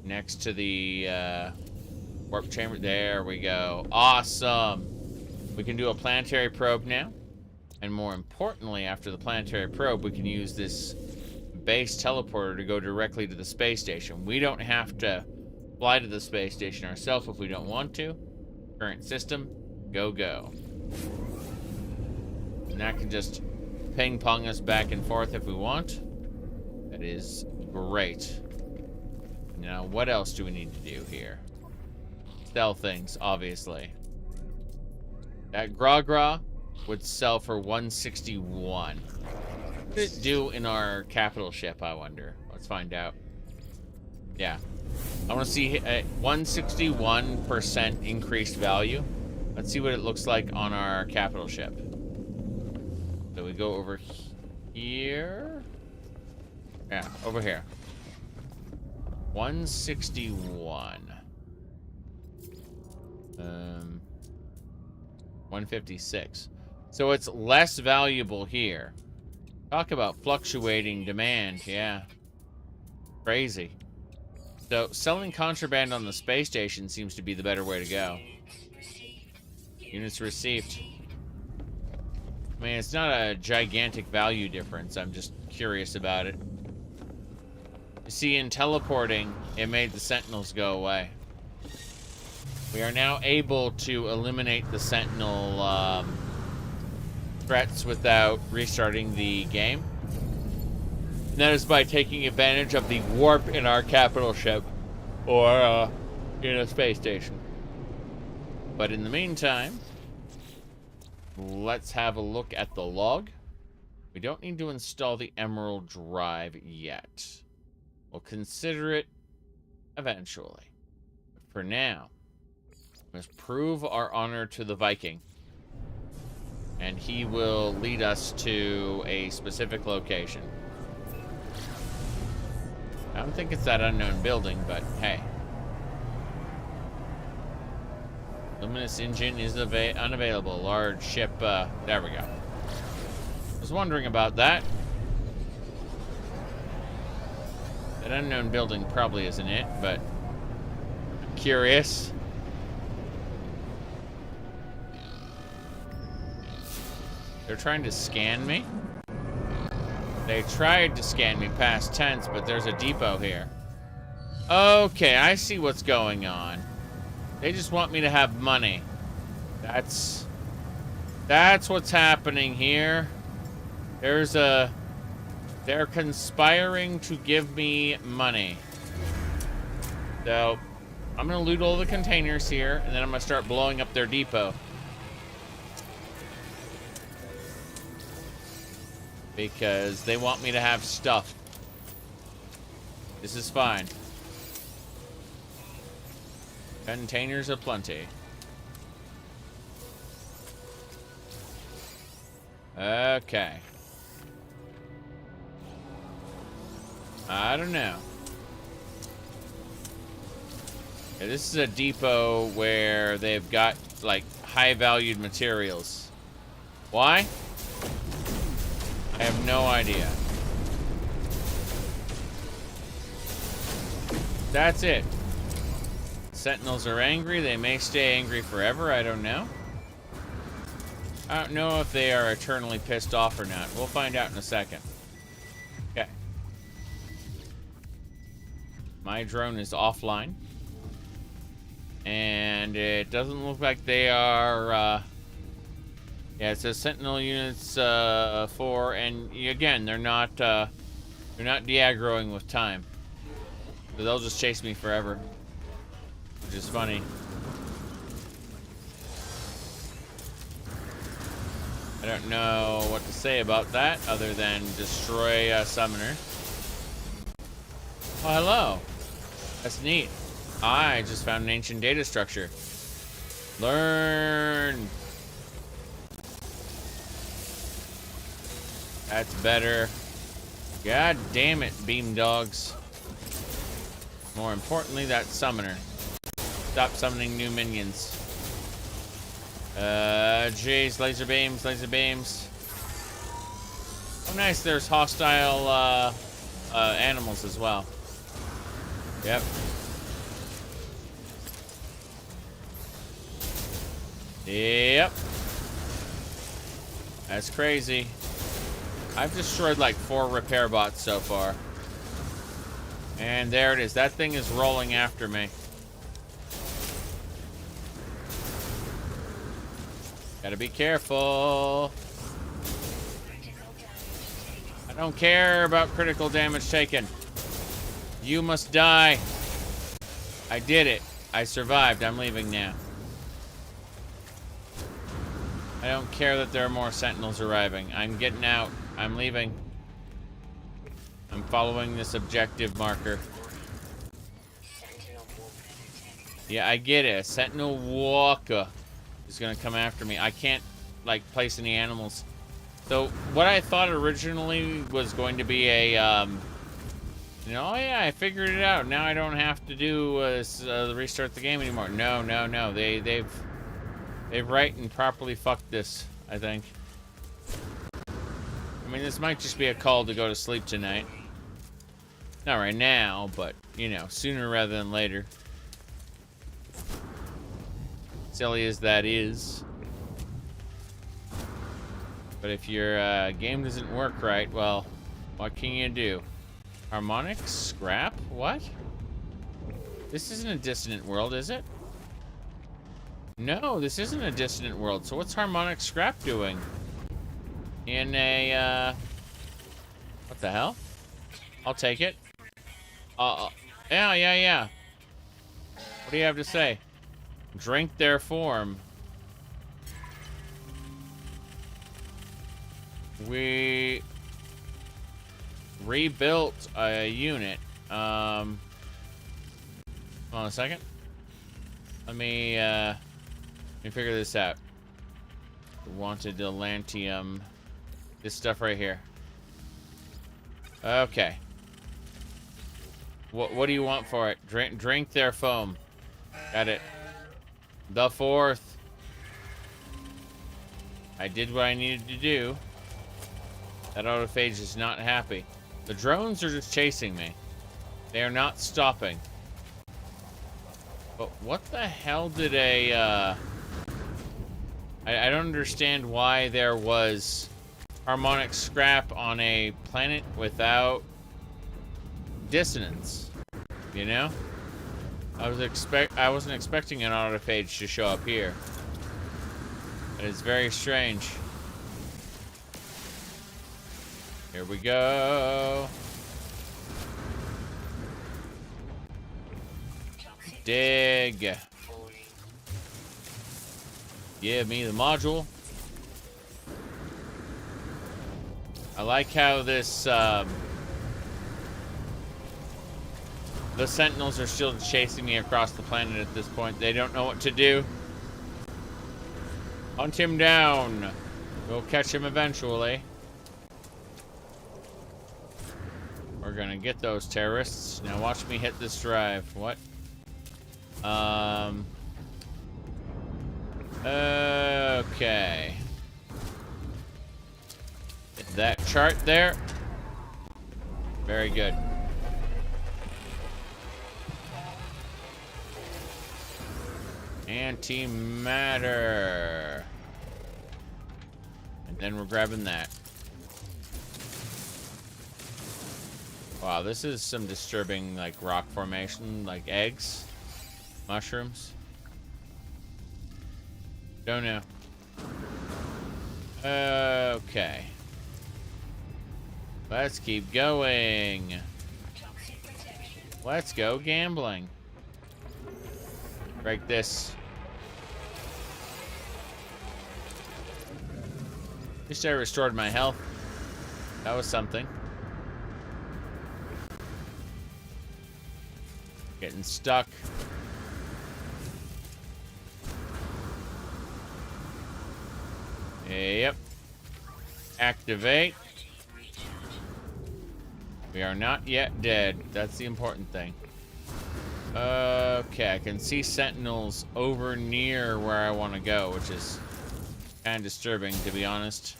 Next to the warp chamber. There we go. Awesome. We can do a planetary probe now. And more importantly, after the planetary probe, we can use this base teleporter to go directly to the space station. We don't have to fly to the space station ourselves if we don't want to. Current system, go, go. And that can just ping pong us back and forth if we want. That is great. Now, what else do we need to do here? Sell things, obviously. That Gra would sell for 161. What did it do in our capital ship, I wonder? Let's find out. Yeah. I want to see a 161% increased value. Let's see what it looks like on our capital ship. So we go over here. Yeah, over here. 161. 156. So it's less valuable here. Talk about fluctuating demand, yeah. Crazy. So selling contraband on the space station seems to be the better way to go. Units received. I mean, it's not a gigantic value difference. I'm just curious about it. You see, in teleporting, it made the Sentinels go away. We are now able to eliminate the Sentinel threats without restarting the game. And that is by taking advantage of the warp in our capital ship or in a space station. But in the meantime, let's have a look at the log. We don't need to install the Emerald Drive yet. We'll consider it eventually. But for now, we must prove our honor to the Viking. And he will lead us to a specific location. I don't think it's that unknown building, but hey. Luminous engine is unavailable. Large ship, there we go. I was wondering about that. That unknown building probably isn't it, but I'm curious. They're trying to scan me. They tried to scan me past tense, but there's a depot here. Okay, I see what's going on. They just want me to have money. That's what's happening here. They're conspiring to give me money. So, I'm gonna loot all the containers here, and then I'm gonna start blowing up their depot. because they want me to have stuff. This is fine. Containers aplenty. Okay. I don't know. Yeah, this is a depot where they've got, like, high-valued materials. Why? I have no idea. That's it. Sentinels are angry. They may stay angry forever. I don't know. I don't know if they are eternally pissed off or not. We'll find out in a second. Okay. My drone is offline. And it doesn't look like they are, yeah, it says Sentinel units, 4, and again, they're not de-aggroing with time. So they'll just chase me forever. Which is funny. I don't know what to say about that other than destroy a summoner. Oh, hello. That's neat. I just found an ancient data structure. Learn. That's better. God damn it, beam dogs. More importantly, that summoner. Stop summoning new minions. Jeez, laser beams, laser beams. Oh, nice, there's hostile, animals as well. Yep. Yep. That's crazy. I've destroyed like 4 repair bots so far. And there it is. That thing is rolling after me. Gotta be careful. I don't care about critical damage taken. You must die. I did it. I survived. I'm leaving now. I don't care that there are more Sentinels arriving. I'm getting out. I'm leaving. I'm following this objective marker. Yeah, I get it. A Sentinel walker is gonna come after me. I can't, like, place any animals. So, what I thought originally was going to be a, you know, oh yeah, I figured it out. Now I don't have to do restart the game anymore. No, no, no. They've right and properly fucked this, I think. I mean, this might just be a call to go to sleep tonight. Not right now, but, you know, sooner rather than later. Silly as that is. But if your game doesn't work right, well, what can you do? Harmonic scrap? What? This isn't a dissonant world, is it? No, this isn't a dissonant world. So what's harmonic scrap doing? In a, what the hell? I'll take it. Yeah. What do you have to say? Drink their form. We rebuilt a unit. Hold on a second. Let me figure this out. Wanted Atlantium. This stuff right here. Okay. What do you want for it? Drink their foam. Got it. The 4th. I did what I needed to do. That autophage is not happy. The drones are just chasing me. They are not stopping. But what the hell did a, I don't understand why there was harmonic scrap on a planet without dissonance. You know? I wasn't expecting an autophage to show up here. It is very strange. Here we go. Dig. Give me the module. I like how this, the Sentinels are still chasing me across the planet at this point. They don't know what to do. Hunt him down. We'll catch him eventually. We're gonna get those terrorists. Now watch me hit this drive. What? Okay. That chart there. Very good. Antimatter. And then we're grabbing that. Wow, this is some disturbing, like, rock formation, like eggs, mushrooms. Don't know. Okay. Let's keep going. Toxic protection. Let's go gambling. Break this. At least I restored my health. That was something. Getting stuck. Yep. Activate. We are not yet dead. That's the important thing. Okay, I can see Sentinels over near where I want to go, which is kind of disturbing, to be honest.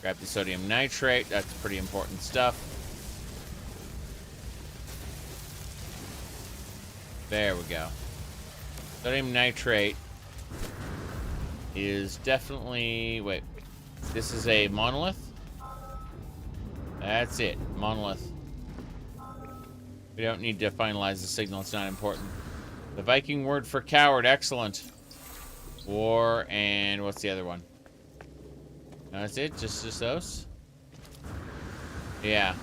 Grab the sodium nitrate. That's pretty important stuff. There we go. Sodium nitrate is definitely... Wait. This is a monolith? That's it. Monolith. We don't need to finalize the signal. It's not important. The Viking word for coward. Excellent. War and... What's the other one? That's it? Just those? Yeah.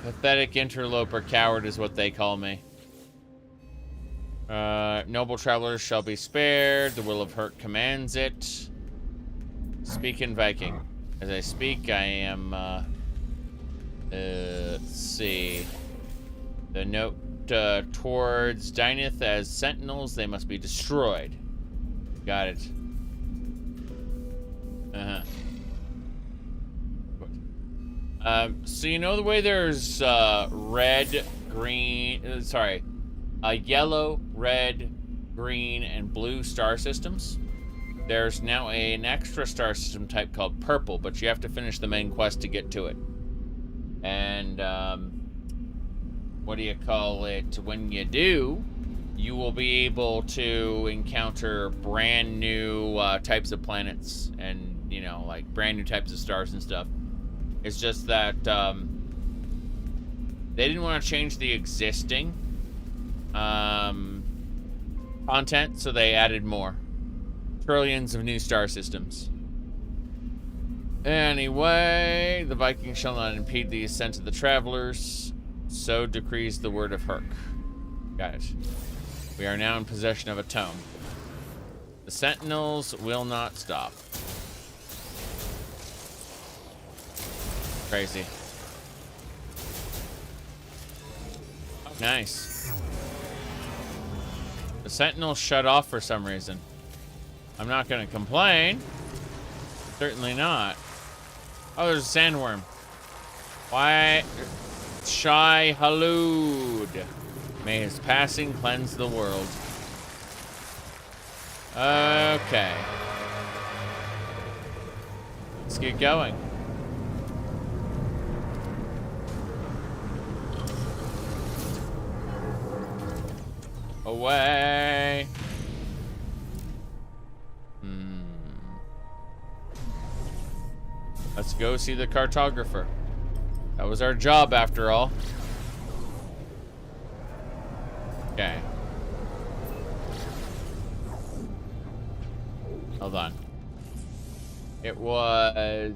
Pathetic interloper coward is what they call me. Noble travelers shall be spared. The will of Hurt commands it. Speak in Viking. As I speak, I am, let's see. The note, towards Dyneth as sentinels, they must be destroyed. Got it. So you know the way there's, red, green, yellow, red, green, and blue star systems? There's now an extra star system type called purple, but you have to finish the main quest to get to it. And, what do you call it? When you do, you will be able to encounter brand new types of planets and, you know, like brand new types of stars and stuff. It's just that they didn't want to change the existing content, so they added more. Trillions of new star systems. Anyway, the Vikings shall not impede the ascent of the travelers. So decrees the word of Herc. Got it. We are now in possession of a tome. The Sentinels will not stop. Crazy. Oh, nice. The Sentinels shut off for some reason. I'm not gonna complain. Certainly not. Oh, there's a sandworm. Why? Shy Halud. May his passing cleanse the world. Okay. Let's get going. Away. Let's go see the cartographer. That was our job after all. Okay. Hold on. It was,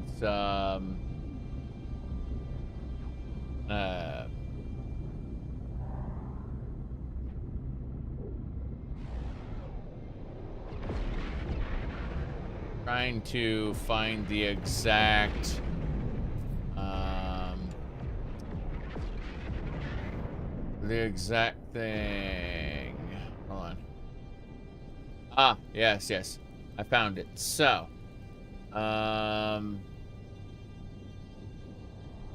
Trying to find the exact thing. Hold on. Ah, yes, yes. I found it. So,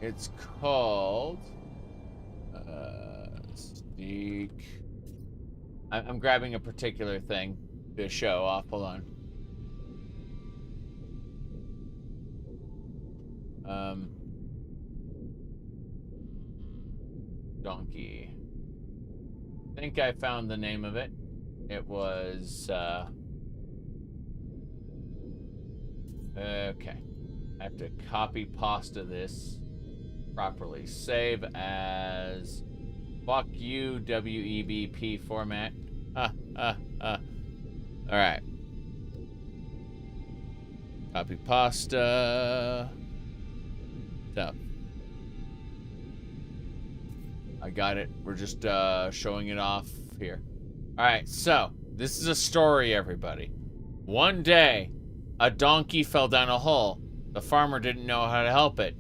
it's called Sneak. I'm grabbing a particular thing to show off. Hold on. Donkey. I think I found the name of it. It was, okay. I have to copy pasta this properly. Save as fuck you WEBP format. Alright. Copy pasta. So. I got it. We're just showing it off here. Alright, so this is a story, everybody. One day, a donkey fell down a hole. The farmer didn't know how to help it.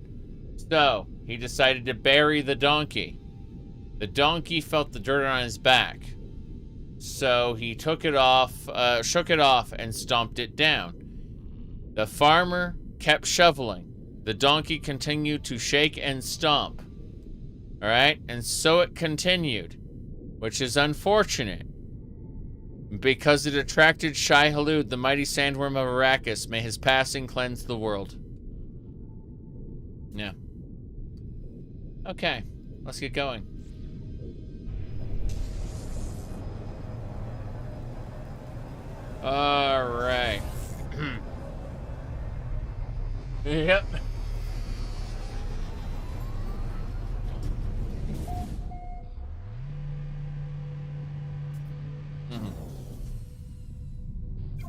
So, he decided to bury the donkey. The donkey felt the dirt on his back. So, he took it off, shook it off, and stomped it down. The farmer kept shoveling. The donkey continued to shake and stomp. Alright, and so it continued, which is unfortunate, because it attracted Shai-Hulud, the mighty sandworm of Arrakis. May his passing cleanse the world. Yeah. Okay, let's get going. Alright. Yep.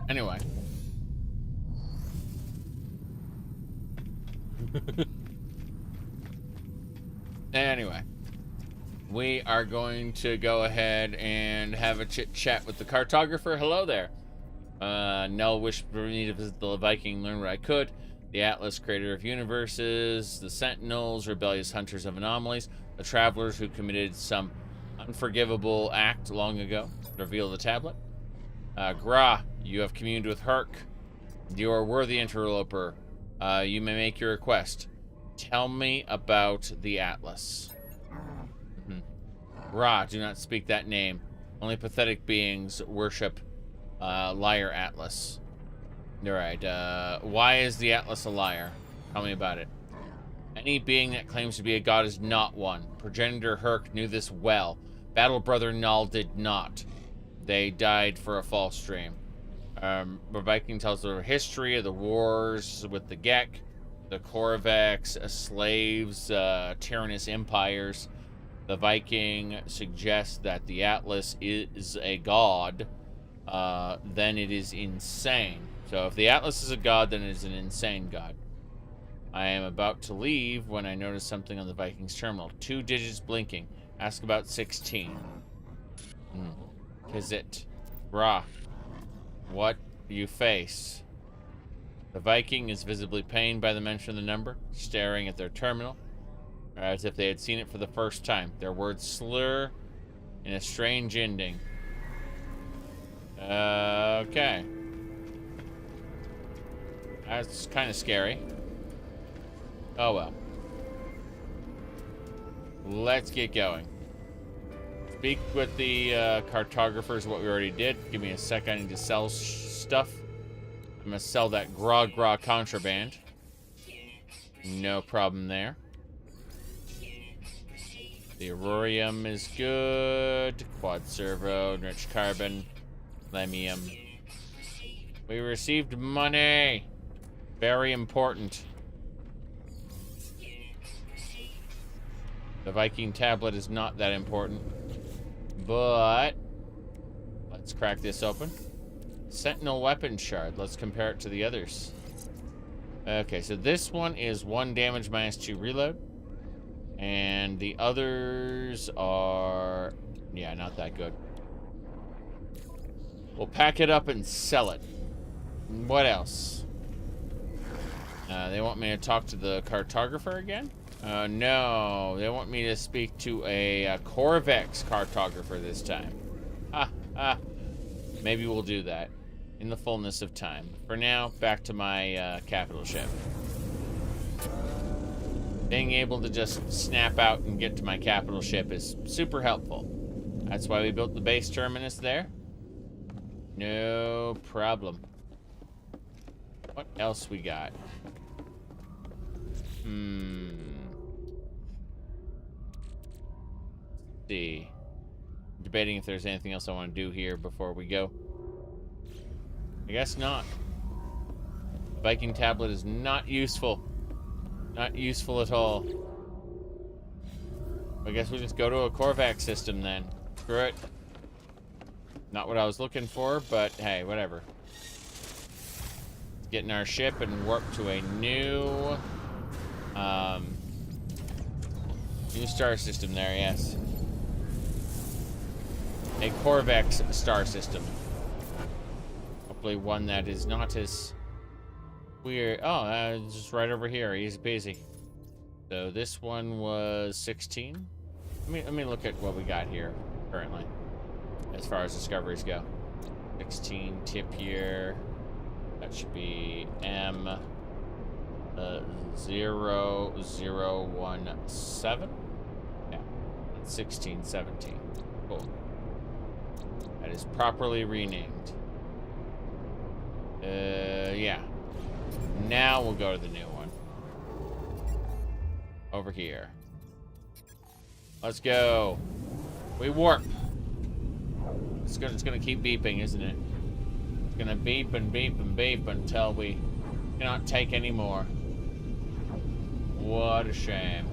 Anyway. Anyway. We are going to go ahead and have a chit-chat with the cartographer. Hello there. Null wished for me to visit the Viking, learn what I could. The Atlas, creator of universes. The Sentinels, rebellious hunters of anomalies. The travelers who committed some unforgivable act long ago. Reveal the tablet. Gra, you have communed with Herc. You are a worthy interloper. You may make your request. Tell me about the Atlas. Gra, do not speak that name. Only pathetic beings worship liar Atlas. Alright, why is the Atlas a liar? Tell me about it. Any being that claims to be a god is not one. Progenitor Herc knew this well. Battle brother Null did not. They died for a false dream. The Viking tells the history of the wars with the Gek, the Korvax, slaves, tyrannous empires. The Viking suggests that the Atlas is a god, then it is insane. So if the Atlas is a god, then it is an insane god. I am about to leave when I notice something on the Viking's terminal. 2 digits blinking. Ask about 16. Is it? Rah. What do you face? The Viking is visibly pained by the mention of the number, staring at their terminal, as if they had seen it for the first time. Their words slur in a strange ending. Okay. That's kind of scary. Oh well. Let's get going. Speak with the cartographers, what we already did. Give me a sec, I need to sell stuff. I'm gonna sell that gra contraband. No problem there. The Aurorium is good. Quad servo, enriched carbon, lemium. We received money. Very important. The Viking tablet is not that important. But let's crack this open. Sentinel weapon shard. Let's compare it to the others. Okay, so this one is 1 damage minus 2 reload. And the others are, yeah, not that good. We'll pack it up and sell it. What else? They want me to talk to the cartographer again? No. They want me to speak to a Corvex cartographer this time. Maybe we'll do that in the fullness of time. For now, back to my capital ship. Being able to just snap out and get to my capital ship is super helpful. That's why we built the base terminus there. No problem. What else we got? See. Debating if there's anything else I want to do here before we go. I guess not. Viking tablet is not useful. Not useful at all. I guess we'll just go to a Corvax system then. Screw it. Not what I was looking for, but hey, whatever. Get in our ship and warp to a new star system there, yes. A Corvex star system. Hopefully one that is not as weird. Oh, it's just right over here. Easy peasy. So this one was 16. Let me look at what we got here currently, as far as discoveries go. 16 tip here. That should be M 0017. Yeah, that's 16, 17. Cool. That is properly renamed. Yeah. Now we'll go to the new one. Over here. Let's go. We warp. It's gonna keep beeping, isn't it? It's gonna beep and beep and beep until we cannot take any more. What a shame.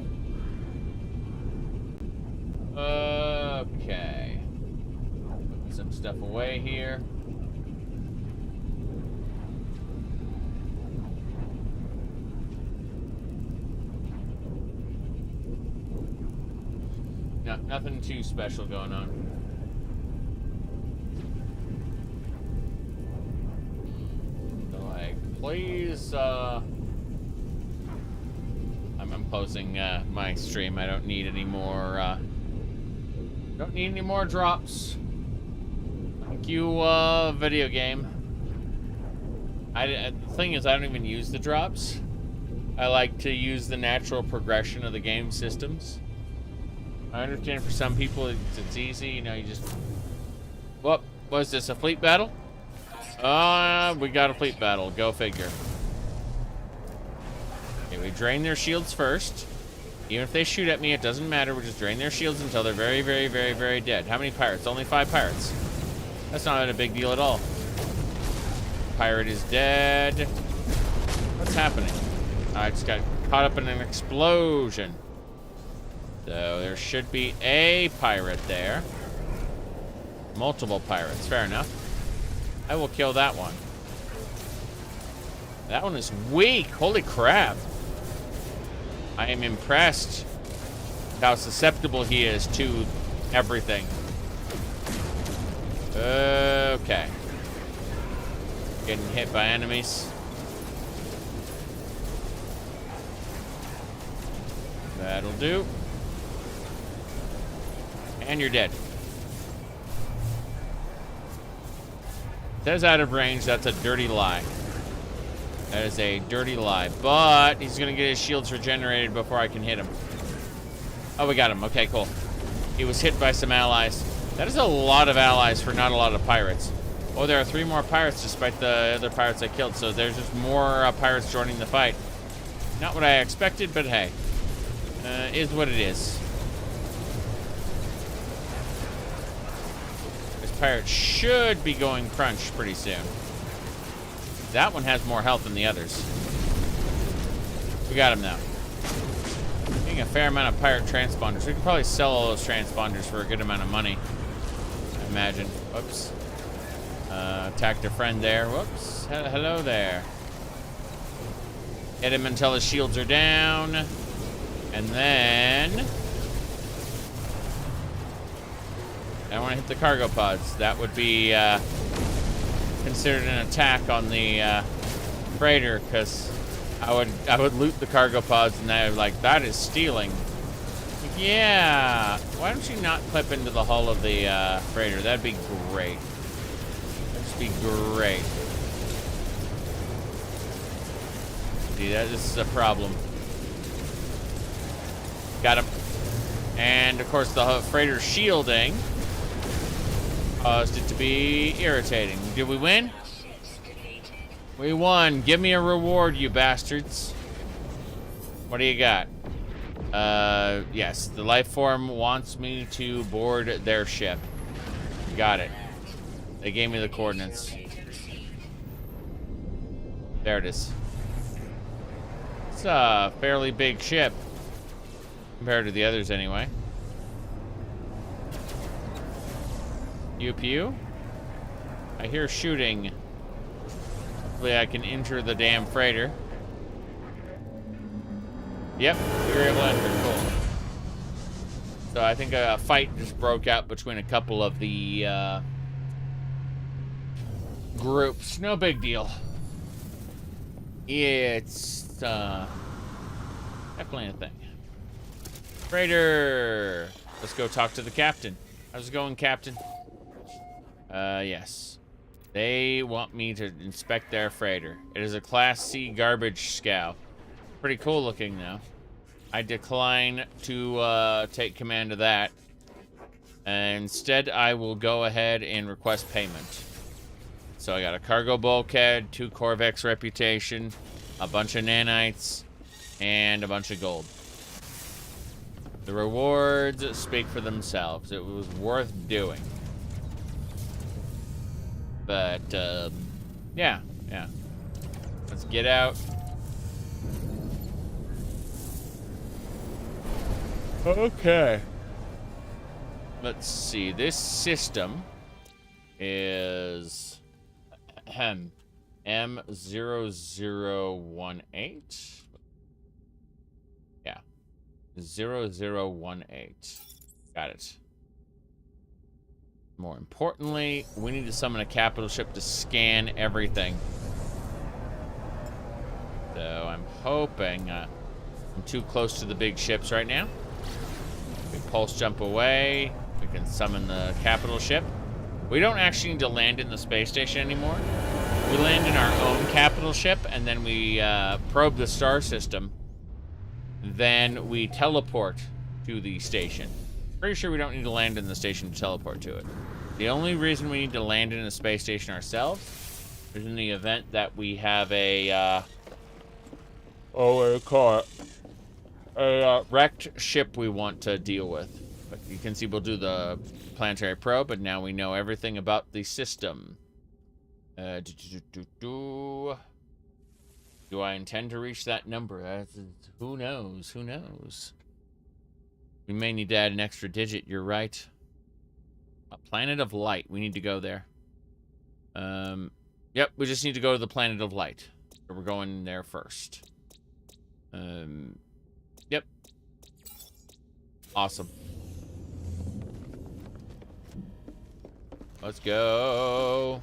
Okay. Put some stuff away here. No, nothing too special going on. So, like, please, I'm closing my stream. I don't need any more. Don't need any more drops. Thank you, video game. The thing is, I don't even use the drops. I like to use the natural progression of the game systems. I understand for some people it's easy, you know, you just... What was this, a fleet battle? We got a fleet battle, go figure. Okay, we drain their shields first. Even if they shoot at me, it doesn't matter, we just drain their shields until they're very, very, very, very dead. How many pirates? Only 5 pirates. That's not a big deal at all. Pirate is dead. What's happening? I just got caught up in an explosion. So there should be a pirate there. Multiple pirates, fair enough. I will kill that one. That one is weak, holy crap. I am impressed with how susceptible he is to everything. Okay. Getting hit by enemies. That'll do. And you're dead. Says out of range, that's a dirty lie. That is a dirty lie. But he's gonna get his shields regenerated before I can hit him. Oh, we got him. Okay, cool. He was hit by some allies. That is a lot of allies for not a lot of pirates. Oh, there are 3 more pirates despite the other pirates I killed, so there's just more pirates joining the fight. Not what I expected, but hey. Is what it is. Pirate should be going crunch pretty soon. That one has more health than the others. We got him now. Getting a fair amount of pirate transponders. We could probably sell all those transponders for a good amount of money, I imagine. Whoops. Attacked a friend there. Whoops. Hello there. Hit him until his shields are down. And then... I want to hit the cargo pods. That would be considered an attack on the freighter, because I would loot the cargo pods, and they're like, that is stealing. Yeah. Why don't you not clip into the hull of the freighter? That'd be great. That'd just be great. See, this is a problem. Got him. And of course, the freighter shielding caused it to be irritating. Did we win? We won. Give me a reward, you bastards. What do you got? Yes, the life form wants me to board their ship. Got it. They gave me the coordinates. There it is. It's a fairly big ship. Compared to the others, anyway. Pew pew. I hear shooting. Hopefully I can enter the damn freighter. Yep, we were able to enter. Cool. So I think a fight just broke out between a couple of the groups. No big deal. It's definitely a thing. Freighter. Let's go talk to the captain. How's it going, Captain? Yes. They want me to inspect their freighter. It is a Class C garbage scow. Pretty cool looking, though. I decline to take command of that. Instead, I will go ahead and request payment. So I got a cargo bulkhead, 2 Corvex reputation, a bunch of nanites, and a bunch of gold. The rewards speak for themselves. It was worth doing. But, yeah. Let's get out. Okay. Let's see. This system is M0018. Yeah. 0018. Got it. More importantly, we need to summon a capital ship to scan everything. So I'm hoping I'm too close to the big ships right now. We pulse jump away. We can summon the capital ship. We don't actually need to land in the space station anymore. We land in our own capital ship, and then we probe the star system. Then we teleport to the station. Pretty sure we don't need to land in the station to teleport to it. The only reason we need to land in a space station ourselves is in the event that we have a, what do you call it? A wrecked ship we want to deal with. But you can see we'll do the planetary probe, but now we know everything about the system. Do I intend to reach that number? Who knows? Who knows? We may need to add an extra digit. You're right. A planet of light. We need to go there. Yep, we just need to go to the planet of light. So we're going there first. Yep. Awesome. Let's go.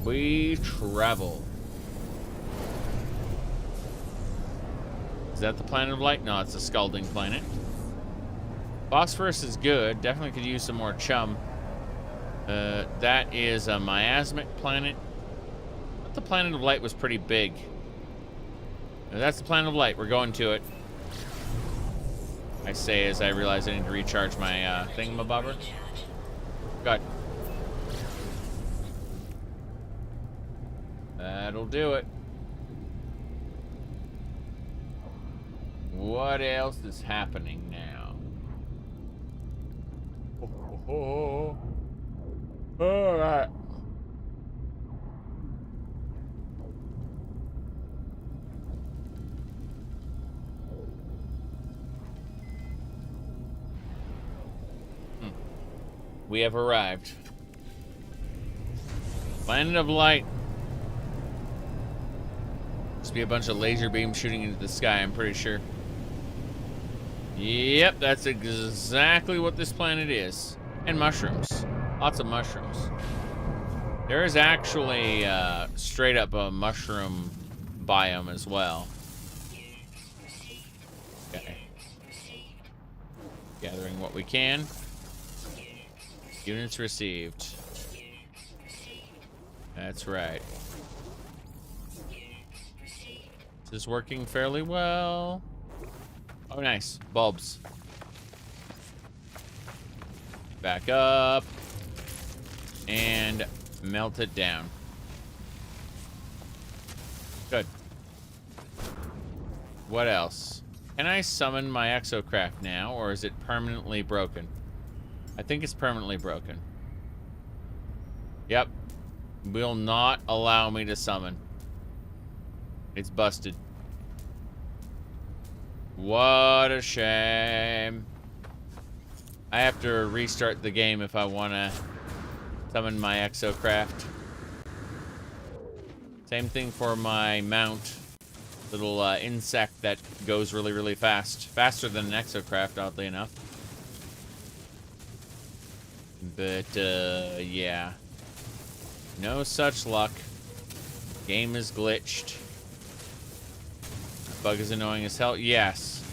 We travel. Is that the planet of light? No, it's a scalding planet. Phosphorus is good. Definitely could use some more chum. That is a miasmic planet. I thought the planet of light was pretty big. That's the planet of light. We're going to it. I say as I realize I need to recharge my thingamabobber. Good. That'll do it. What else is happening now? All right. We have arrived. Planet of light. Must be a bunch of laser beams shooting into the sky, I'm pretty sure. Yep, that's exactly what this planet is. And mushrooms. Lots of mushrooms. There is actually straight up a mushroom biome as well. Okay. Gathering what we can. Units received. That's right. This is working fairly well. Oh, nice. Bulbs. Back up. And melt it down. Good. What else? Can I summon my exocraft now, or is it permanently broken? I think it's permanently broken. Yep. Will not allow me to summon. It's busted. What a shame. I have to restart the game if I want to summon my exocraft. Same thing for my mount. Little insect that goes really, really fast. Faster than an exocraft, oddly enough. But, yeah. No such luck. Game is glitched. Bug is annoying as hell. Yes.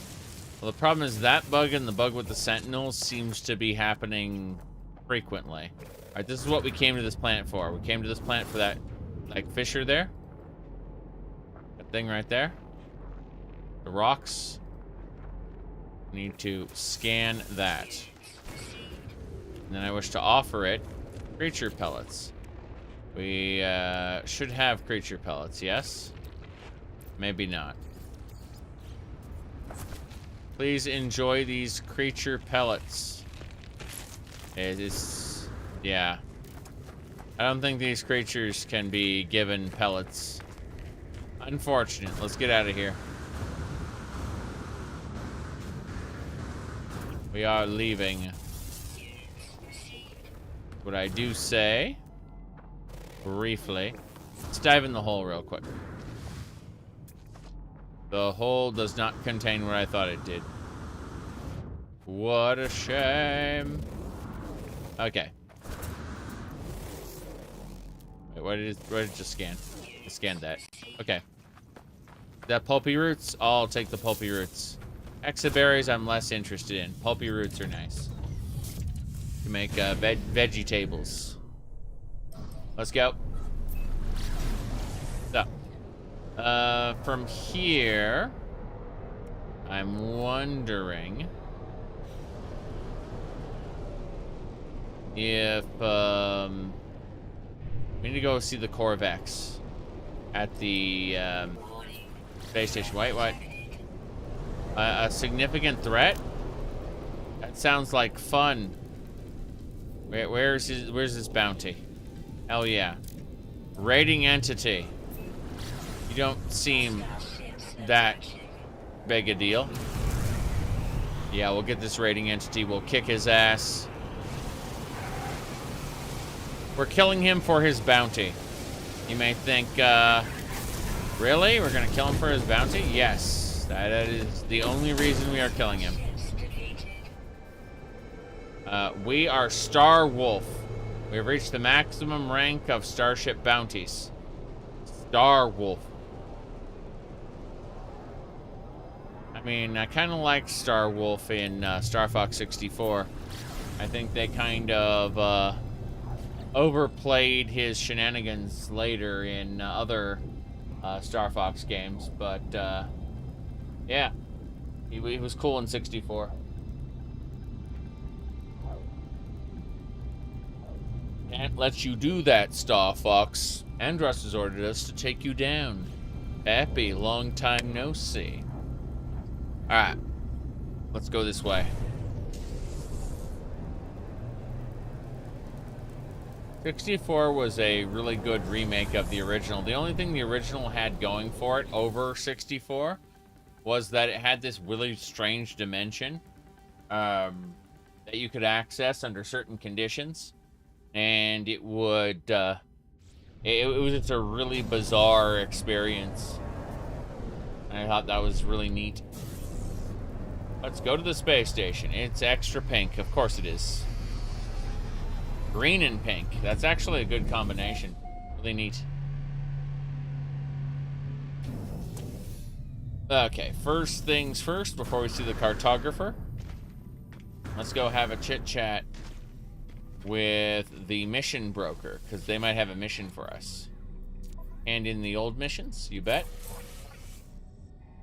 Well, the problem is that bug and the bug with the Sentinel seems to be happening frequently. Alright, this is what we came to this planet for. We came to this planet for that, like, fissure there. That thing right there. The rocks. We need to scan that. And then I wish to offer it creature pellets. We should have creature pellets, yes? Maybe not. Please enjoy these creature pellets. It is, yeah. I don't think these creatures can be given pellets. Unfortunate. Let's get out of here. We are leaving. What I do say, briefly, let's dive in the hole real quick. The hole does not contain what I thought it did. What a shame. Okay. Wait, what did it just scan? It scanned that. Okay. That pulpy roots? I'll take the pulpy roots. Exoberries I'm less interested in. Pulpy roots are nice. You make veggie tables. Let's go. So. From here, I'm wondering if, we need to go see the Corvex at the, space station. Wait, what? A significant threat? That sounds like fun. Where's his bounty? Hell yeah. Raiding entity. You don't seem that big a deal. Yeah, we'll get this raiding entity. We'll kick his ass. We're killing him for his bounty. You may think, really? We're gonna kill him for his bounty? Yes. That is the only reason we are killing him. We are Star Wolf. We have reached the maximum rank of starship bounties. Star Wolf. I mean, I kind of like Star Wolf in Star Fox 64. I think they kind of overplayed his shenanigans later in other Star Fox games, but yeah, he was cool in 64. Can't let you do that, Star Fox. Andros has ordered us to take you down. Happy, long time no see. Alright, let's go this way. 64 was a really good remake of the original. The only thing the original had going for it over 64 was that it had this really strange dimension that you could access under certain conditions. And it would, it was just a really bizarre experience. And I thought that was really neat. Let's go to the space station. It's extra pink. Of course it is. Green and pink. That's actually a good combination. Really neat. Okay, first things first, before we see the cartographer, let's go have a chit-chat with the mission broker, because they might have a mission for us. And in the old missions, you bet.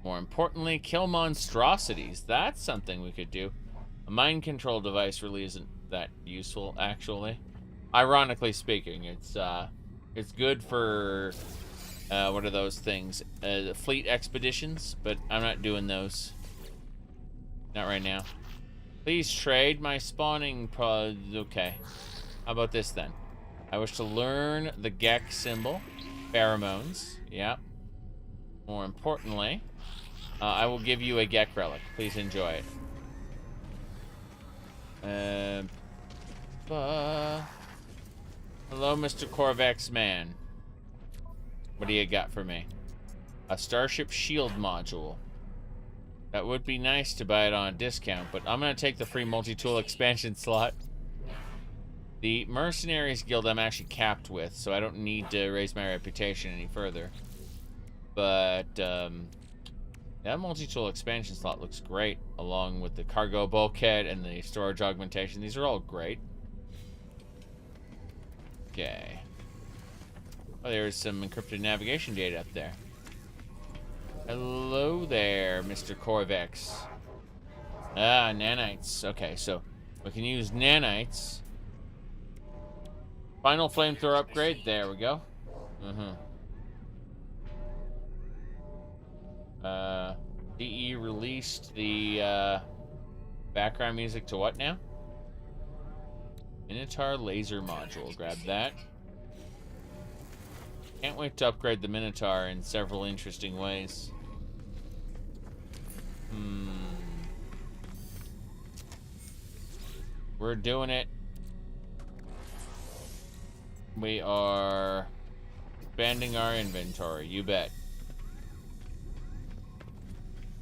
More importantly, kill monstrosities. That's something we could do. A mind control device really isn't that useful, actually. Ironically speaking, it's good for what are those things? Fleet expeditions, but I'm not doing those. Not right now. Please trade my spawning pod. Okay. How about this then? I wish to learn the Gex symbol. Pheromones. Yeah. More importantly, I will give you a Gek relic. Please enjoy it. Hello, Mr. Corvex man. What do you got for me? A Starship Shield module. That would be nice to buy it on a discount, but I'm going to take the free multi-tool expansion slot. The Mercenaries Guild I'm actually capped with, so I don't need to raise my reputation any further. But, that multi-tool expansion slot looks great, along with the cargo bulkhead and the storage augmentation. These are all great. Okay. Oh, there's some encrypted navigation data up there. Hello there, Mr. Corvex. Ah, nanites. Okay, so we can use nanites. Final flamethrower upgrade. There we go. DE released the background music to what now? Minotaur laser module. Grab that. Can't wait to upgrade the Minotaur in several interesting ways. We're doing it. We are expanding our inventory, you bet.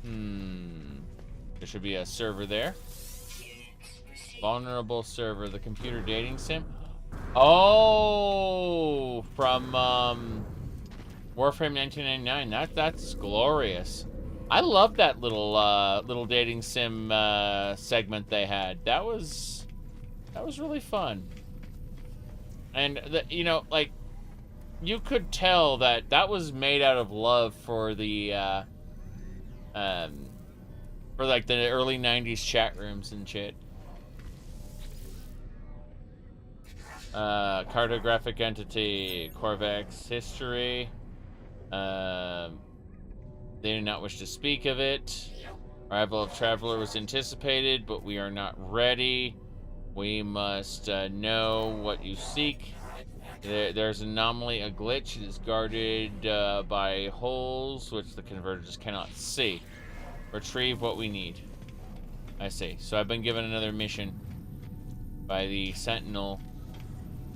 There should be a server there. Vulnerable server, the computer dating sim. Oh, from Warframe 1999. That's glorious. I love that little dating sim segment they had. That was really fun. And you know, like, you could tell that was made out of love for the for like the early 90s chat rooms and shit. Cartographic entity, Corvex history. They do not wish to speak of it. Arrival of traveler was anticipated, but we are not ready. We must know what you seek. There's an anomaly, a glitch. It is guarded by holes, which the converter just cannot see. Retrieve what we need. I see. So I've been given another mission by the Sentinel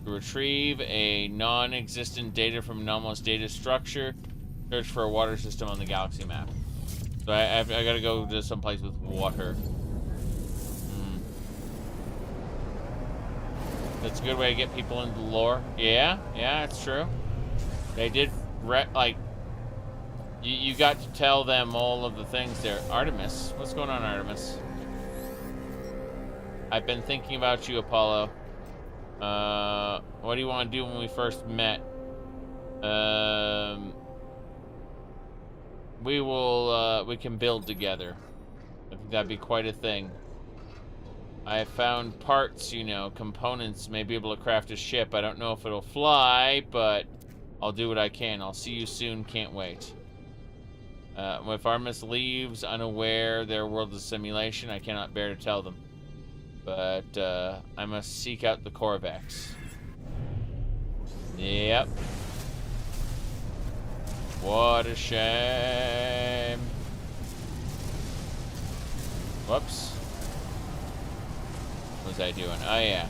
to retrieve a non-existent data from anomalous data structure. Search for a water system on the galaxy map. So I gotta go to some place with water. That's a good way to get people into the lore. Yeah, it's true. They did, like, you got to tell them all of the things there. Artemis, what's going on, Artemis? I've been thinking about you, Apollo. What do you want to do when we first met? We can build together. I think that'd be quite a thing. I have found parts, you know, components, may be able to craft a ship. I don't know if it'll fly, but I'll do what I can. I'll see you soon, can't wait. If Artemis leaves unaware their world is a simulation, I cannot bear to tell them. But I must seek out the Corvex. Yep. What a shame. Whoops. What was I doing? Oh yeah.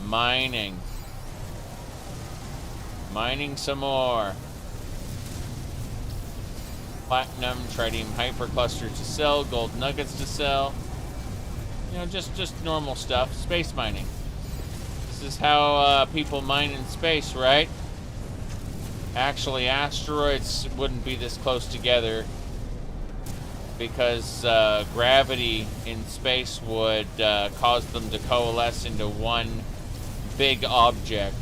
Mining. Mining some more. Platinum, tritium hypercluster to sell, gold nuggets to sell. You know, just normal stuff. Space mining. This is how people mine in space, right? Actually, asteroids wouldn't be this close together because gravity in space would cause them to coalesce into one big object.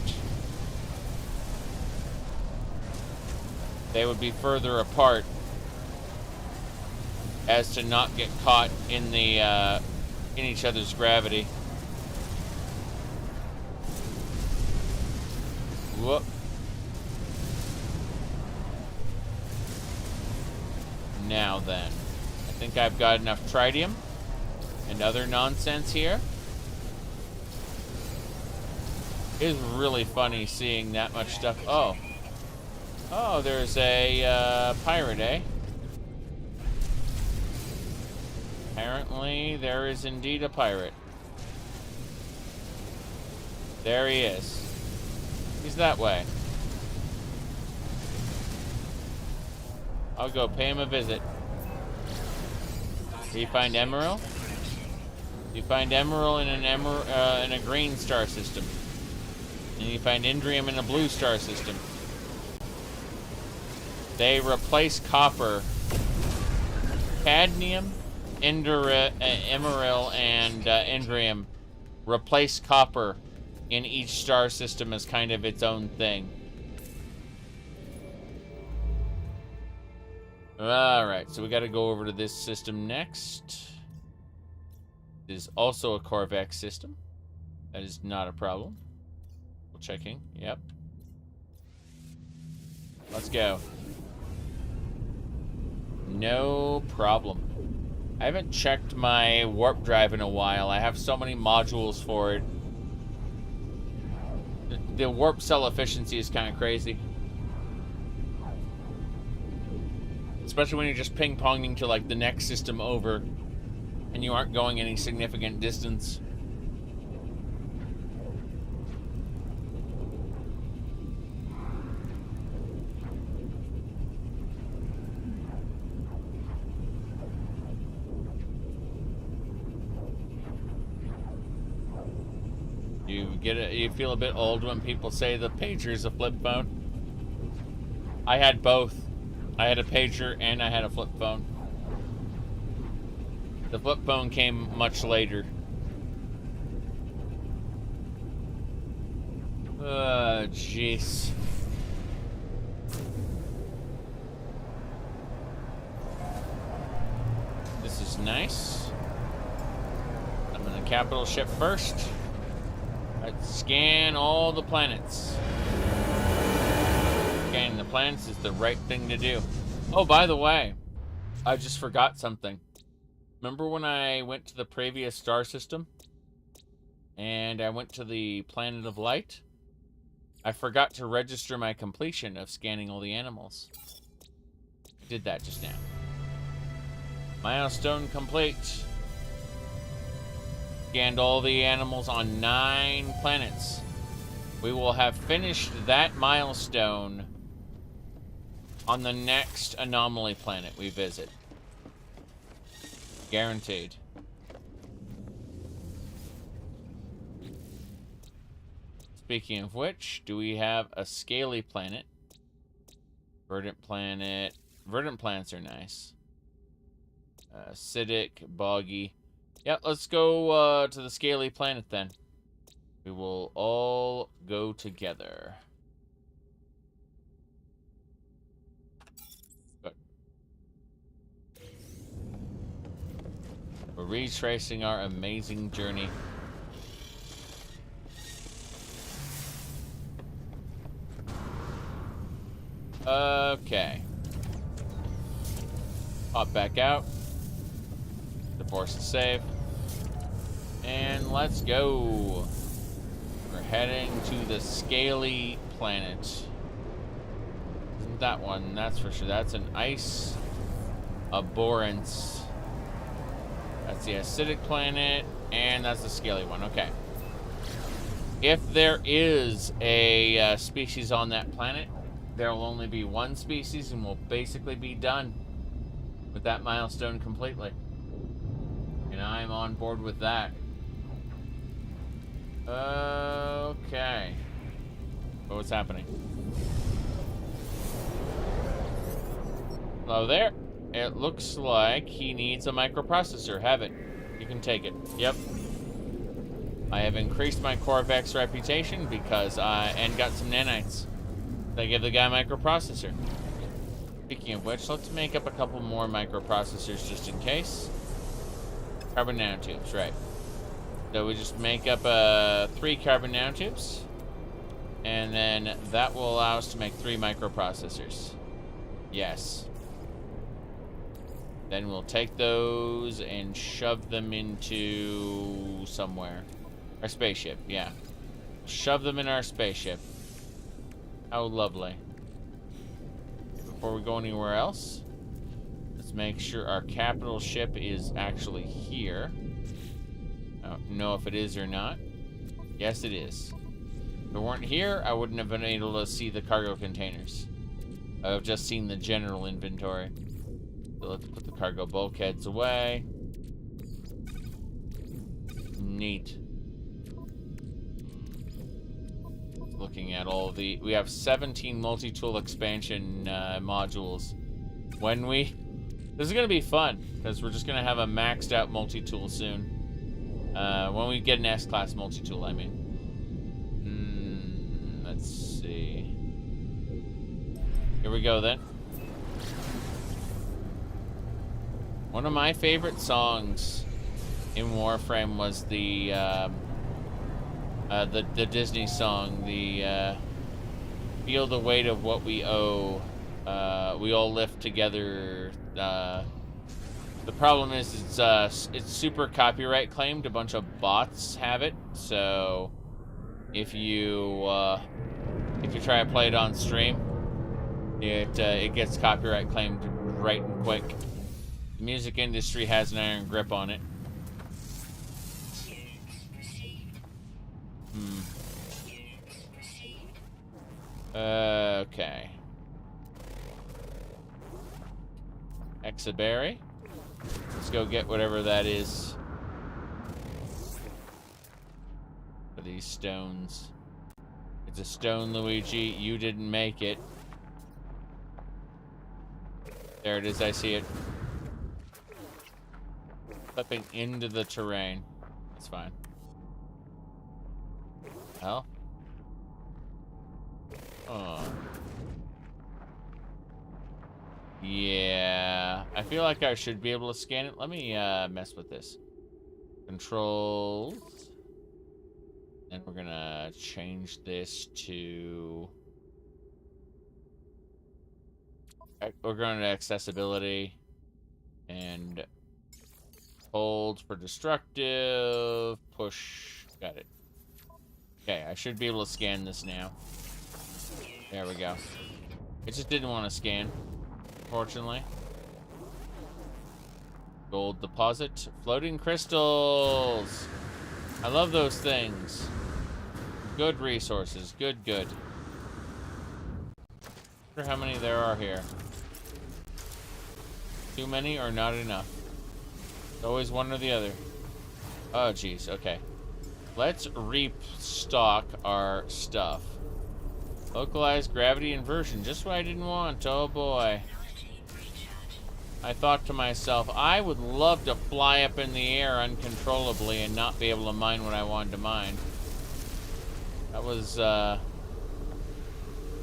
They would be further apart as to not get caught in the in each other's gravity. Whoop. Now then, I think I've got enough tritium and other nonsense here. It is really funny seeing that much stuff. Oh. Oh, there's a pirate, eh? Apparently, there is indeed a pirate. There he is. He's that way. I'll go pay him a visit. Do you find emerald? You find emerald in in a green star system, and you find indrium in a blue star system. They replace copper, cadmium, emerald, and indrium. Replace copper in each star system as kind of its own thing. Alright, so we got to go over to this system next. It is also a Corvex system. That is not a problem. We're checking. Yep. Let's go. No problem. I haven't checked my warp drive in a while. I have so many modules for it. The warp cell efficiency is kind of crazy. Especially when you're just ping-ponging to like the next system over and you aren't going any significant distance. You feel a bit old when people say the pager is a flip phone. I had both. I had a pager and I had a flip phone. The flip phone came much later. Jeez. This is nice. I'm in the capital ship first. Let's scan all the planets. Scanning the planets is the right thing to do. Oh, by the way, I just forgot something. Remember when I went to the previous star system? And I went to the planet of light? I forgot to register my completion of scanning all the animals. I did that just now. Milestone complete. Scanned all the animals on 9 planets. We will have finished that milestone on the next anomaly planet we visit. Guaranteed. Speaking of which, do we have a scaly planet? Verdant planet. Verdant planets are nice. Acidic, boggy. Yep, let's go to the scaly planet then. We will all go together. Good. We're retracing our amazing journey. Okay. Pop back out. Force to save. And let's go. We're heading to the scaly planet. Isn't that one? That's for sure. That's an ice abhorrence. That's the acidic planet. And that's the scaly one. Okay. If there is a species on that planet, there will only be one species and we'll basically be done. with that milestone completely. And I'm on board with that. Okay. Oh, what's happening? Hello there. It looks like he needs a microprocessor. Have it. You can take it. Yep. I have increased my Corvex reputation because and got some nanites. They give the guy a microprocessor. Speaking of which, let's make up a couple more microprocessors just in case. Carbon nanotubes, right. So we just make up 3 carbon nanotubes. And then that will allow us to make 3 microprocessors. Yes. Then we'll take those and shove them into somewhere. Our spaceship, yeah. Shove them in our spaceship. How lovely. Before we go anywhere else, let's make sure our capital ship is actually here. I don't know if it is or not. Yes, it is. If it weren't here, I wouldn't have been able to see the cargo containers. I've just seen the general inventory. So let's put the cargo bulkheads away. Neat. Looking at all the... We have 17 multi-tool expansion modules. When we... This is going to be fun, because we're just going to have a maxed out multi-tool soon. When we get an S-class multi-tool, I mean. Let's see. Here we go, then. One of my favorite songs in Warframe was the Disney song, the Feel the Weight of What We Owe. We all lift together. The problem is it's super copyright claimed. A bunch of bots have it, so if you try to play it on stream, it gets copyright claimed right and quick. The music industry has an iron grip on it. Okay. Exaberry. Let's go get whatever that is. For these stones. It's a stone, Luigi. You didn't make it. There it is. I see it. Slipping into the terrain. That's fine. Hell? Oh. Yeah. I feel like I should be able to scan it. Let me mess with this. Controls. And we're gonna change this to... We're going to accessibility. And hold for destructive. Push. Got it. Okay, I should be able to scan this now. There we go. It just didn't want to scan, unfortunately. Gold deposit. Floating crystals. I love those things. Good resources. Good, good. I wonder how many there are here. Too many or not enough? It's always one or the other. Oh, geez. Okay. Let's restock our stuff. Localized gravity inversion. Just what I didn't want. Oh, boy. I thought to myself, I would love to fly up in the air uncontrollably and not be able to mine what I wanted to mine. That was,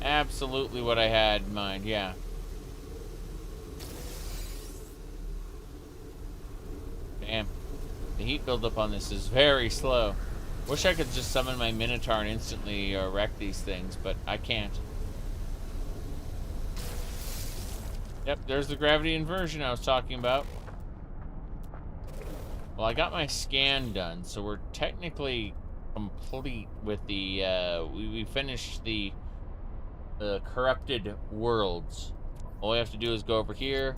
absolutely what I had in mind, yeah. Damn. The heat buildup on this is very slow. Wish I could just summon my Minotaur and instantly wreck these things, but I can't. Yep, there's the gravity inversion I was talking about. Well, I got my scan done, so we're technically complete with the, we finished the corrupted worlds. All we have to do is go over here,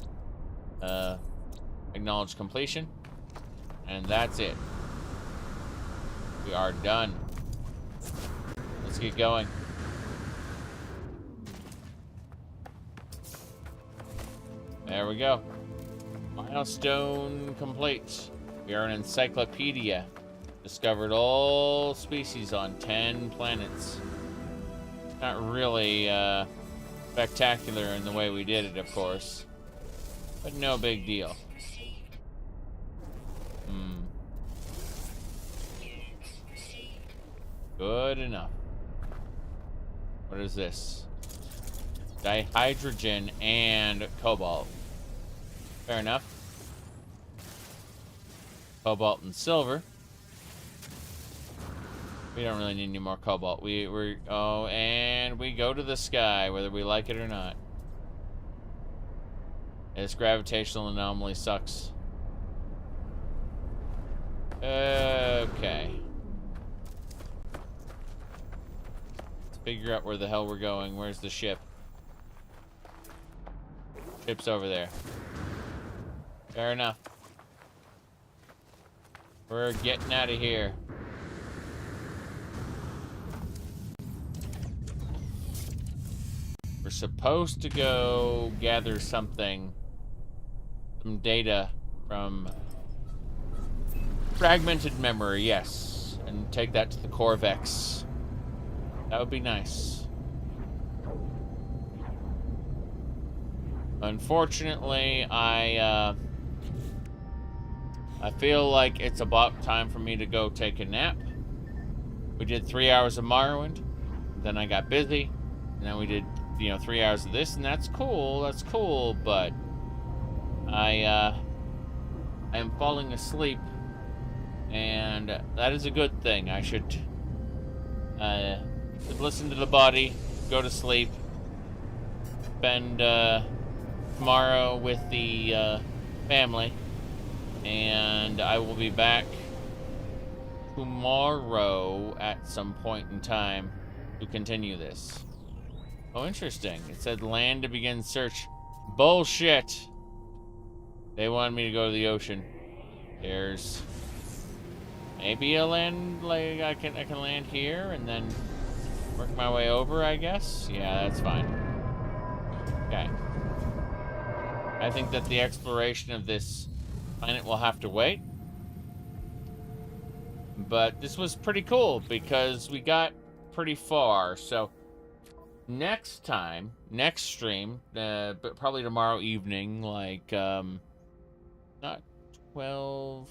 acknowledge completion, and that's it. We are done. Let's get going. There we go. Milestone complete. We are an encyclopedia. Discovered all species on 10 planets. Not really spectacular in the way we did it, of course. But no big deal. Received. Units received. Good enough. What is this? Dihydrogen and cobalt. Fair enough. Cobalt and silver. We don't really need any more cobalt. Oh, and we go to the sky, whether we like it or not. This gravitational anomaly sucks. Okay. Let's figure out where the hell we're going. Where's the ship? Ship's over there. Fair enough. We're getting out of here. We're supposed to go gather something. Some data from fragmented memory, yes. And take that to the Corvex. That would be nice. Unfortunately, I feel like it's about time for me to go take a nap. We did 3 hours of Morrowind. Then I got busy. And then we did, 3 hours of this, and that's cool, but I am falling asleep, and that is a good thing. I should listen to the body, go to sleep, spend tomorrow with the family, and I will be back tomorrow at some point in time to continue this. Oh, interesting. It said land to begin search. Bullshit. They wanted me to go to the ocean. There's maybe a land, like I can land here and then work my way over, I guess. Yeah, that's fine. Okay. I think that the exploration of this planet will have to wait. But this was pretty cool because we got pretty far, so next stream, but probably tomorrow evening, like, not 12,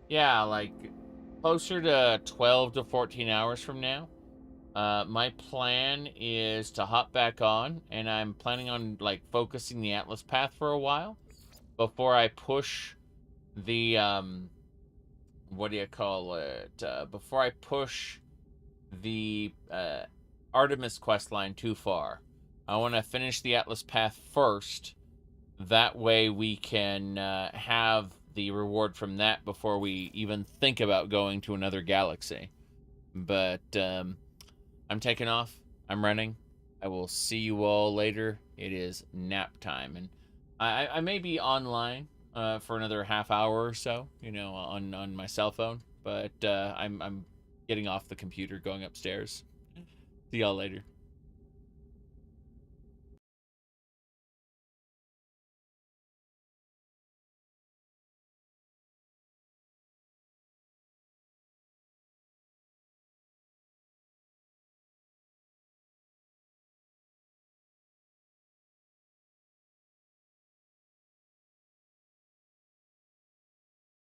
yeah, like, closer to 12 to 14 hours from now, my plan is to hop back on, and I'm planning on, like, focusing the Atlas path for a while, before I push the, what do you call it, before I push the, Artemis questline too far. I want to finish the Atlas path first. That way we can have the reward from that before we even think about going to another galaxy. But I'm taking off. I'm running. I will see you all later. It is nap time, and I may be online for another half hour or so, on my cell phone. But I'm getting off the computer, going upstairs. See y'all later.